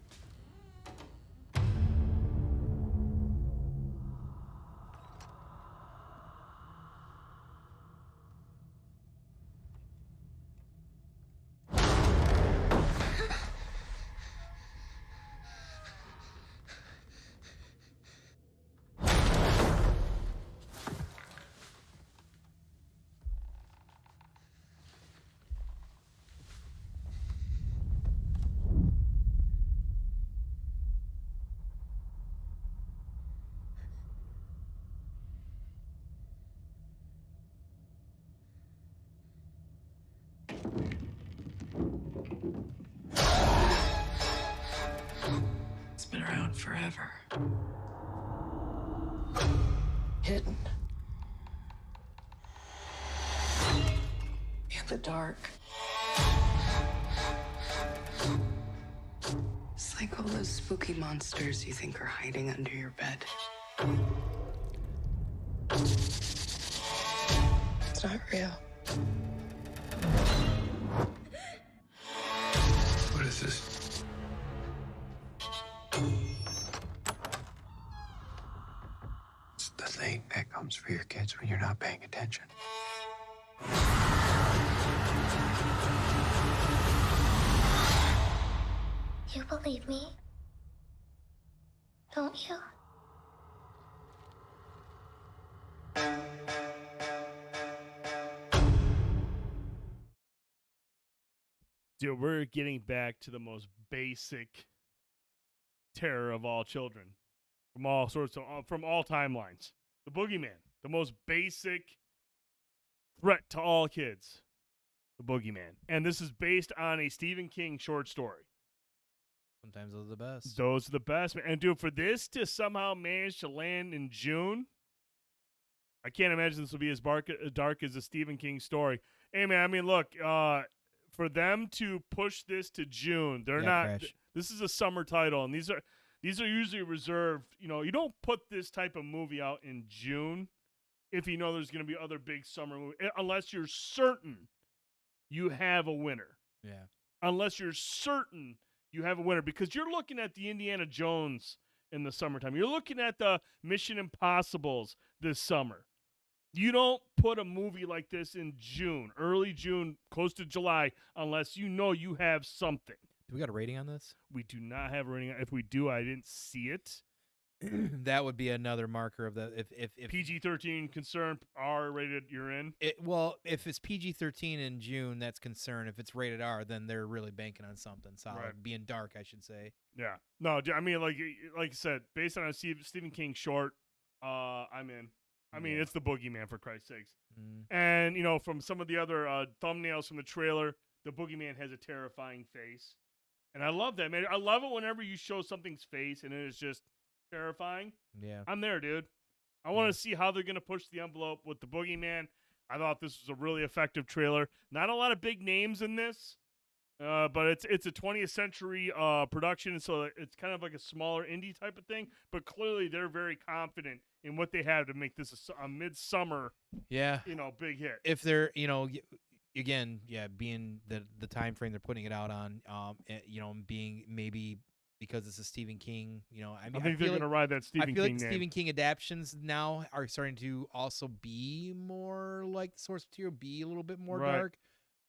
It's been around forever. Hidden. In the dark. It's like all those spooky monsters you think are hiding under your bed. It's not real. What is this? It's the thing that comes for your kids when you're not paying attention. You believe me? Don't you? Dude, we're getting back to the most basic terror of all children, from all sorts of, from all timelines. The Boogeyman, the most basic threat to all kids. The Boogeyman, and this is based on a Stephen King short story. Sometimes those are the best. Those are the best, man. And dude, for this to somehow manage to land in June, I can't imagine this will be as dark as a Stephen King story. Hey, man, I mean, look, for them to push this to June, they're not. This is a summer title, and these are usually reserved. You know, you don't put this type of movie out in June if you know there's going to be other big summer movies, unless you're certain you have a winner. Yeah. Unless you're certain you have a winner, because you're looking at the Indiana Jones in the summertime. You're looking at the Mission Impossibles this summer. You don't put a movie like this in June, early June, close to July, unless you know you have something. Do we got a rating on this? We do not have a rating. If we do, I didn't see it. That would be another marker of the if PG-13 concern, R-rated, you're in. Well, if it's PG-13 in June, that's concern. If it's rated R, then they're really banking on something solid, Right. being dark, I should say. Yeah, no, I mean, like I said, based on a Stephen King short, I'm in. I mean, it's the Boogeyman, for Christ's sakes. And, you know, from some of the other thumbnails from the trailer, the Boogeyman has a terrifying face. And I love that, man. I love it whenever you show something's face and it is just terrifying. Yeah. I'm there, dude. I want to see how they're going to push the envelope with the Boogeyman. I thought this was a really effective trailer. Not a lot of big names in this, but it's a 20th century production, so it's kind of like a smaller indie type of thing. But clearly, they're very confident in what they have to make this a midsummer, big hit. If they're, again, being the time frame they're putting it out on, being maybe because it's a Stephen King, I think they're going to ride that Stephen King I feel like name. Stephen King adaptions now are starting to also be more like the source material, be a little bit more dark,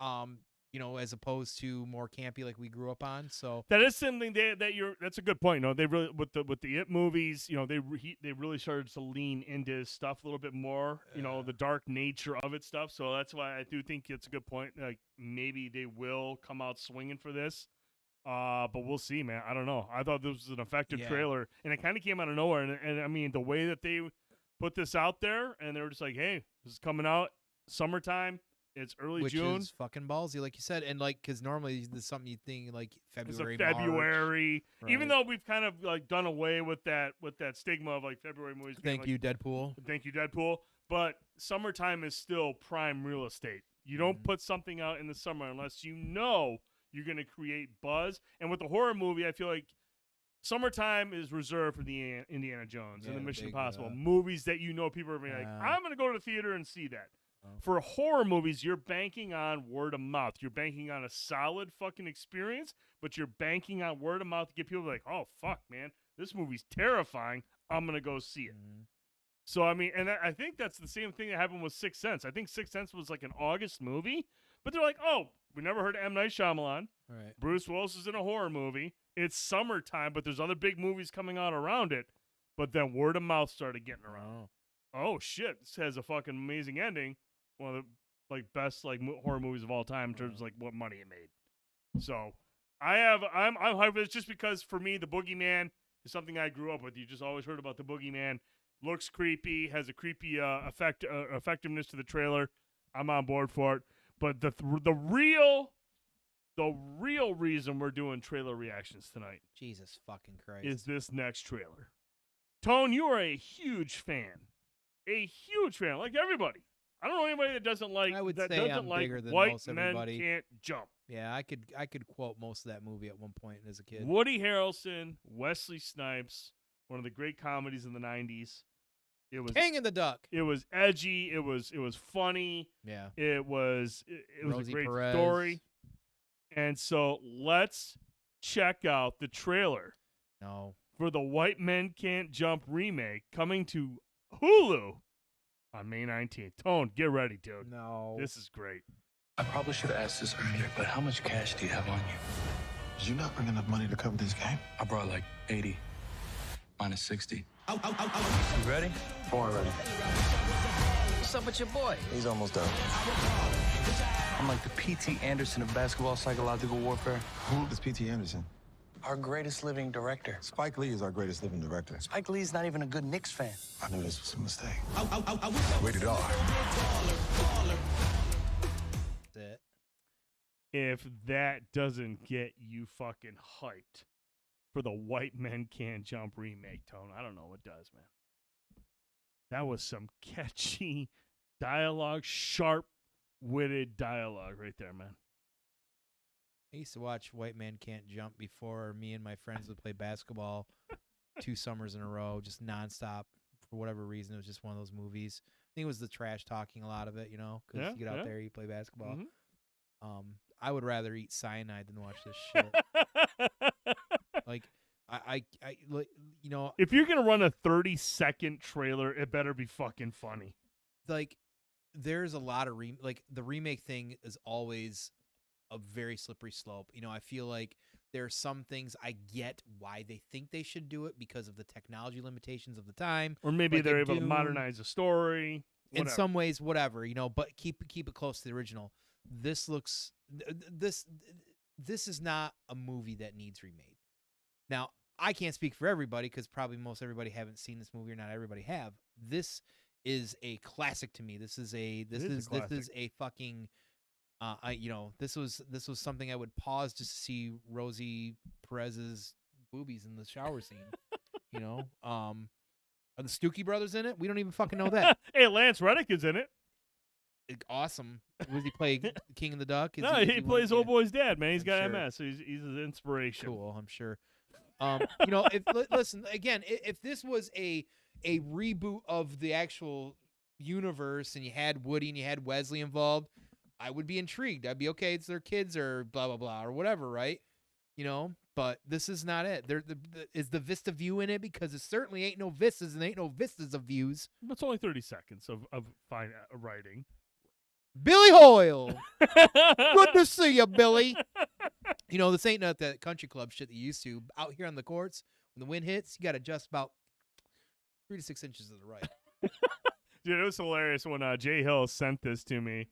as opposed to more campy like we grew up on. So that is something that's a good point. They really with the It movies, they really started to lean into stuff a little bit more, the dark nature of it stuff. So that's why I do think it's a good point. Like maybe they will come out swinging for this. But we'll see, man. I don't know. I thought this was an effective trailer, and it kind of came out of nowhere. And I mean, the way that they put this out there, and they were just like, "Hey, this is coming out summertime. It's early June." Which is fucking ballsy, like you said, and because normally this is something you think like February, it's a February. March. Even though we've kind of like done away with that stigma of like February movies. Thank you, Deadpool. Thank you, Deadpool. But summertime is still prime real estate. You don't put something out in the summer unless you know you're going to create buzz. And with the horror movie, I feel like summertime is reserved for the Indiana Jones and the Mission Impossible movies that people are going to be like, I'm going to go to the theater and see that. For horror movies, you're banking on word of mouth. You're banking on a solid fucking experience, but you're banking on word of mouth to get people like, oh, fuck, man, this movie's terrifying. I'm going to go see it. So, I mean, and I think that's the same thing that happened with Sixth Sense. I think Sixth Sense was like an August movie, but they're like, oh, we never heard of M. Night Shyamalan. Right. Bruce Willis is in a horror movie. It's summertime, but there's other big movies coming out around it. But then word of mouth started getting around. Oh, shit, this has a fucking amazing ending. One of the best horror movies of all time in terms of what money it made. So I'm hyped. It's just because for me the Boogeyman is something I grew up with. You just always heard about the Boogeyman. Looks creepy, has a creepy effectiveness to the trailer. I'm on board for it. But the real reason we're doing trailer reactions tonight, Jesus fucking Christ, is this next trailer. Tone, you are a huge fan, like everybody. I don't know anybody that doesn't like. I would that say doesn't I'm like bigger than white most men everybody. can't jump. Yeah, I could quote most of that movie at one point as a kid. Woody Harrelson, Wesley Snipes, one of the great comedies in the 90s. It was King and the Duck. It was edgy. It was funny. Yeah. It was a Rosie great Perez. story. And so let's check out the trailer. No. For the White Men Can't Jump remake coming to Hulu on May 19th. Tone, get ready, dude. No. This is great. I probably should have asked this earlier, but how much cash do you have on you? Did you not bring enough money to cover this game? I brought like 80 minus 60. You ready? Born ready. What's up with your boy? He's almost done. I'm like the P.T. Anderson of basketball psychological warfare. Who is P.T. Anderson? Our greatest living director. Spike Lee is our greatest living director. Spike Lee's not even a good Knicks fan. I knew this was a mistake. Rated R. That's it. If that doesn't get you fucking hyped for the White Men Can't Jump remake, Tone, I don't know what does, man. That was some catchy dialogue, sharp-witted dialogue right there, man. I used to watch White Man Can't Jump before me and my friends would play basketball 2 summers in a row, just nonstop. For whatever reason, it was just one of those movies. I think it was the trash talking a lot of it, because you get out there, you play basketball. Mm-hmm. I would rather eat cyanide than watch this shit. If you're gonna run a 30-second trailer, it better be fucking funny. There's a lot of the remake thing is always a very slippery slope. I feel like there are some things I get why they think they should do it because of the technology limitations of the time, or maybe they're able to modernize the story. In some ways, whatever, but keep it close to the original. This looks this is not a movie that needs remade. Now, I can't speak for everybody because probably most everybody haven't seen this movie, or not everybody have. This is a classic to me. This is a fucking this was something I would pause just to see Rosie Perez's boobies in the shower scene. Are the Stookie brothers in it? We don't even fucking know that. Hey, Lance Reddick is in it. Awesome. Was he play King and the Duck? He plays old boy's dad, man. He's got MS, so he's his inspiration. Cool, I'm sure. Listen again. If this was a reboot of the actual universe, and you had Woody and you had Wesley involved, I would be intrigued. I'd be okay. It's their kids or blah blah blah or whatever, right? But this is not it. Is the Vista View in it? Because it certainly ain't no vistas and ain't no vistas of views. That's only 30 seconds of fine writing. Billy Hoyle. Good to see you, Billy. This ain't not that country club shit that you used to. Out here on the courts, when the wind hits, you got to adjust about 3 to 6 inches to the right. Dude, it was hilarious when Jay Hill sent this to me.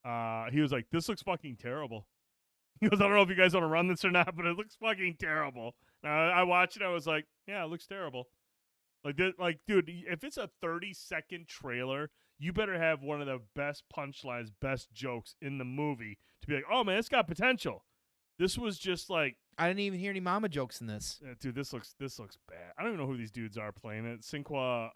He was like, "This looks fucking terrible." He goes, "I don't know if you guys want to run this or not, but it looks fucking terrible." I watched it. I was like, "Yeah, it looks terrible." Dude, if it's a 30-second trailer, you better have one of the best punchlines, best jokes in the movie to be like, "Oh man, it's got potential." This was just like, I didn't even hear any mama jokes in this. Dude, this looks bad. I don't even know who these dudes are playing it. Sinqua,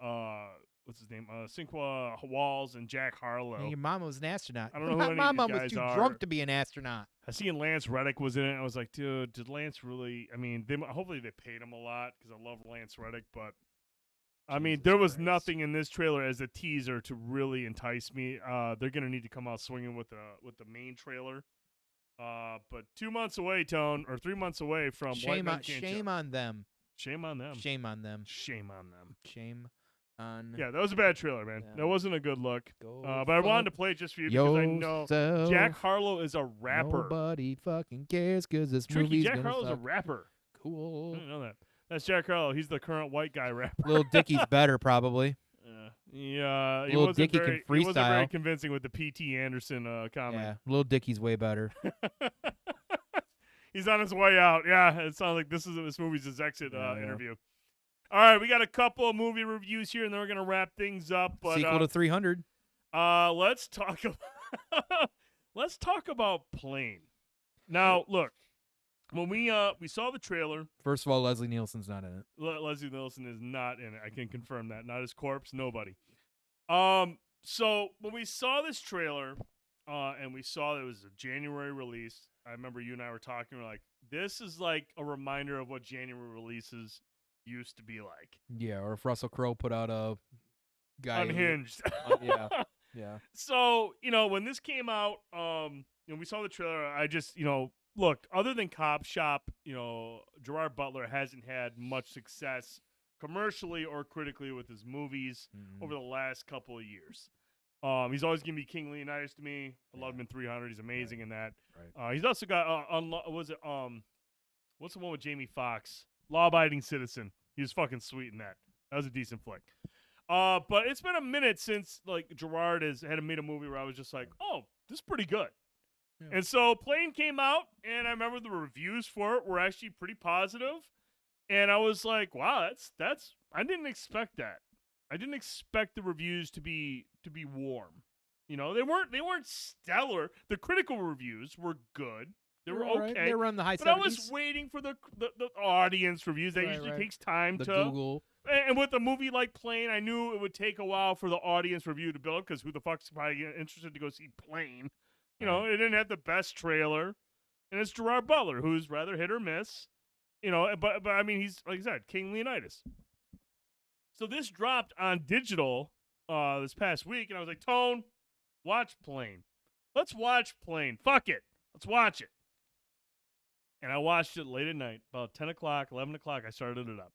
what's his name? Sinqua Walls and Jack Harlow. Your mama was an astronaut. I don't know who any My of mom these was guys too are. drunk to be an astronaut. I seen Lance Reddick was in it. I was like, dude, did Lance really? I mean, hopefully they paid him a lot because I love Lance Reddick, but I mean, there was nothing in this trailer as a teaser to really entice me. They're gonna need to come out swinging with the main trailer. But 2 months away, Tone, or 3 months away from shame on them. Shame on them. Shame on them. Shame on them. Shame on. Yeah, that was a bad trailer, man. Yeah. That wasn't a good look. Go but I wanted to play it just for you because I know Jack Harlow is a rapper. Nobody fucking cares because this Tricky, movie's Jack gonna Harlow's suck. a rapper. Cool. I didn't know that. That's Jack Harlow. He's the current white guy rapper. Little Dicky's better, probably. Yeah, he Little wasn't Dicky very, can he wasn't very freestyle. convincing with the P.T. Anderson comment. Yeah, Little Dicky's way better. He's on his way out. Yeah, it sounds like this movie's his exit Yeah. interview. All right, we got a couple of movie reviews here, and then we're gonna wrap things up. But, Sequel to 300. Let's talk about Plane. Now, look, when we saw the trailer. First of all, Leslie Nielsen's not in it. Leslie Nielsen is not in it. I can confirm that. Not his corpse. Nobody. So when we saw this trailer, and we saw that it was a January release, I remember you and I were talking. We're like, this is like a reminder of what January releases used to be like. Yeah, or if Russell Crowe put out a guy Unhinged. Yeah. So, when this came out, and we saw the trailer, I just, look, other than Cop Shop, Gerard Butler hasn't had much success commercially or critically with his movies over the last couple of years. He's always going to be King Leonidas to me. I love him in 300. He's amazing in that. Right. He's also got, what's the one with Jamie Foxx? Law Abiding Citizen. He was fucking sweet in that. That was a decent flick. But it's been a minute since Gerard had made a movie where I was just like, oh, this is pretty good. Yeah. And so Plane came out, and I remember the reviews for it were actually pretty positive. And I was like, wow, that's I didn't expect that. I didn't expect the reviews to be warm. They weren't stellar. The critical reviews were good. They were okay. Right. They were on the high 70s. But I was waiting for the audience reviews. That usually takes time to Google. And with a movie like Plane, I knew it would take a while for the audience review to build because who the fuck's probably interested to go see Plane? It didn't have the best trailer, and it's Gerard Butler, who's rather hit or miss. But I mean, he's, like I said, King Leonidas. So this dropped on digital this past week, and I was like, Tone, watch Plane. Let's watch Plane. Fuck it. Let's watch it. And I watched it late at night, about 10 o'clock, 11 o'clock. I started it up.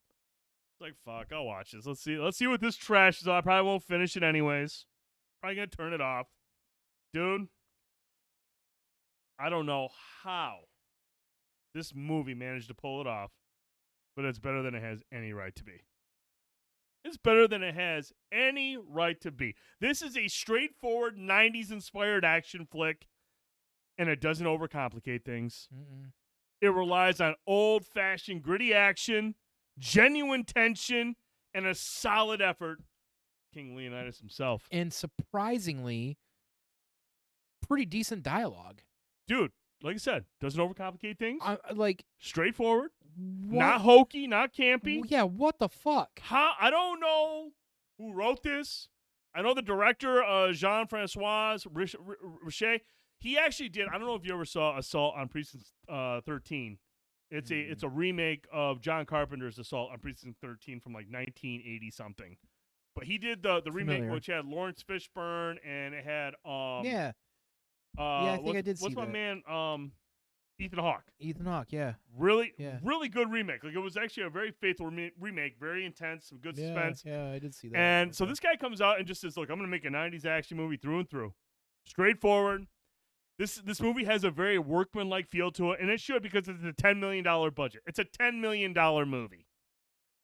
It's like, fuck, I'll watch this. Let's see what this trash is. I probably won't finish it anyways. Probably going to turn it off. Dude, I don't know how this movie managed to pull it off, but it's better than it has any right to be. It's better than it has any right to be. This is a straightforward 90s-inspired action flick, and it doesn't overcomplicate things. It relies on old-fashioned gritty action, genuine tension, and a solid effort. King Leonidas himself. And surprisingly, pretty decent dialogue. Dude, like I said, doesn't overcomplicate things. Straightforward. What? Not hokey, not campy. Yeah, what the fuck? I don't know who wrote this. I know the director, Jean-Francois Richet. He actually did. I don't know if you ever saw Assault on Precinct 13. It's a remake of John Carpenter's Assault on Precinct 13 from 1980 something. But he did the remake, which had Lawrence Fishburne, and it had I think I did see what's my that. man Ethan Hawke. Ethan Hawke, yeah. Really good remake. It was actually a very faithful remake, very intense, some good suspense. Yeah, I did see that. And so this guy comes out and just says, "Look, I'm going to make a 90s action movie through and through, straightforward." This movie has a very workmanlike feel to it, and it should because it's a $10 million budget. It's a $10 million movie.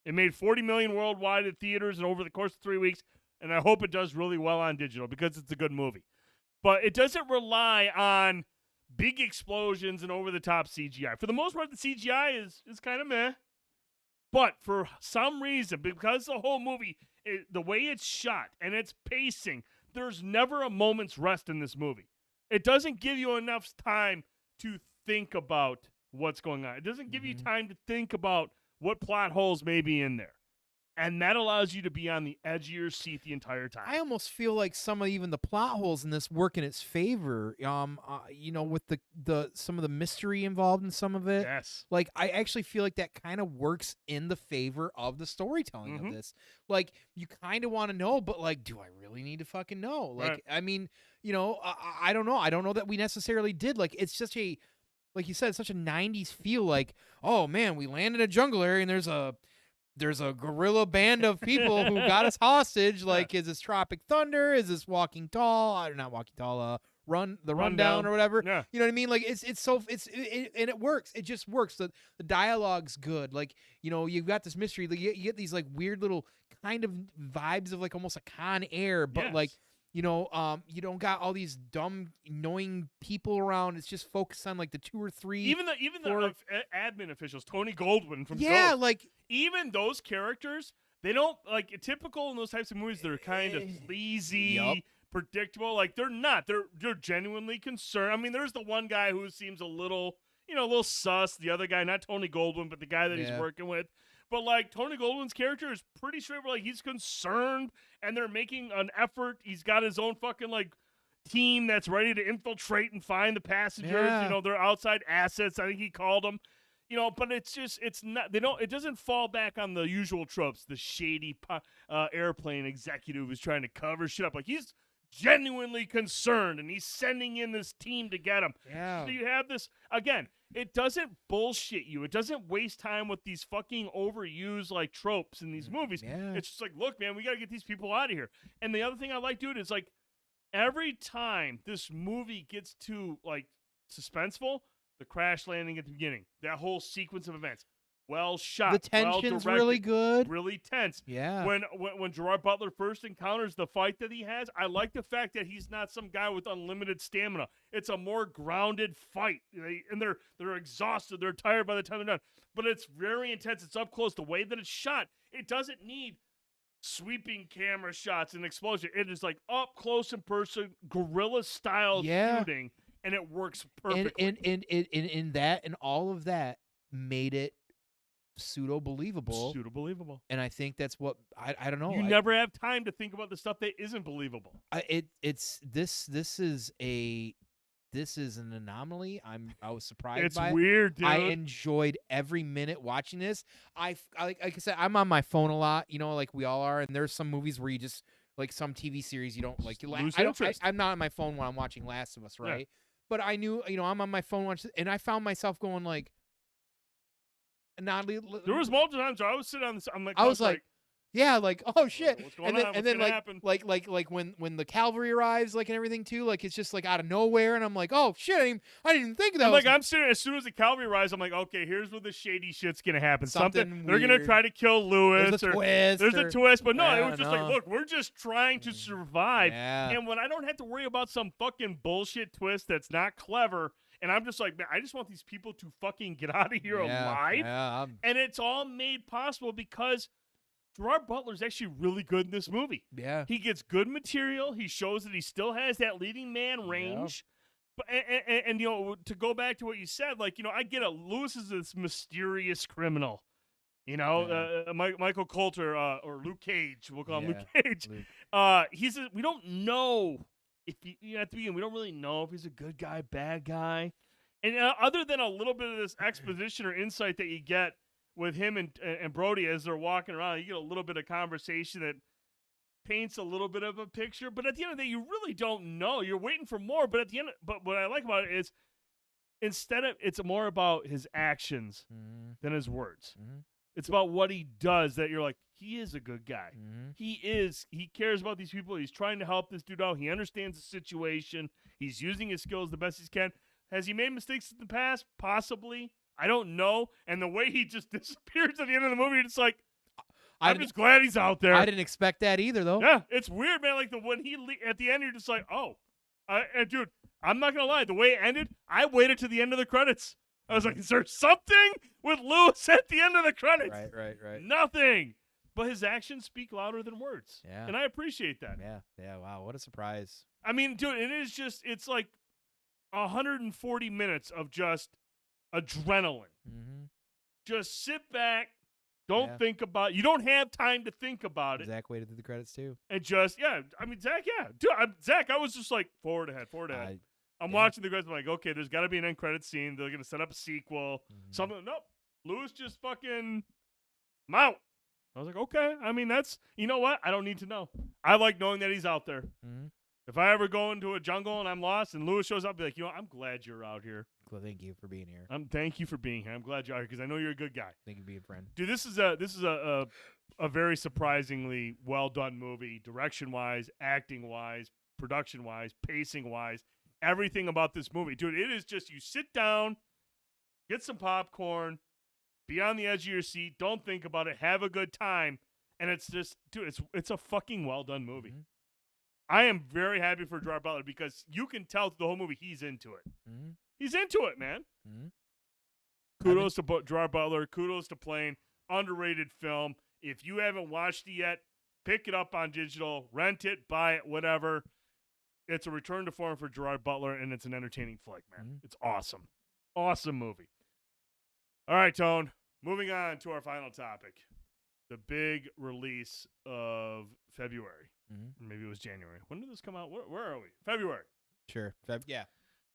It made $40 million worldwide at theaters and over the course of 3 weeks, and I hope it does really well on digital because it's a good movie. But it doesn't rely on big explosions and over-the-top CGI. For the most part, the CGI is kind of meh. But for some reason, because the whole movie, the way it's shot and its pacing, there's never a moment's rest in this movie. It doesn't give you enough time to think about what's going on. It doesn't give you time to think about what plot holes may be in there. And that allows you to be on the edge of your seat the entire time. I almost feel like some of even the plot holes in this work in its favor. With the some of the mystery involved in some of it. Yes. Like I actually feel like that kind of works in the favor of the storytelling of this. Like you kind of want to know, but like, do I really need to fucking know? Like, I mean, I don't know. I don't know that we necessarily did. Like, it's just like you said, such a 90s feel. Like, oh man, we land in a jungle area and there's a guerrilla band of people who got us hostage. Like, is this Tropic Thunder? Is this Walking Tall? Not Walking Tall. Rundown or whatever. Yeah. You know what I mean? Like, and it works. It just works. The dialogue's good. Like, you've got this mystery. Like, you get these like weird little kind of vibes of like almost a Con Air, but like. You don't got all these dumb, annoying people around. It's just focused on like the 2 or 3. Even the admin officials, Tony Goldwyn from yeah, Ghost, like even those characters, they don't like typical in those types of movies. They're kind of sleazy, predictable. Like they're not. They're genuinely concerned. I mean, there's the one guy who seems a little sus. The other guy, not Tony Goldwyn, but the guy that he's working with. But, like, Tony Goldwyn's character is pretty straightforward. Like, he's concerned, and they're making an effort. He's got his own fucking, like, team that's ready to infiltrate and find the passengers. Yeah. They're outside assets, I think he called them. But it's just, it's not, it doesn't fall back on the usual tropes. The shady airplane executive who's trying to cover shit up. Like, he's genuinely concerned, and he's sending in this team to get him. Yeah. So you have this, again, it doesn't bullshit you. It doesn't waste time with these fucking overused, like, tropes in these movies. Yeah. It's just like, look, man, we got to get these people out of here. And the other thing I like, dude, is, like, every time this movie gets too, like, suspenseful, the crash landing at the beginning, that whole sequence of events, well shot. The tension's well really good. Really tense. Yeah. When Gerard Butler first encounters the fight that he has, I like the fact that he's not some guy with unlimited stamina. It's a more grounded fight. And they're exhausted. They're tired by the time they're done. But it's very intense. It's up close. The way that it's shot, it doesn't need sweeping camera shots and explosion. It is like up close in person, guerrilla style shooting, and it works perfectly. And that and all of that made it pseudo-believable. And I think that's what I don't know. You never have time to think about the stuff that isn't believable. This is an anomaly. I was surprised it's by it. Weird, dude. I enjoyed every minute watching this. Like I said, I'm on my phone a lot, like we all are, and there's some movies where you just like some TV series you don't like. Lose interest. I'm not on my phone when I'm watching Last of Us, right? Yeah. But I knew, I'm on my phone watching, and I found myself going like, there was multiple times where I was sitting on this. I was like, yeah, like, oh shit. What's going on? And then happen? like when the cavalry arrives, like, and everything too, like, it's just like out of nowhere, and I'm like, oh shit, I didn't even think of that. I'm sitting, as soon as the cavalry arrives, I'm like, okay, here's where the shady shit's gonna happen. Something they're gonna try to kill Lewis. There's a twist, but no, I it don't was just know. like, look, we're just trying to survive. Yeah. And when I don't have to worry about some fucking bullshit twist that's not clever, and I'm just like, man, I just want these people to fucking get out of here alive. Yeah, and it's all made possible because Gerard Butler's actually really good in this movie. Yeah. He gets good material. He shows that he still has that leading man range. But and to go back to what you said, like, I get it. Lewis is this mysterious criminal. Michael Coulter or Luke Cage. We'll call him Luke Cage. We don't know if at the beginning, we don't really know if he's a good guy, bad guy. And other than a little bit of this exposition or insight that you get with him and Brody as they're walking around, you get a little bit of conversation that paints a little bit of a picture. But at the end of the day, you really don't know. You're waiting for more. But at the end, but what I like about it is it's more about his actions than his words. Mm-hmm. It's about what he does that you're like, he is a good guy. Mm-hmm. He cares about these people. He's trying to help this dude out. He understands the situation. He's using his skills the best he can. Has he made mistakes in the past? Possibly. I don't know. And the way he just disappears at the end of the movie, it's like, I'm just glad he's out there. I didn't expect that either, though. Yeah, it's weird, man. Like when he at the end, you're just like, oh, and dude, I'm not gonna lie. The way it ended, I waited to the end of the credits. I was like, is there something with Lewis at the end of the credits? Right. Nothing. But his actions speak louder than words. Yeah. And I appreciate that. Yeah. Wow, what a surprise. I mean, dude, it's like 140 minutes of just adrenaline. Mm-hmm. Just sit back. Don't think about. You don't have time to think about it. Zach waited through the credits too. And just I mean Zach, dude, Zach, I was just like forward ahead. I'm watching the credits. I'm like, okay, there's got to be an end credit scene. They're gonna set up a sequel. Something. Nope. Lewis just fucking out. I was like, okay. I mean, that's, you know what? I don't need to know. I like knowing that he's out there. If I ever go into a jungle and I'm lost and Lewis shows up, I'll be like, you know, I'm glad you're out here. Well, thank you for being here. Thank you for being here. I'm glad you're out here because I know you're a good guy. Thank you for being a friend. Dude, this is a very surprisingly well done movie, direction wise, acting wise, production wise, pacing wise, everything about this movie, dude. It is just, you sit down, get some popcorn, be on the edge of your seat, don't think about it, have a good time, and it's just, dude, it's a fucking well done movie. I am very happy for Gerard Butler because you can tell through the whole movie he's into it. He's into it, man. Kudos to Gerard Butler. Kudos to playing underrated film. If you haven't watched it yet, pick it up on digital, rent it, buy it, whatever. It's a return to form for Gerard Butler, and it's an entertaining flick, man. It's awesome. Awesome movie. All right, Tone. Moving on to our final topic. The big release of February. Or maybe it was January. When did this come out? Where are we? February. Sure. Yeah.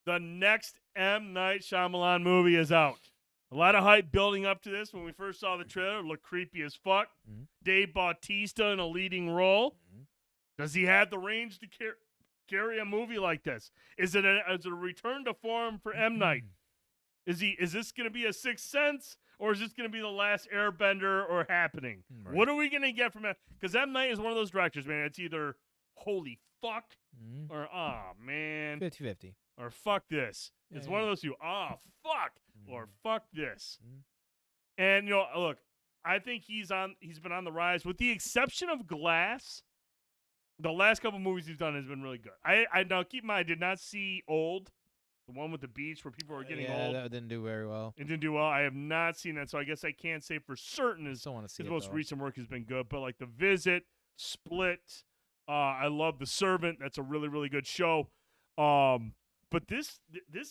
The next M. Night Shyamalan movie is out. A lot of hype building up to this. When we first saw the trailer, it looked creepy as fuck. Dave Bautista in a leading role. Does he have the range to carry a movie like this? Is it a return to form for M. Night? Is this going to be a Sixth Sense? Or is this going to be the last Airbender or Happening? Right. What are we going to get from it? Because M. Night is one of those directors, man. It's either holy fuck or, oh, man. 50-50. Or fuck this. It's one of those two. Oh, fuck. Or fuck this. And, you know, look, I think he's been on the rise. With the exception of Glass, the last couple movies he's done has been really good. I now keep in mind, I did not see Old. The one with the beach where people are getting old. That didn't do very well. It didn't do well. I have not seen that, so I guess I can't say for certain his most recent work has been good. But like The Visit, Split, I love The Servant. That's a really, really good show. But this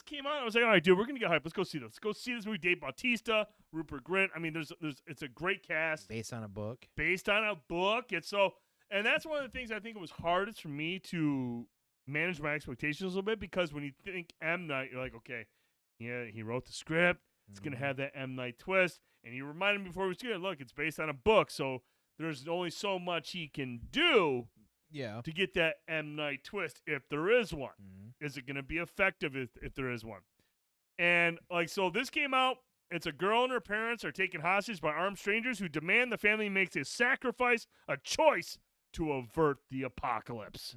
came out. I was like, all right, dude, we're gonna get hype. Let's go see this. Let's go see this movie. Dave Bautista, Rupert Grint. I mean, it's a great cast. Based on a book. And that's one of the things I think it was hardest for me to manage my expectations a little bit, because when you think M. Night, you're like, okay, yeah, he wrote the script. It's going to have that M. Night twist. And you reminded me before we started, look, it's based on a book, so there's only so much he can do to get that M. Night twist, if there is one. Is it going to be effective if there is one? And, like, so this came out. It's a girl and her parents are taken hostage by armed strangers who demand the family makes a sacrifice, a choice, to avert the apocalypse.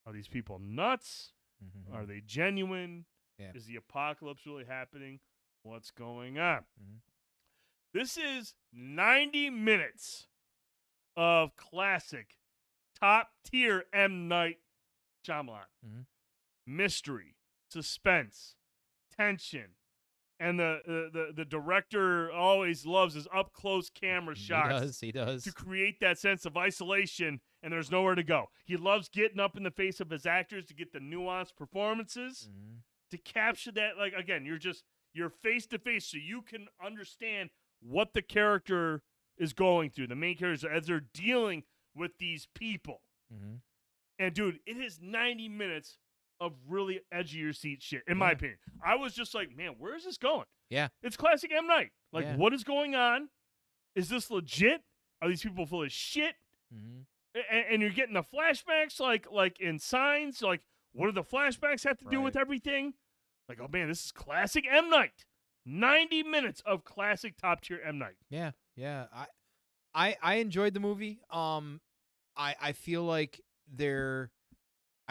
Are these people nuts? Are they genuine? Is the apocalypse really happening? What's going on? This is 90 minutes of classic, top-tier M. Night Shyamalan. Mystery, suspense, tension. And the director always loves his up-close camera shots. He does. To create that sense of isolation, and there's nowhere to go. He loves getting up in the face of his actors to get the nuanced performances, to capture that. Like, again, you're face-to-face, so you can understand what the character is going through, the main characters, as they're dealing with these people. And, dude, it is 90 minutes of really edge of your seat shit, in my opinion. I was just like, man, where is this going? Yeah. It's classic M. Night. Like, what is going on? Is this legit? Are these people full of shit? And you're getting the flashbacks like in Signs. Like, what do the flashbacks have to do with everything? Like, oh, man, this is classic M. Night. 90 minutes of classic top-tier M. Night. Yeah, yeah. I enjoyed the movie. I feel like I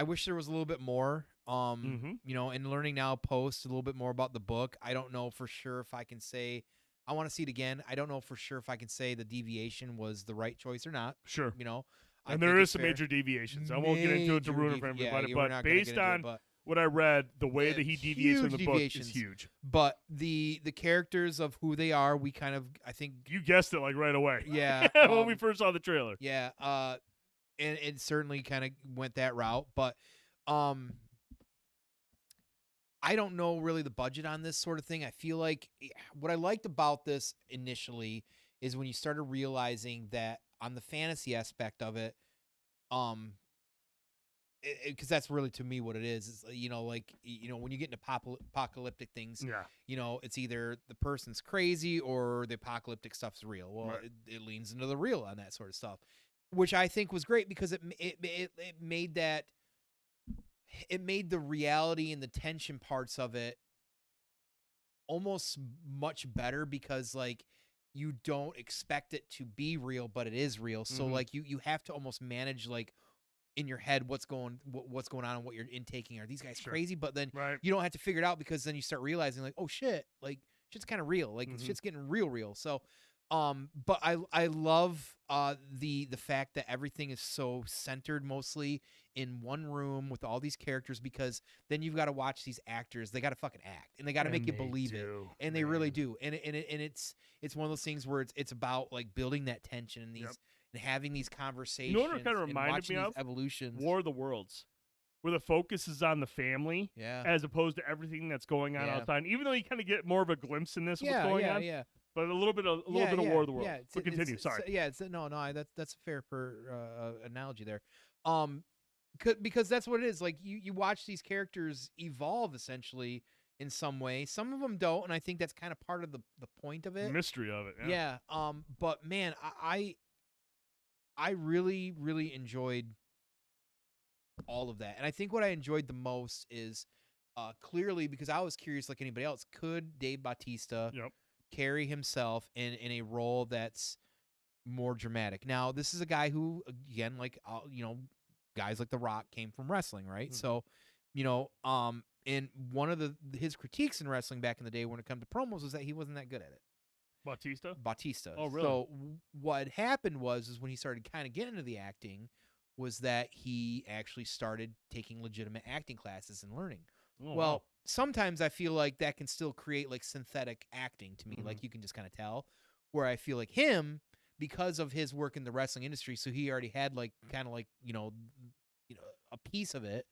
wish there was a little bit more, you know, and learning now post a little bit more about the book. I don't know for sure if I can say, I want to see it again. I don't know for sure if I can say the deviation was the right choice or not. Sure. You know, and there is some major deviations. I won't get into it to ruin it for everybody, but based on what I read, the way that he deviates from the book is huge. But the characters of who they are, we kind of, I think. You guessed it like right away. Yeah. When we first saw the trailer. Yeah. And it certainly kind of went that route, but I don't know really the budget on this sort of thing. I feel like what I liked about this initially is when you started realizing that on the fantasy aspect of it, because that's really to me what it is. It's, you know, like, you know, when you get into apocalyptic things, you know, it's either the person's crazy or the apocalyptic stuff's real. Well, it leans into the real on that sort of stuff, which I think was great because it made that, it made the reality and the tension parts of it almost much better, because like you don't expect it to be real, but it is real. So like you have to almost manage like in your head what's going on and what you're intaking. Are these guys crazy? But then you don't have to figure it out, because then you start realizing like, oh shit, like shit's kind of real. Like shit's getting real. So but I love the fact that everything is so centered mostly in one room with all these characters, because then you've got to watch these actors. They got to fucking act, and they got to make you believe it, and they really do. And it's one of those things where it's about like building that tension and these and having these conversations. You know what it kind of reminded me of? Evolutions. War of the Worlds, where the focus is on the family, as opposed to everything that's going on outside. Even though you kind of get more of a glimpse in this, what's going on. But a little bit of War of the World. But continue. Sorry. That's a fair analogy there. Because that's what it is. Like you watch these characters evolve essentially in some way. Some of them don't, and I think that's kind of part of the point of it. Mystery of it. Yeah. But man, I really, really enjoyed all of that. And I think what I enjoyed the most is clearly, because I was curious like anybody else, could Dave Bautista carry himself in a role that's more dramatic? Now, this is a guy who, again, like, you know, guys like The Rock came from wrestling, right? So, you know, and one of his critiques in wrestling back in the day when it comes to promos was that he wasn't that good at it. Bautista. Oh, really? So what happened was when he started kind of getting into the acting was that he actually started taking legitimate acting classes and learning. Oh, well, wow. Sometimes I feel like that can still create like synthetic acting to me. Like you can just kind of tell, where I feel like him, because of his work in the wrestling industry, so he already had like kind of like, you know, a piece of it.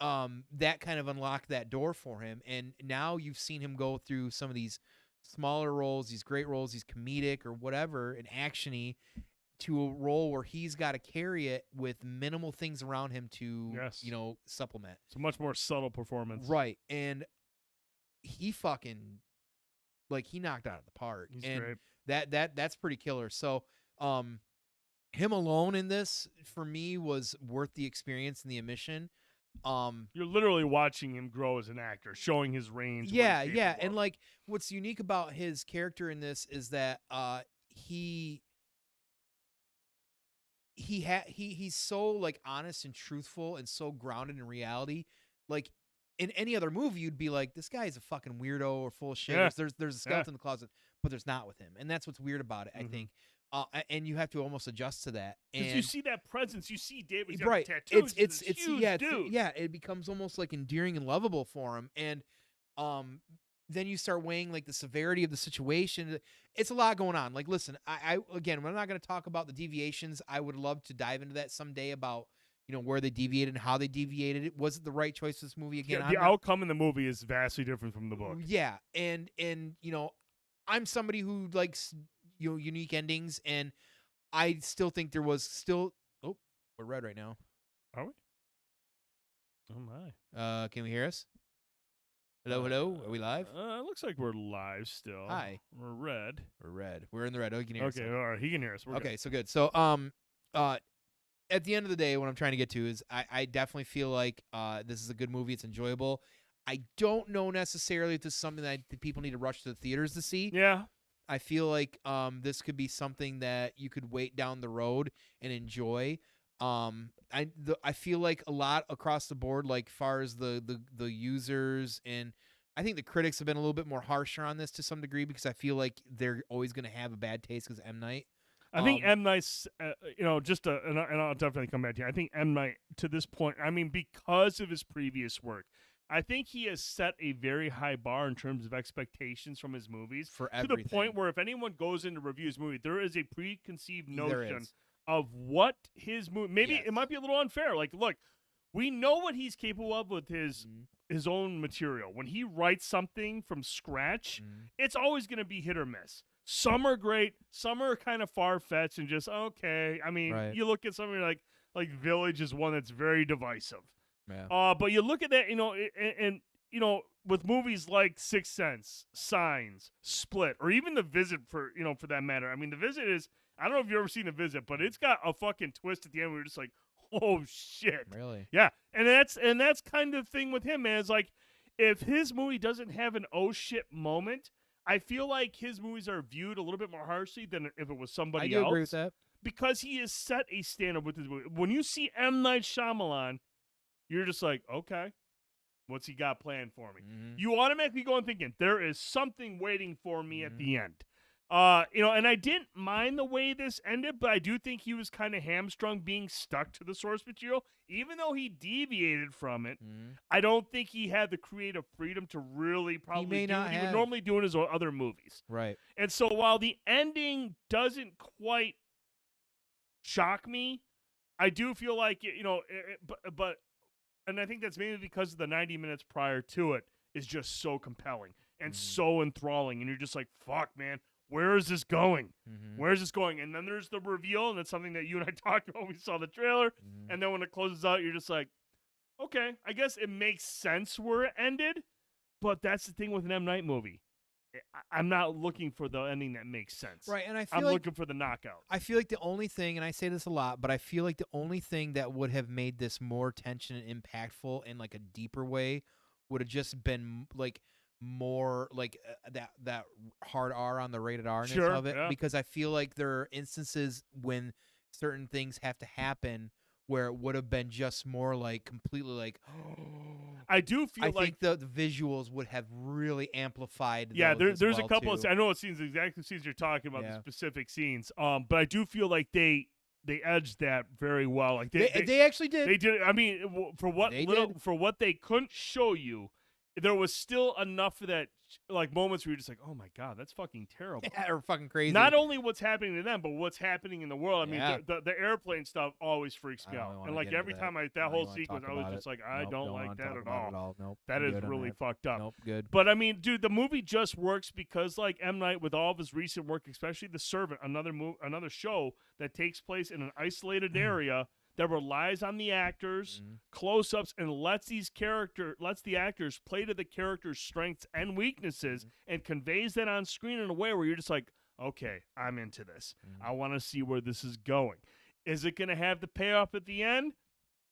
That kind of unlocked that door for him. And now you've seen him go through some of these smaller roles, these great roles, these comedic or whatever, and actiony, to a role where he's got to carry it with minimal things around him to, you know, supplement. It's a much more subtle performance. Right. And he fucking, like, he knocked out of the park. He's and great. That's pretty killer. So, him alone in this, for me, was worth the experience and the admission. You're literally watching him grow as an actor, showing his range. Yeah. And like, what's unique about his character in this is that, he's so like honest and truthful and so grounded in reality. Like in any other movie, you'd be like, this guy is a fucking weirdo or full of shit. Yeah. There's a skeleton in the closet, but there's not with him, and that's what's weird about it. I think, and you have to almost adjust to that. And you see that presence, you see David's right, tattoos. it's huge dude. it becomes almost like endearing and lovable for him, and then you start weighing like the severity of the situation. It's a lot going on. Like, listen, I again, we're not going to talk about the deviations. I would love to dive into that someday about, you know, where they deviated and how they deviated. Was it the right choice for this movie? Again, the outcome in the movie is vastly different from the book. Yeah, and you know, I'm somebody who likes, you know, unique endings, and I still think there was still. Oh, we're red right now. Are we? Oh my. Can we hear us? Hello. Are we live? It looks like we're live still. Hi. We're red. We're in the red. Oh, you can hear us. Okay, all right. He can hear us. We're okay, good. So good. So, at the end of the day, what I'm trying to get to is I definitely feel like this is a good movie. It's enjoyable. I don't know necessarily if this is something that people need to rush to the theaters to see. Yeah. I feel like this could be something that you could wait down the road and enjoy. I feel like a lot across the board, like far as the users, and I think the critics have been a little bit more harsher on this to some degree, because I feel like they're always going to have a bad taste because M. Night. I think M. Night's, you know, and I'll definitely come back to you. I think M. Night, to this point, I mean, because of his previous work, I think he has set a very high bar in terms of expectations from his movies. For everything. To the point where if anyone goes in to review his movie, there is a preconceived notion of what his movie. Maybe it might be a little unfair. Like, look, we know what he's capable of with his his own material. When he writes something from scratch, it's always going to be hit or miss. Some are great, some are kind of far-fetched and just okay. I mean, you look at something like Village is one that's very divisive. Yeah. But you look at that, and with movies like Sixth Sense, Signs, Split, or even The Visit for that matter. I mean, The Visit is, I don't know if you've ever seen The Visit, but it's got a fucking twist at the end where you're just like, oh shit. Really? Yeah. And that's kind of the thing with him, man. It's like, if his movie doesn't have an oh shit moment, I feel like his movies are viewed a little bit more harshly than if it was somebody else. I do agree with that. Because he has set a standard with his movie. When you see M. Night Shyamalan, you're just like, okay, what's he got planned for me? You automatically go and thinking, there is something waiting for me at the end. And I didn't mind the way this ended, but I do think he was kind of hamstrung being stuck to the source material. Even though he deviated from it, I don't think he had the creative freedom to really probably do what he would normally do in his other movies. Right. And so while the ending doesn't quite shock me, I do feel like, but and I think that's maybe because of the 90 minutes prior to it is just so compelling and so enthralling. And you're just like, fuck, man. Where is this going? Where is this going? And then there's the reveal, and it's something that you and I talked about when we saw the trailer. And then when it closes out, you're just like, okay, I guess it makes sense where it ended. But that's the thing with an M. Night movie. I'm not looking for the ending that makes sense. Right, and I'm looking for the knockout. I feel like the only thing, and I say this a lot, but I feel like the only thing that would have made this more tension and impactful in like a deeper way would have just been like more like that hard R on the rated R-ness of it, because I feel like there are instances when certain things have to happen where it would have been just more like completely like I do feel I like think the visuals would have really amplified there's well a couple too. of I know it seems exactly scenes you're talking about, the specific scenes, but I do feel like they edged that very well. Like they actually did. They did. I mean, for what they couldn't show you, there was still enough of that, like, moments where you're just like, oh my god, that's fucking terrible. Yeah, or fucking crazy. Not only what's happening to them, but what's happening in the world. I mean, the airplane stuff always freaks me out. And like every time that whole sequence, I was just like, I don't like that at all. Nope, that is really fucked up. Nope, good. But I mean, dude, the movie just works because, like, M. Night, with all of his recent work, especially The Servant, another show that takes place in an isolated area that relies on the actors, close-ups, and lets the actors play to the character's strengths and weaknesses, and conveys that on screen in a way where you're just like, okay, I'm into this. I want to see where this is going. Is it going to have the payoff at the end?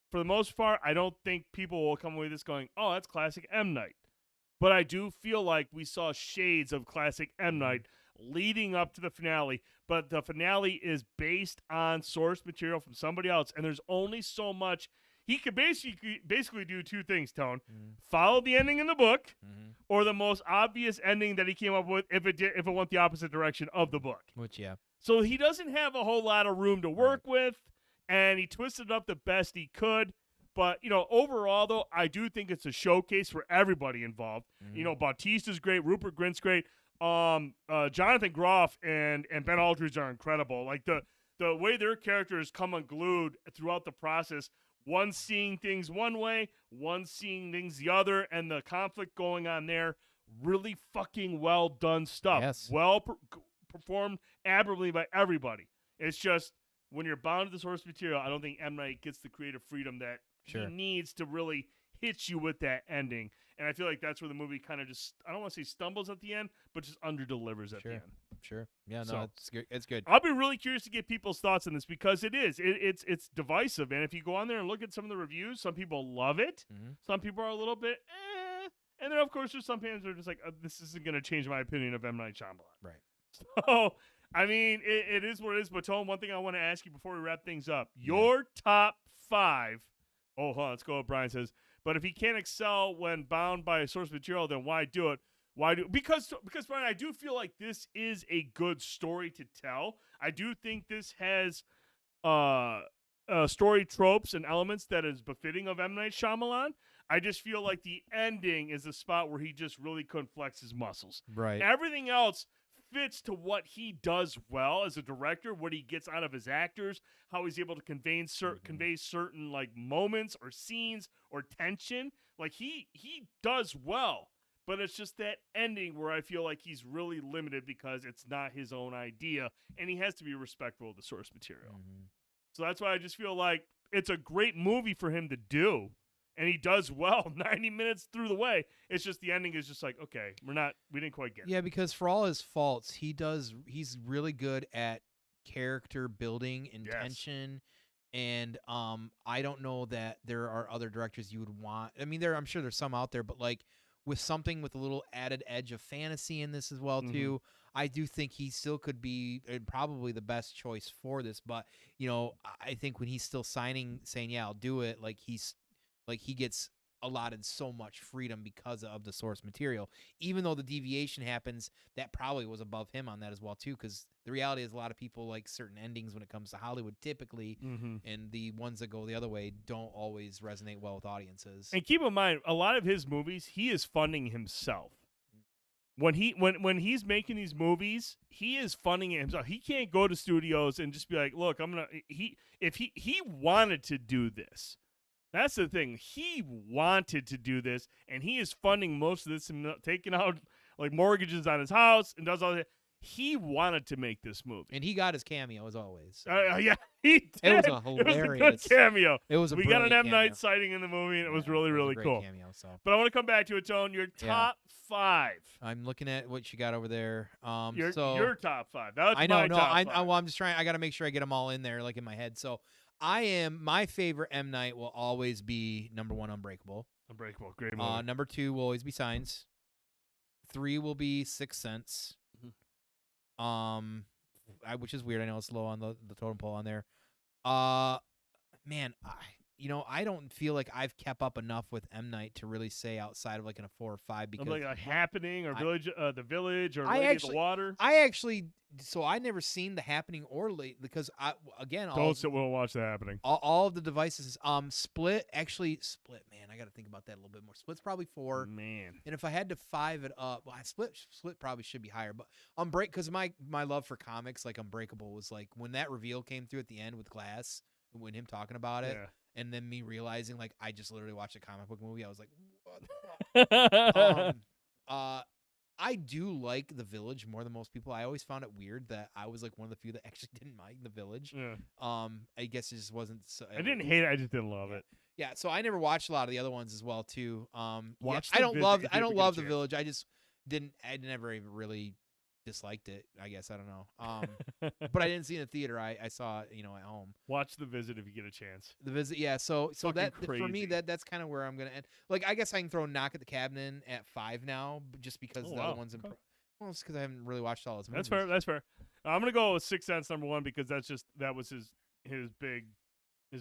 For the most part, I don't think people will come away with this going, oh, that's classic M. Night. But I do feel like we saw shades of classic M. Night leading up to the finale, but the finale is based on source material from somebody else, and there's only so much. He could basically do two things, Tone. Follow the ending in the book, or the most obvious ending that he came up with if it went the opposite direction of the book. So he doesn't have a whole lot of room to work with, and he twisted it up the best he could. But, overall, though, I do think it's a showcase for everybody involved. Bautista's great, Rupert Grint's great. Jonathan Groff and Ben Aldridge are incredible. Like the way their characters come unglued throughout the process, one seeing things one way, one seeing things the other, and the conflict going on there. Really fucking well done stuff. Yes. Well performed admirably by everybody. It's just when you're bound to the source material, I don't think M. Night gets the creative freedom that he needs to really hit you with that ending. And I feel like that's where the movie kind of just, I don't want to say stumbles at the end, but just under-delivers at the end. Sure. Yeah, no, So, it's good. It's good. I'll be really curious to get people's thoughts on this, because it's divisive. And if you go on there and look at some of the reviews, some people love it. Some people are a little bit, And then, of course, there's some fans that are just like, this isn't going to change my opinion of M. Night Shyamalan. Right. So, I mean, it is what it is. But, Tone, one thing I want to ask you before we wrap things up. Your top 5. Oh, hold on. Let's go what Brian says. But if he can't excel when bound by a source material, then why do it? Because Brian, I do feel like this is a good story to tell. I do think this has story tropes and elements that is befitting of M. Night Shyamalan. I just feel like the ending is the spot where he just really couldn't flex his muscles. Right. Everything else fits to what he does well as a director, what he gets out of his actors, how he's able to convey certain like moments or scenes or tension. Like he does well, but it's just that ending where I feel like he's really limited because it's not his own idea, and he has to be respectful of the source material. So that's why I just feel like it's a great movie for him to do. And he does well 90 minutes through the way. It's just the ending is just like, okay, we didn't quite get it. Yeah, because for all his faults, he's really good at character building and tension. And I don't know that there are other directors you would want. I mean, I'm sure there's some out there, but like with something with a little added edge of fantasy in this as well too. I do think he still could be probably the best choice for this. But you know, I think when he's still saying, yeah, I'll do it, he gets allotted so much freedom because of the source material. Even though the deviation happens, that probably was above him on that as well too, because the reality is a lot of people like certain endings when it comes to Hollywood typically, and the ones that go the other way don't always resonate well with audiences. And keep in mind, a lot of his movies, he is funding himself. When he's making these movies, he is funding it himself. He can't go to studios and just be like, look, if he wanted to do this. That's the thing. He wanted to do this, and he is funding most of this and taking out like mortgages on his house and does all that. He wanted to make this movie, and he got his cameo as always. Yeah, he did. It was a hilarious. It was a good cameo. It was. We got an M. Night sighting in the movie, and it was really, really cool. Cameo, so. But I want to come back to it, Tone. Your top 5. I'm looking at what you got over there. Your top 5. I know. No, I'm just trying. I got to make sure I get them all in there, like in my head. So. My favorite M. Night will always be number 1, Unbreakable. Unbreakable, great movie. Number 2 will always be Signs. 3 will be Sixth Sense. Which is weird. I know it's low on the totem pole on there. Man, I don't feel like I've kept up enough with M. Night to really say outside of like in a 4 or 5 because like a Happening or The Village or Lady of the Water. I never seen The Happening or Late because we'll watch The Happening. All of the devices. Split. Man, I got to think about that a little bit more. Split's probably 4. Man, and if I had to 5 it up, Split probably should be higher. But because my love for comics, like Unbreakable was like when that reveal came through at the end with Glass, when him talking about it. Yeah. And then me realizing, like, I just literally watched a comic book movie. I was like, what the fuck? I do like The Village more than most people. I always found it weird that I was, like, one of the few that actually didn't mind The Village. Yeah. I guess it just wasn't so... I didn't hate it. I just didn't love it. Yeah, so I never watched a lot of the other ones as well, too. I don't love The Village. I never even really disliked it, I guess. I don't know. But I didn't see it in the theater. I saw it, at home. Watch The Visit if you get a chance. The Visit, yeah. So that crazy. For me, that's kind of where I'm gonna end. Like, I guess I can throw Knock at the Cabin in at 5 now, just because the other ones. Well, it's because I haven't really watched all his movies. That's fair. I'm gonna go with Sixth Sense number 1 because that was his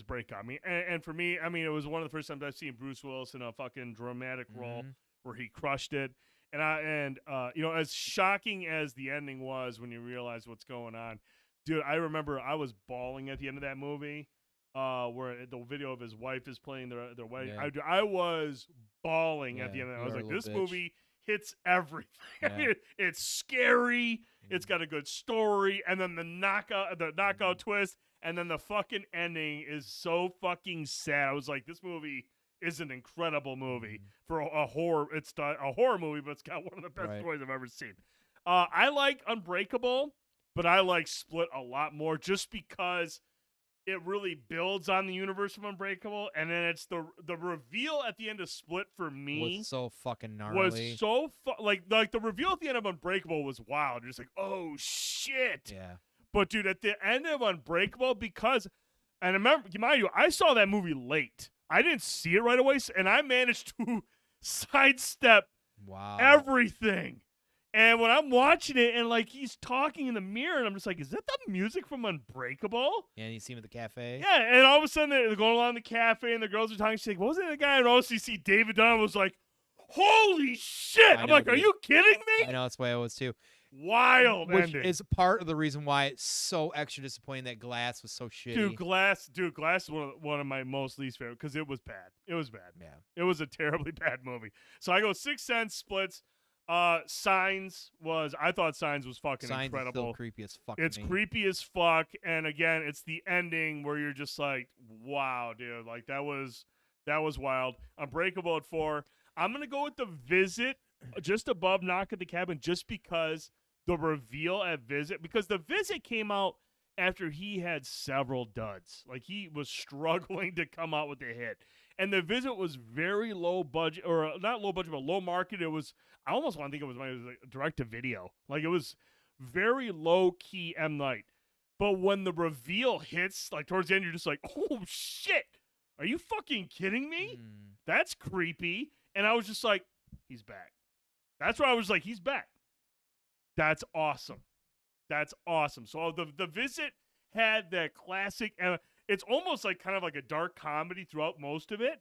breakout. I mean, and for me, I mean, it was one of the first times I've seen Bruce Willis in a fucking dramatic role where he crushed it. And as shocking as the ending was when you realize what's going on, dude, I remember I was bawling at the end of that movie, where the video of his wife is playing their wedding. Yeah. I was bawling at the end of that. I was like, this movie hits everything. Yeah. I mean, it's scary. It's got a good story, and then the knockout twist, and then the fucking ending is so fucking sad. I was like, this movie is an incredible movie for a horror. It's a horror movie, but it's got one of the best stories I've ever seen. I like Unbreakable, but I like Split a lot more just because it really builds on the universe of Unbreakable, and then it's the reveal at the end of Split for me was so fucking gnarly. Was so like the reveal at the end of Unbreakable was wild. You're just like, oh shit. Yeah. But dude, at the end of Unbreakable, and remember, mind you, I saw that movie late. I didn't see it right away, and I managed to sidestep everything. And when I'm watching it, and like he's talking in the mirror, and I'm just like, is that the music from Unbreakable? Yeah, and you see him at the cafe. Yeah, and all of a sudden they're going along the cafe, and the girls are talking. She's like, what was it, the guy? And all of a sudden you see David Dunn was like, holy shit! I'm like, are you kidding me? I know, that's the way I was too. Wild Which ending. is part of the reason why it's so extra disappointing that Glass was so shitty. Dude, Glass is one of my most least favorite because it was bad. It was bad. Yeah. It was a terribly bad movie. So I go Sixth Sense, Splits, I thought Signs was fucking Signs incredible. is still creepy as fuck. It's to me. creepy as fuck, and again, it's the ending where you're just like, wow, dude, like that was wild. Unbreakable at 4. I'm gonna go with The Visit just above Knock at the Cabin, just because the reveal at Visit, because The Visit came out after he had several duds. Like, he was struggling to come out with a hit. And The Visit was very low budget, or not low budget, but low market. It was, I almost want to think it was like direct to video. Like, it was very low key M. Night. But when the reveal hits, like towards the end, you're just like, oh shit, are you fucking kidding me? That's creepy. And I was just like, he's back. That's why I was like, he's back. That's awesome. That's awesome. So the Visit had that classic, it's almost like kind of like a dark comedy throughout most of it.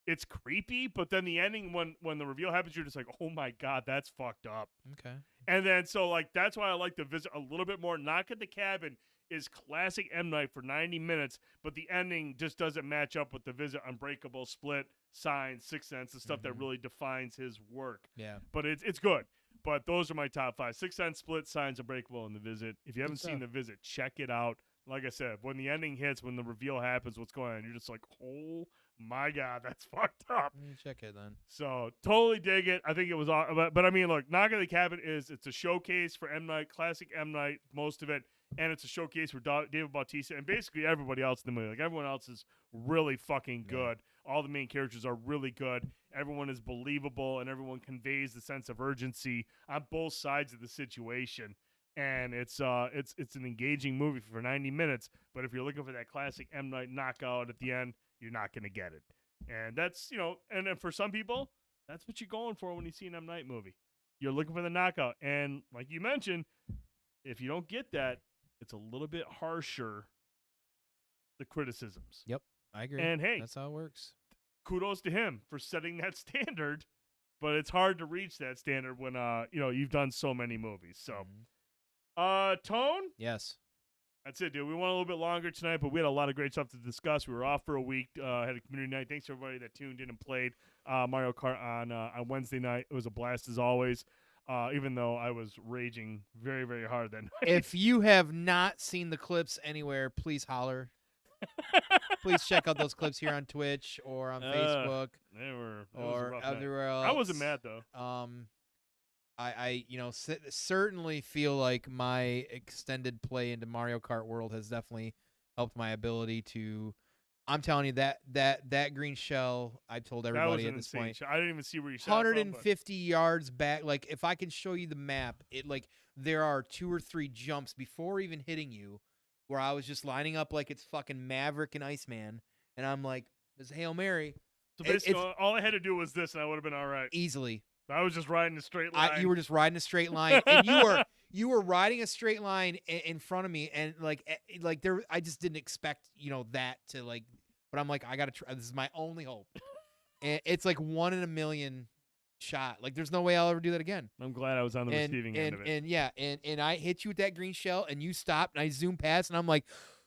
It's creepy, but then the ending, when the reveal happens, you're just like, oh my God, that's fucked up. Okay. And then, so like, that's why I like The Visit a little bit more. Knock at the Cabin is classic M. Night for 90 minutes, but the ending just doesn't match up with The Visit, Unbreakable, Split, Signs, Sixth Sense, the stuff that really defines his work. Yeah. But it's good. But those are my top 5. Sixth Sense, Split, Signs, Unbreakable, and The Visit. If you haven't seen The Visit, check it out. Like I said, when the ending hits, when the reveal happens, what's going on, you're just like, oh my God, that's fucked up. Let me check it then. So totally dig it. I think it was, but I mean, look, Knock at the Cabin it's a showcase for M. Night, classic M. Night, most of it, and it's a showcase for David Bautista and basically everybody else in the movie. Like, everyone else is really fucking good. All the main characters are really good. Everyone is believable, and everyone conveys the sense of urgency on both sides of the situation. And it's an engaging movie for 90 minutes. But if you're looking for that classic M. Night knockout at the end, you're not going to get it. And that's, and then for some people, that's what you're going for when you see an M. Night movie. You're looking for the knockout. And like you mentioned, if you don't get that, it's a little bit harsher, the criticisms. Yep, I agree. And hey, that's how it works. Kudos to him for setting that standard. But it's hard to reach that standard when, you've done so many movies. So, Tone? Yes. That's it, dude. We went a little bit longer tonight, but we had a lot of great stuff to discuss. We were off for a week, had a community night. Thanks to everybody that tuned in and played Mario Kart on Wednesday night. It was a blast as always, even though I was raging very, very hard that night. If you have not seen the clips anywhere, please holler. Please check out those clips here on Twitch or on Facebook or everywhere else. I wasn't mad, though. I certainly feel like my extended play into Mario Kart World has definitely helped my ability to. I'm telling you that green shell. I told everybody at this point. I didn't even see where you shot 150 yards back. Like, if I can show you the map, there are 2 or 3 jumps before even hitting you, where I was just lining up like it's fucking Maverick and Iceman, and I'm like, "This is Hail Mary." So basically, all I had to do was this, and I would have been all right. Easily. I was just riding a straight line. You were just riding a straight line, and you were riding a straight line in front of me, and like there, I just didn't expect that to like. But I'm like, I gotta try. This is my only hope, and it's like 1 in a million shot. Like, there's no way I'll ever do that again. I'm glad I was on the receiving end of it. And I hit you with that green shell, and you stopped, and I zoomed past, and I'm like,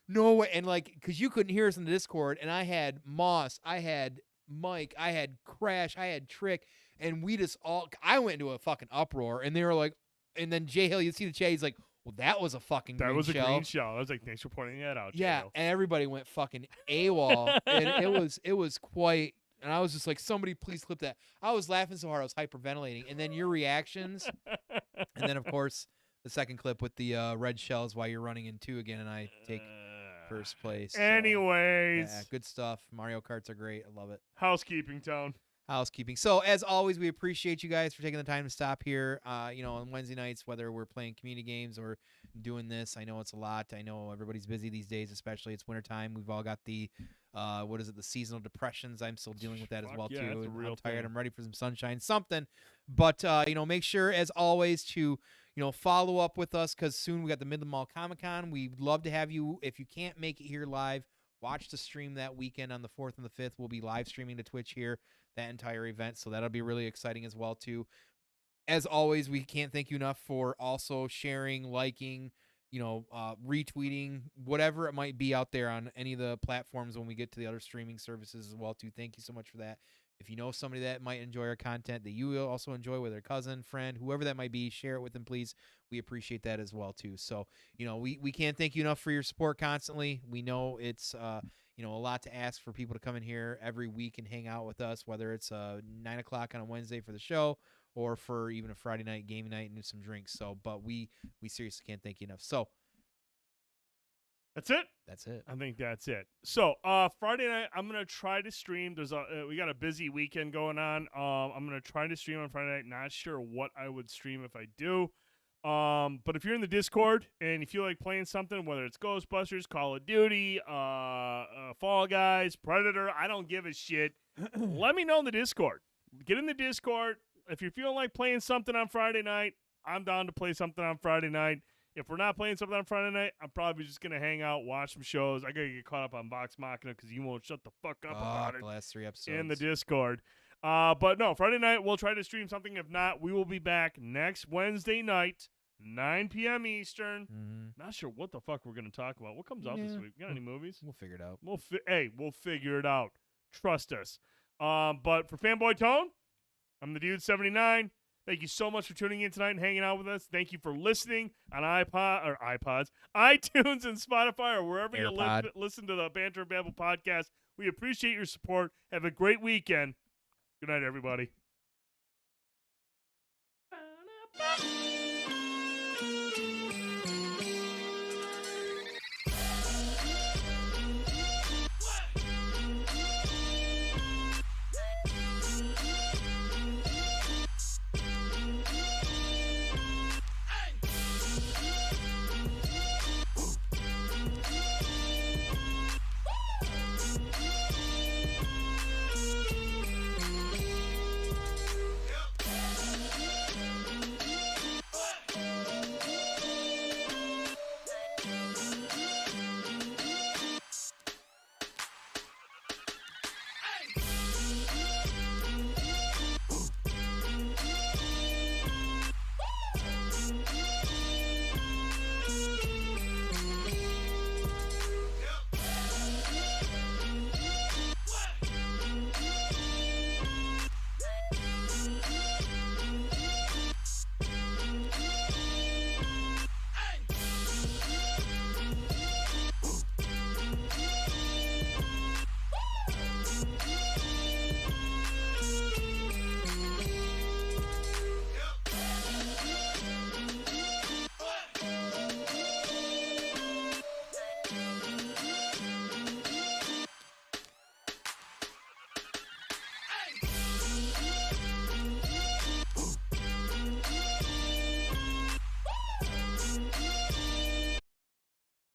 no way, and like, because you couldn't hear us in the Discord, and I had Moss, I had Mike, I had Crash, I had Trick. And we just I went into a fucking uproar, and they were like, and then Jay Hill, you see the chat, he's like, well, that was a fucking green shell. That was a green shell. I was like, thanks for pointing that out, Jay Hill. And everybody went fucking AWOL, and it was quite, and I was just like, somebody please clip that. I was laughing so hard, I was hyperventilating, and then your reactions, and then, of course, the second clip with the red shells while you're running in 2 again, and I take first place. Anyways. Yeah, good stuff. Mario Karts are great. I love it. Housekeeping, Tone. Housekeeping. So, as always, we appreciate you guys for taking the time to stop here, on Wednesday nights, whether we're playing community games or doing this. I know it's a lot. I know everybody's busy these days, especially it's wintertime. We've all got the seasonal depressions. I'm still dealing with that as well, too. I'm tired. I'm ready for some sunshine, something. But, make sure, as always, to, follow up with us, because soon we got the Midland Mall Comic-Con. We'd love to have you. If you can't make it here live, watch the stream that weekend on the 4th and the 5th. We'll be live streaming to Twitch here, that entire event, so that'll be really exciting as well, too. As always, we can't thank you enough for also sharing, liking, retweeting, whatever it might be out there on any of the platforms when we get to the other streaming services as well, too. Thank you so much for that. If you know somebody that might enjoy our content that you will also enjoy with their cousin, friend, whoever that might be, share it with them, please. We appreciate that as well, too. So, we can't thank you enough for your support constantly. We know it's, a lot to ask for people to come in here every week and hang out with us, whether it's 9 o'clock on a Wednesday for the show or for even a Friday night gaming night and do some drinks. So, but we seriously can't thank you enough. So, that's it. That's it. I think that's it. So Friday night, I'm gonna try to stream. We got a busy weekend going on. I'm gonna try to stream on Friday night. Not sure what I would stream if I do. But if you're in the Discord and you feel like playing something, whether it's Ghostbusters, Call of Duty, Fall Guys, Predator, I don't give a shit. Let me know in the Discord. Get in the Discord. If you're feeling like playing something on Friday night, I'm down to play something on Friday night. If we're not playing something on Friday night, I'm probably just going to hang out, watch some shows. I got to get caught up on Vox Machina because you won't shut the fuck up about it. The last 3 episodes. In the Discord. But no, Friday night, we'll try to stream something. If not, we will be back next Wednesday night, 9 p.m. Eastern. Mm-hmm. Not sure what the fuck we're going to talk about. What comes out this week? Got any movies? We'll figure it out. We'll figure it out. Trust us. But for Fanboytone, I'm the Dude79. Thank you so much for tuning in tonight and hanging out with us. Thank you for listening on iPods, iTunes, and Spotify, or wherever you listen to the Banter Babble podcast. We appreciate your support. Have a great weekend. Good night, everybody.